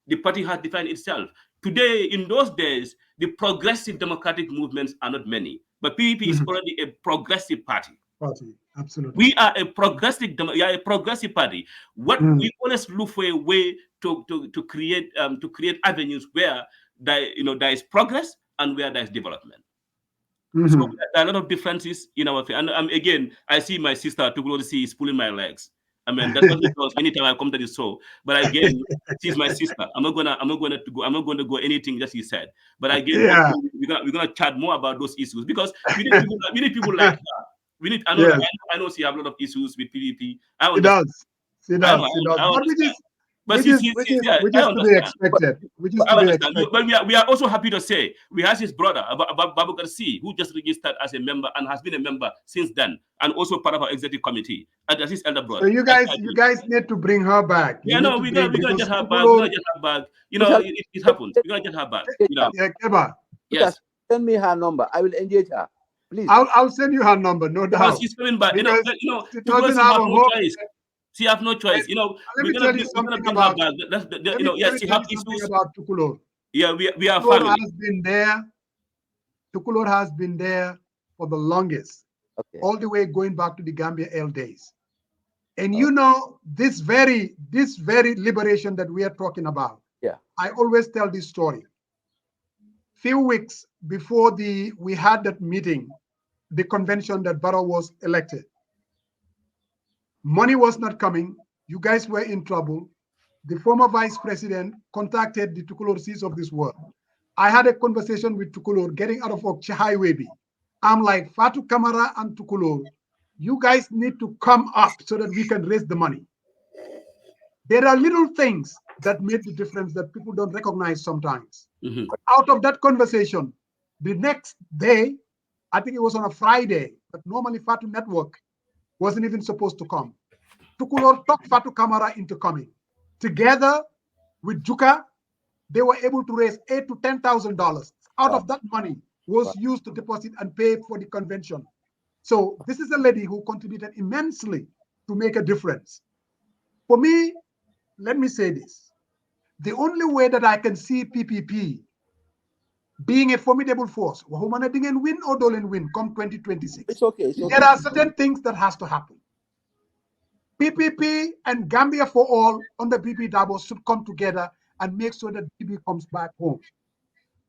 the party has defined itself. Today, in those days, the progressive democratic movements are not many, but PPP is Mhm. already a progressive party. Party. Absolutely. We are a we are a progressive party. What Mm. we always look for a way to create avenues where there is progress and where there is development. So Mhm. there are a lot of differences in our and again, I see my sister Tukulorisi is pulling my legs. I mean, that's what she does anytime I come to the show. But again, she's my sister. I'm not gonna go anything that she said. But again, Yeah. hopefully we're gonna chat more about those issues because we need people like her. We need. Yes, I know she have a lot of issues with PvP. I it understand. does. It I know. does. It does. I But understand. But yeah, which I is to be understand. expected. Which is I to be understand. expected. But we are also happy to say we have his brother, Babu Garci, who just registered as a member and has been a member since then, and also part of our executive committee. And that's his elder So brother. You guys need to bring her back. You Yeah, need no, to we're bring gonna get because her back. We're Tukulor. gonna get her back. Musa, It happens. We're gonna get her back. Yeah, Keba. Musa, Yes, send me her number. I will engage her. Please. I'll send you her number, no because doubt, she's coming back. because she Because doesn't she have have a no home. choice. She have no choice. Let We're me gonna tell you bring, we're gonna something bring her about. back. Let me Yes, she tell have you something issues. about Tukulor. Yeah, we are Tukulor family. has been there. Tukulor has been there for the longest, Okay. all the way going back to the Gambia L days. And Oh, this very liberation that we are talking about, yeah. I always tell this story. Few weeks before we had that meeting, the convention that Barrow was elected, money was not coming. You guys were in trouble. The former vice president contacted the Tukulor seas of this world. I had a conversation with Tukulor getting out of Okche Highway. I'm like, Fatu Kamara and Tukulor, you guys need to come up so that we can raise the money. There are little things that made the difference that people don't recognize sometimes. Mhm. Out of that conversation, the next day, I think it was on a Friday, but normally Fatu Network wasn't even supposed to come. Tukulor talked Fatu Kamara into coming. Together with Juka, they were able to raise $8,000 to $10,000. Out Wow. of that money was Wow. used to deposit and pay for the convention. So this is a lady who contributed immensely to make a difference. For me, let me say this. The only way that I can see PPP being a formidable force, Wahumana Dingen win or Dolen win come 2026. It's okay. It's There okay. are certain things that has to happen. PPP and Gambia for all under PP Davos should come together and make sure that PPP comes back home.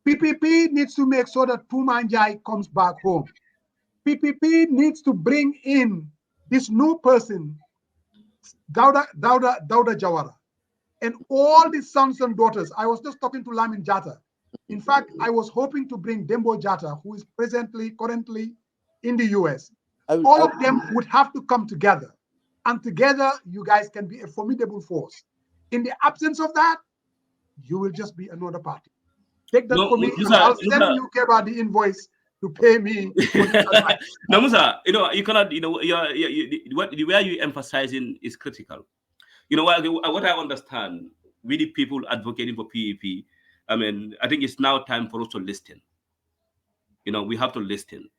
PPP needs to make sure that Pumanjai comes back home. PPP needs to bring in this new person, Dauda Jawara, and all the sons and daughters. I was just talking to Lamin Jata. In fact, I was hoping to bring Dembo Jata, who is currently in the US. All of them would have to come together. And together, you guys can be a formidable force. In the absence of that, you will just be another party. Take that No, for me, and Musa, I'll send you Keba the invoice to pay me for this advice. no, Musa, you cannot, the way you emphasizing is critical. What I understand, we the people advocating for PEP, I mean, I think it's now time for us to listen. We have to listen.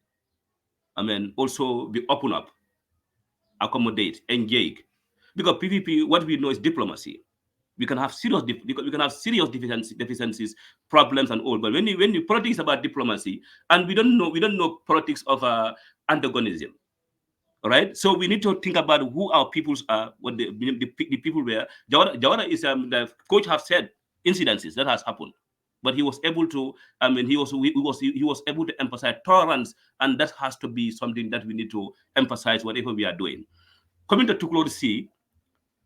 I mean, also be open up, accommodate, engage. Because PPP, what we know is diplomacy. We can have serious deficiencies, problems, and all. But when you politics is about diplomacy, and we don't know politics of antagonism. All right, so we need to think about who our peoples are, what the people were. Jawara is the coach have said incidences that has happened. but he was able to. I mean, he was able to emphasize tolerance, and that has to be something that we need to emphasize whatever we are doing. Coming to Tukulor Sea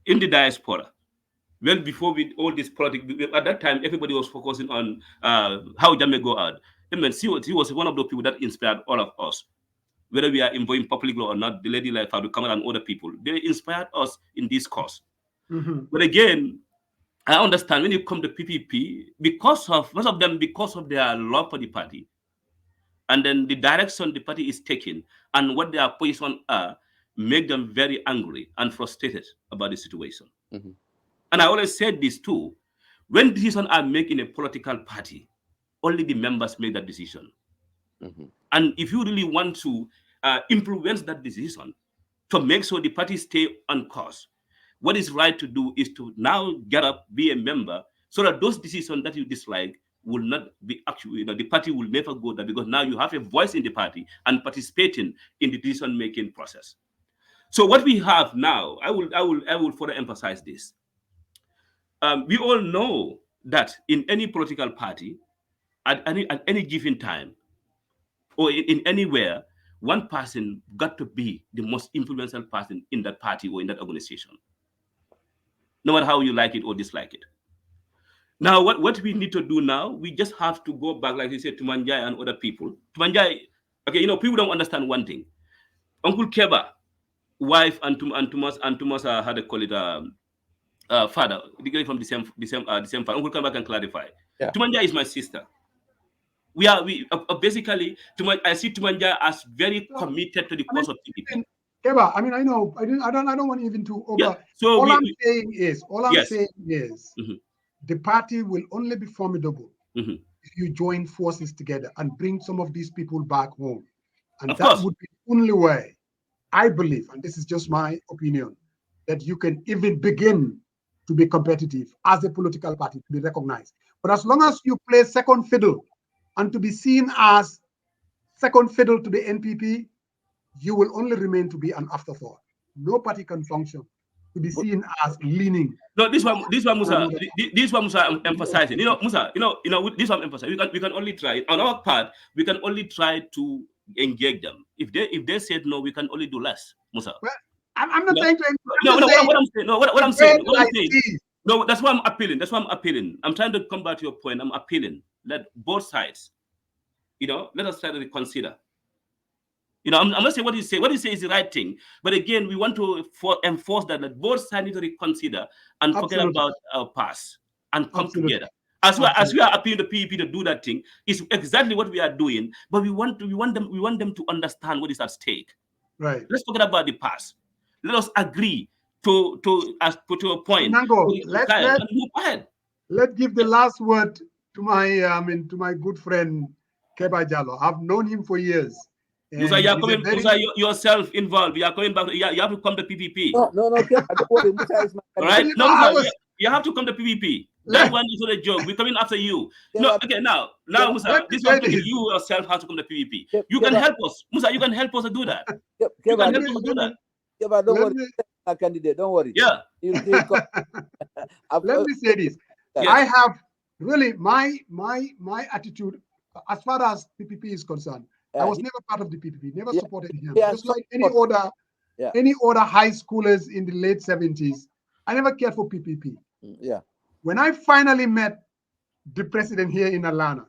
in the diaspora. Well, before we all this politics, at that time everybody was focusing on how Jammeh go out. I mean, he was one of the people that inspired all of us. Whether we are involved in public law or not, the lady like Fadu Kamara and other people, they inspired us in this cause. Mhm. But again, I understand when you come to PPP, because of most of them, because of their love for the party, and then the direction the party is taking and what their position are, make them very angry and frustrated about the situation. Mhm. And I always said this too: when decisions are made in a political party, only the members make that decision. Mhm. And if you really want to influence that decision to make sure the party stay on course, what is right to do is to now get up, be a member, so that those decisions that you dislike will not be actually, the party will never go there, because now you have a voice in the party and participating in the decision making process. So what we have now, I will further emphasize this. We all know that in any political party, at any given time, or in anywhere, one person got to be the most influential person in that party or in that organization, no matter how you like it or dislike it. Now, what we need to do now, we just have to go back, like you said, to Manjai and other people. To Manjai, okay, people don't understand one thing. Uncle Keba, wife, and Thomas, how they call it, father, they get it from the same father. Uncle Keba can clarify. Yeah. Tumanja is my sister. We basically, I see Tumanja as very committed to the I mean, cause of PPP. Keba, I mean, I know, I don't want even to over. Yeah. So all I'm saying is, yes. Mhm. The party will only be formidable Mhm. if you join forces together and bring some of these people back home, and Of that course. would be the only way, I believe, and this is just my opinion, that you can even begin to be competitive as a political party, to be recognized. But as long as you play second fiddle and to be seen as second fiddle to the NPP, you will only remain to be an afterthought. No party can function to be seen as leaning. No, this one, Musa, Another this one, Musa, I'm emphasizing. Musa, this one emphasizing. We can only try on our part. We can only try to engage them. If they said no, we can only do less, Musa. Well, I'm You not know? saying to. I'm No, just no. saying What I'm saying, no, what the I'm way saying, that I see. no. That's why I'm appealing. That's why I'm appealing. I'm trying to come back to your point. I'm appealing. Let both sides, let us try to reconsider. I'm not saying what you say. What you say is the right thing. But again, we want to enforce that both sides need to reconsider and forget Absolutely, about our past and come absolutely, together. As absolutely. we are appealing to PEP to do that thing, is exactly what we are doing. But we want them to understand what is at stake. Right. Let's forget about the past. Let us agree to a point to Nango, reconcile and move ahead. let's give the last word to my good friend Kebba Jallow. I've known him for years, Musa, and he's a very. Musa, yourself involved. We are coming back. You have to come to PPP. No, Kepa, don't worry. Musa is my All right? candidate. No, I Musa, was. you have to come to PPP. That let, one is not a joke. We're coming after you. No, Kepa, okay, now, Kepa, Musa, let me this one say thing, this. you yourself have to come to PPP. Kepa, You can help us. Musa, you can help us to do that. You can Kepa, Let help me. us to do Let that. me. Kepa, don't Let worry. me. My candidate, don't worry. Yeah. He'll come. Let me say this. Yes. I have really my attitude as far as PPP is concerned. I was never part of the PPP. Never supported him. Just like any other high schoolers in the late 70s, I never cared for PPP. Yeah. When I finally met the president here in Atlanta,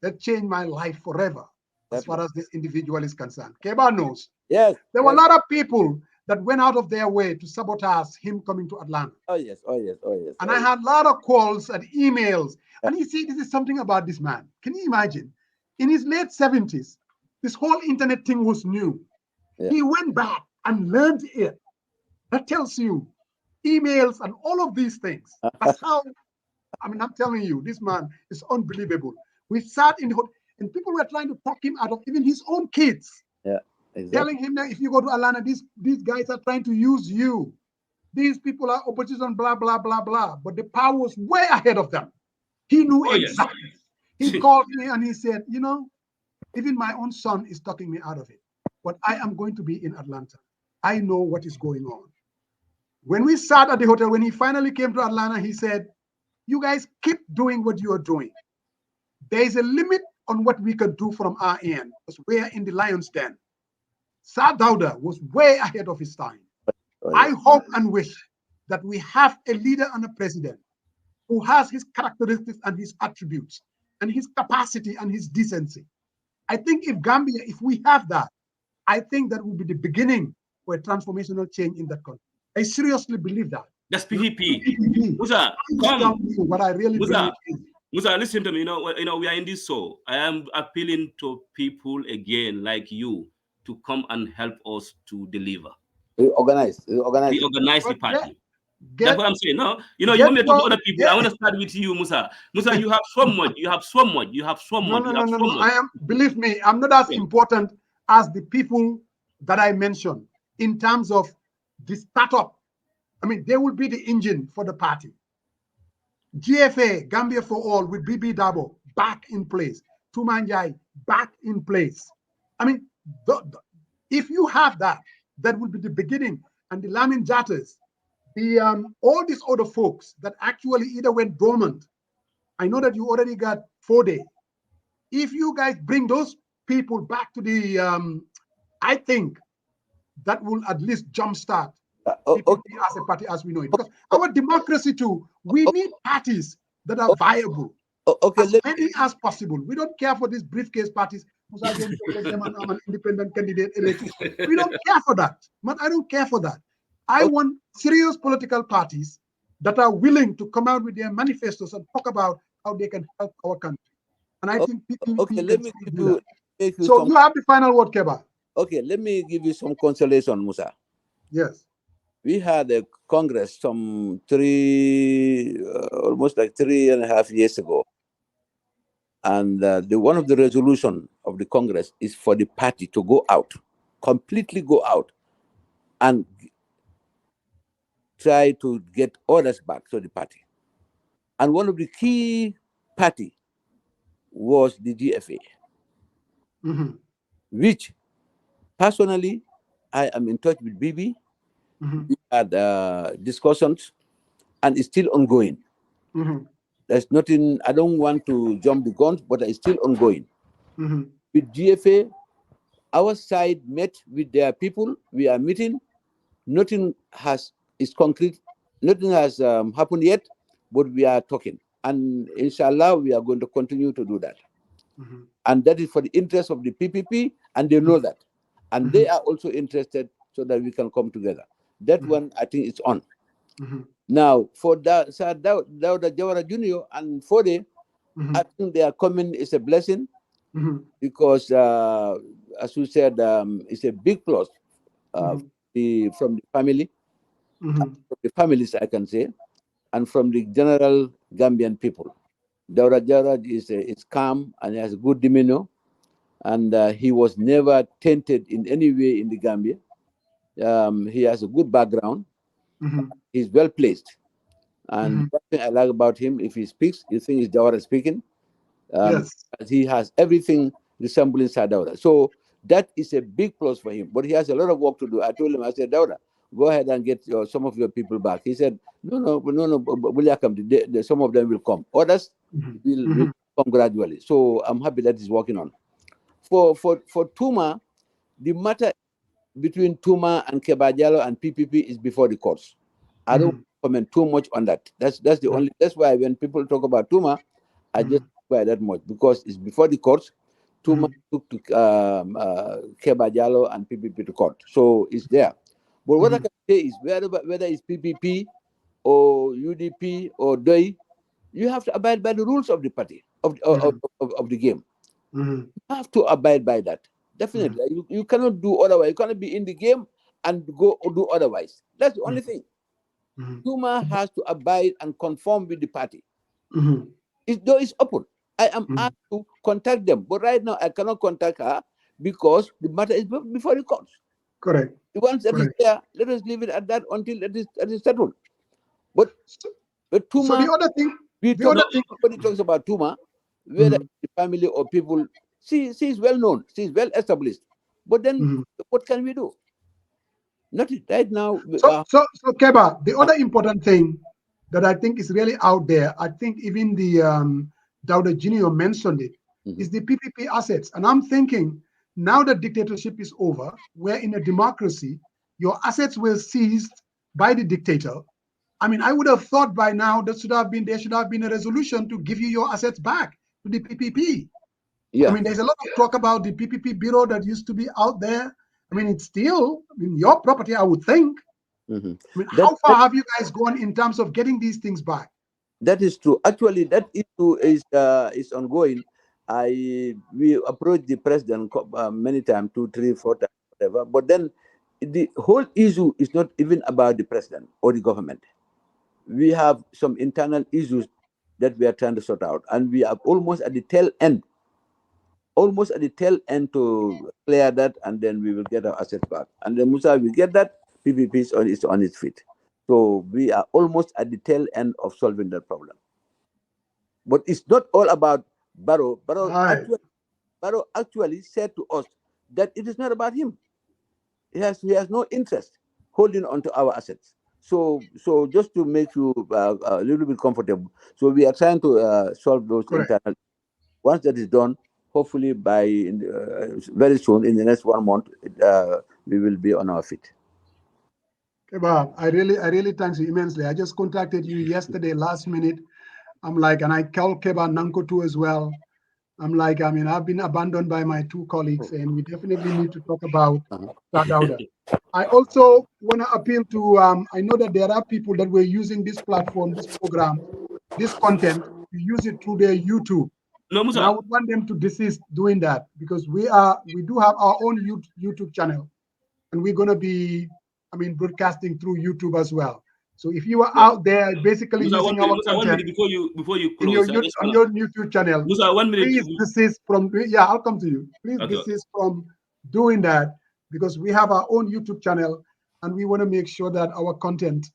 that changed my life forever as far as this individual is concerned. Keba knows. Yes. There were a lot of people that went out of their way to sabotage him coming to Atlanta. Oh yes. And I had a lot of calls and emails. And you see, this is something about this man. Can you imagine? In his late 70s, this whole internet thing was new. Yeah. He went back and learned it. That tells you emails and all of these things. That's how, I'm telling you, this man is unbelievable. We sat in the hotel and people were trying to talk him out of even his own kids. Yeah, exactly. Telling him that if you go to Atlanta, these guys are trying to use you. These people are opposition, blah, blah, blah, blah. But the power was way ahead of them. He knew exactly. Yes. He called me and he said, even my own son is talking me out of it. But I am going to be in Atlanta. I know what is going on. When we sat at the hotel, when he finally came to Atlanta, he said, you guys keep doing what you are doing. there is a limit on what we can do from our end because we're in the lion's den. Sir Dauda was way ahead of his time. I hope and wish that we have a leader and a president who has his characteristics and his attributes and his capacity and his decency. I think if Gambia, if we have that, I think that will be the beginning for a transformational change in that country. I seriously believe that. That's PPP. PPP. Musa, I'm come. telling you what I really believe in. Musa, listen to me. You know, we are in this show. I am appealing to people again, like you, to come and help us to deliver. We organize. We organize the But party. get, That's what I'm saying. No, you know, you get want me to talk to your, other people. get, I want to start with you, Musa. Musa, you have so much. You have so much. You have so much. no, You no, have no, so no. much. I am, believe me, I'm not as important as the people that I mentioned in terms of the startup. I mean, they will be the engine for the party. GFA, Gambia for All, with BB Dabo back in place. Tumanjai back in place. I mean, if you have that, that will be the beginning. And the Lamin Jatters, all these other folks that actually either went dormant. I know that you already got 4 days. If you guys bring those people back to the, I think that will at least jumpstart PPP as a party as we know it. Because our democracy too, we need parties that are viable. As many as possible. We don't care for these briefcase parties. I'm an independent candidate elected. We don't care for that. Man, I don't care for that. I want serious political parties that are willing to come out with their manifestos and talk about how they can help our country. And I think PPP let me do that. So you have the final word, Kebba. Okay, let me give you some consolation, Musa. Yes. We had a Congress some almost like 3.5 years ago. And one of the resolution of the Congress is for the party to go out, completely go out and try to get orders back to the party. And one of the key party was the GFA, which personally, I am in touch with BB. We had discussions and it's still ongoing. There's nothing, I don't want to jump the gun, but it's still ongoing. With GFA, our side met with their people. We are meeting. Nothing is concrete. Nothing has happened yet, but we are talking. And inshallah, we are going to continue to do that. And that is for the interest of the PPP, and they know that. And they are also interested so that we can come together. That one, I think it's on. Now, for Jawara Junior and Fode, I think their comment is a blessing because, as we said, it's a big plus from the family, from the families, I can say, and from the general Gambian people. Jawara is calm and has good demeanor, and he was never tainted in any way in the Gambia. He has a good background. He's well placed. And one thing I like about him, if he speaks, you think it's Jawara speaking. Yes. He has everything resembling Sadawda. So that is a big plus for him. But he has a lot of work to do. I told him, I said, Dawda, go ahead and get some of your people back. He said, no, will come? Some of them will come. Others will come gradually. So I'm happy that he's working on. For Tuma, the matter between Tuma and Kebba Jallow and PPP is before the courts. I don't comment too much on that. That's the only. That's why when people talk about Tuma, I just buy that much because it's before the courts. Tuma took to Kebba Jallow and PPP to court, so it's there. But what I can say is whether it's PPP or UDP or DOI, you have to abide by the rules of the party of the game. You have to abide by that. Definitely, you cannot do otherwise. You cannot be in the game and go or do otherwise. That's the only thing. Tuma has to abide and conform with the party. The door is open. I am asked to contact them, but right now I cannot contact her because the matter is before the courts. Correct. Once that is there, let us leave it at that until it is settled. But Tuma, so the other thing, nobody talks about Tuma, whether the family or people. She is well known. She is well established. But then, what can we do? Nothing right now. So Keba, the other important thing that I think is really out there, I think even the Dauda Jr. mentioned it, is the PPP assets. And I'm thinking now that dictatorship is over, we're in a democracy, your assets were seized by the dictator. I mean, I would have thought by now that there should have been a resolution to give you your assets back to the PPP. I Yeah. mean, there's a lot of talk about the PPP bureau that used to be out there. I mean, it's still, I mean, your property, I would think. Mhm. I mean, That, how far have you guys gone in terms of getting these things back? that is true. Actually, that issue is ongoing. We approached the president many times, two, three, four times, whatever. But then the whole issue is not even about the president or the government. We have some internal issues that we are trying to sort out, and we are almost at the tail end to clear that, and then we will get our assets back. And then Musa will get that. PPP is on its feet. So we are almost at the tail end of solving that problem. But it's not all about Barrow. Right. Barrow actually said to us that it is not about him. He has no interest holding on to our assets. So just to make you a little bit comfortable, so we are trying to solve those Correct. internal. Once that is done, hopefully by very soon, in the next 1 month, we will be on our feet. Kebab, I really thank you immensely. I just contacted you yesterday, last minute. I'm like, and I called Keba Nanko too as well. I'm like, I mean, I've been abandoned by my two colleagues, and we definitely need to talk about Sadauda. I also want to appeal to, I know that there are people that were using this platform, this program, this content to use it through their YouTube. No, And I Musa. would want them to desist doing that because we do have our own YouTube channel, and we're going to be, I mean, broadcasting through YouTube as well. So if you are No, out there basically Musa, using our One content minute before you in your close. I just on wanna your YouTube channel, Musa, 1 minute. please desist from. Yeah, I'll come to you. Please Okay. desist from doing that because we have our own YouTube channel, and we want to make sure that our content,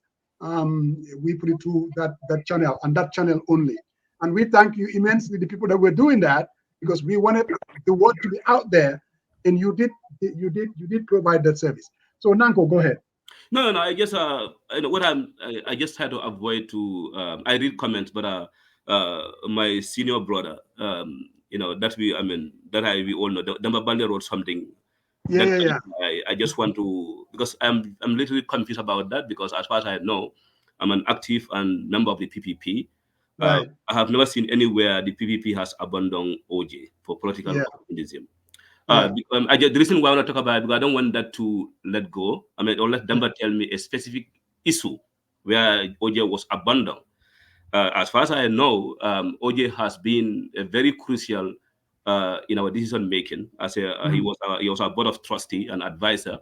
we put it through that channel and that channel only. And we thank you immensely, the people that were doing that, because we wanted the word to be out there, and you did provide that service. So Nanko, go ahead. No. I guess what I just had to avoid to I read comments, but my senior brother, that we all know. Damba Bande wrote something Yeah, that yeah, yeah. I just want to, because I'm literally confused about that, because as far as I know, I'm an active and member of the PPP. Right. I have never seen anywhere the PPP has abandoned OJ for political Yeah, opportunism. yeah. The reason why I want to talk about it, because I don't want that to let go. I mean, or let Damba tell me a specific issue where OJ was abandoned. As far as I know, OJ has been a very crucial in our decision making. As Mm-hmm. he was our board of trustee and advisor.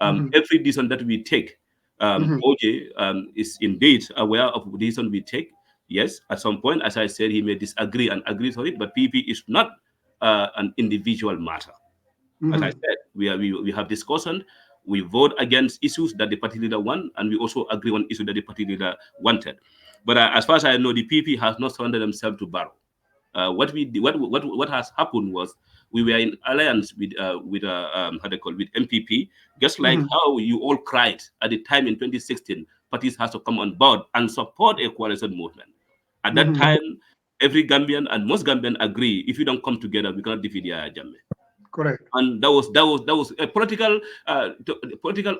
Mm-hmm. Every decision that we take, Mm-hmm. OJ is indeed aware of the decision we take. Yes, at some point, as I said, he may disagree and agree on it, but PP is not an individual matter. As I Mm-hmm. said, we have discussion. We vote against issues that the party leader want, and we also agree on issues that the party leader wanted. But as far as I know, the PP has not surrendered themselves to Barrow. What has happened was we were in alliance with how they call, with MPP, just like Mm-hmm. how you all cried at the time in 2016. Parties has to come on board and support a coalition movement. At that Mm-hmm. time, every Gambian and most Gambian agree, if you don't come together, we cannot defeat Yaya Jammeh. Correct. And that was a political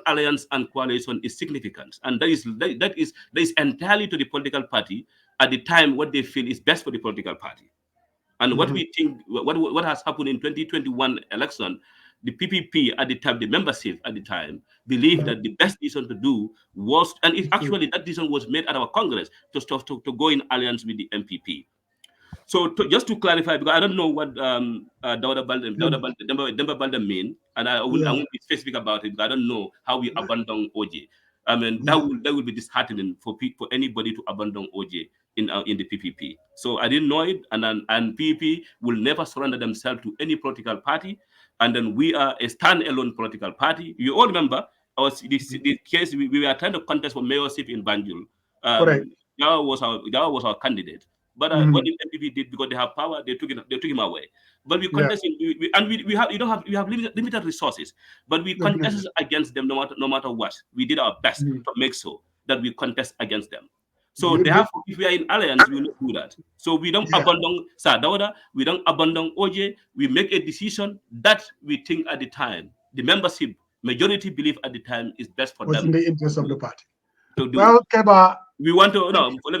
alliance and coalition is significant, and that is entirely to the political party at the time what they feel is best for the political party. And what Mm-hmm. we think, what has happened in 2021 election, the PPP at the time, the membership at the time, believed Mm-hmm. that the best decision to do was, and it actually that decision was made at our Congress to go in alliance with the MPP. So just to clarify, because I don't know what Demba Baldwin mean, and I Yeah. won't be specific about it, because I don't know how we abandon OJ. I mean, Yeah. that would be disheartening for anybody to abandon OJ in the PPP. So I didn't know it, and PPP will never surrender themselves to any political party, and then we are a standalone political party. You all remember the case we were trying to contest for mayorship in Banjul. Correct. Jawa was our candidate. But what Mm-hmm. the NPP did, because they have power, they took him away. But we Yeah. contested, we have, you don't have we have limited resources, but we Definitely. contested against them no matter what. We did our best Mm-hmm. to make so that we contest against them. So therefore, if we are in alliance, we will not do that. So we don't Yeah. abandon Sadawada, we don't abandon OJ. We make a decision that we think at the time, the membership majority believe at the time is best for Was them in the interest of the party. to do. Well, Kebba, We want to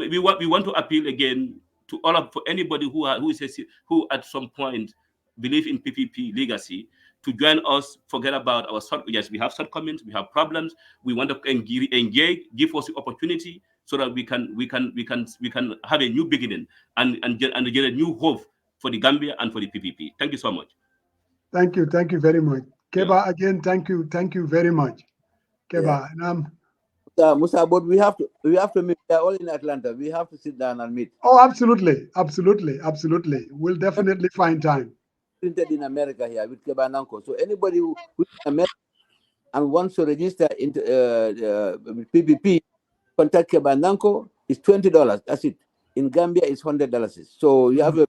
we want to appeal again to all of for anybody who at some point believe in PPP legacy to join us. Forget about our yes, we have shortcomings, we have problems. We want to engage, give us the opportunity so that we can have a new beginning and get a new hope for the Gambia and for the PPP. Thank you so much. thank you very much. Yeah. Kebba, again, thank you very much. Kebba, Musa, but we have to meet. We are all in Atlanta. We have to sit down and meet. oh, absolutely. We'll definitely find time. Printed in America here with Kebba Nanko. So anybody who is in America and wants to register into with PPP, contact Kebba Nanko. It's $20. That's it. In Gambia, it's $100. So you have a.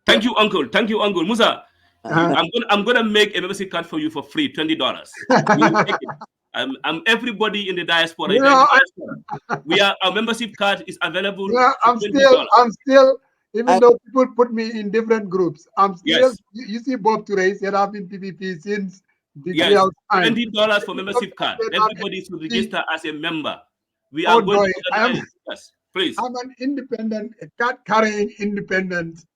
Thank you, Uncle. Thank you, Uncle Musa. I'm gonna make a membership card for you for free, $20. Everybody in the diaspora. Our membership card is available. Yeah, I'm still, even though people put me in different groups, I'm still. Yes. You see, Bob Touré said I've been PPP since the Yes, time. $20 for membership card. Everybody should register as a member. We Oh, are going boy, to organize. Yes, please. I'm an independent, card-carrying independent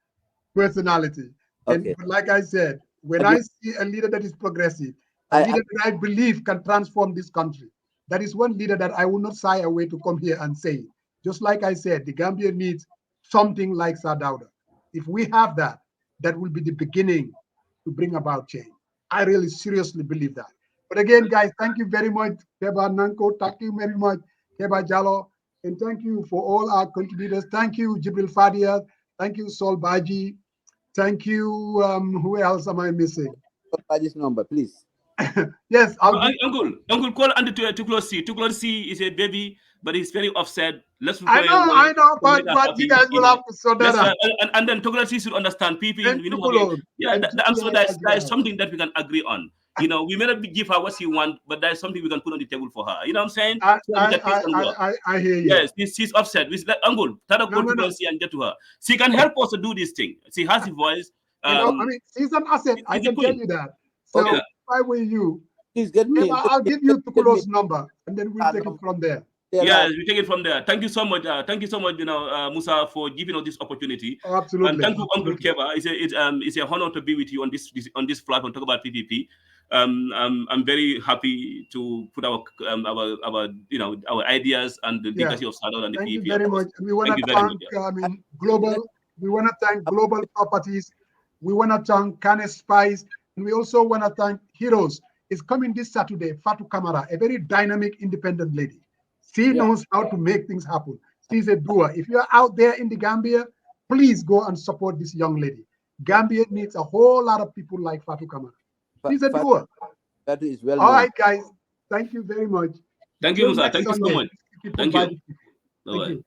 personality. Okay. And like I said, when I see a leader that is progressive, a leader that I believe can transform this country, that is one leader that I will not shy away to come here and say. Just like I said, the Gambia needs something like Sadauda. If we have that, that will be the beginning to bring about change. I really seriously believe that. But again, guys, thank you very much, Kebba Nanko. Thank you very much, Kebba Jallow. And thank you for all our contributors. Thank you, Jibril Fadia. Thank you, Sol Baji. Thank you. Who else am I missing? This number, please. Yes, Uncle, call Andy Tuklor Tuklor C is a baby, but he's very upset. Let's I know, but you guys will have to sort that out. And then Tuklor C should understand people. So there's something that we can agree on. We may not give her what she wants, but there's something we can put on the table for her. You know what I'm saying? I hear you. Yes, she's upset. Uncle, and get to her. She can help us to do this thing. She has a voice. She's an asset. I can tell you that. So if I were you, please get me. I'll give you Tukulo's number, and then we'll take it from there. Yeah, we take it from there. Thank you so much. Musa, for giving us this opportunity. Oh, absolutely. And thank you, Uncle Kebba. It's a honor to be with you on this platform. Talk about PPP. I'm very happy to put our ideas and the legacy of Sador and the PPP. Thank you very much. We want to thank Global. We want to thank Global Properties. We want to thank Canis Spice, and we also want to thank Heroes. It's coming this Saturday. Fatou Kamara, a very dynamic, independent lady. She knows how to make things happen. She's a doer. If you're out there in the Gambia, please go and support this young lady. Gambia needs a whole lot of people like Fatou Kamara. She's a doer. That is well. All right, guys. Thank you very much. Thank you, Musa. Thank you so much. Thank you. Bye-bye.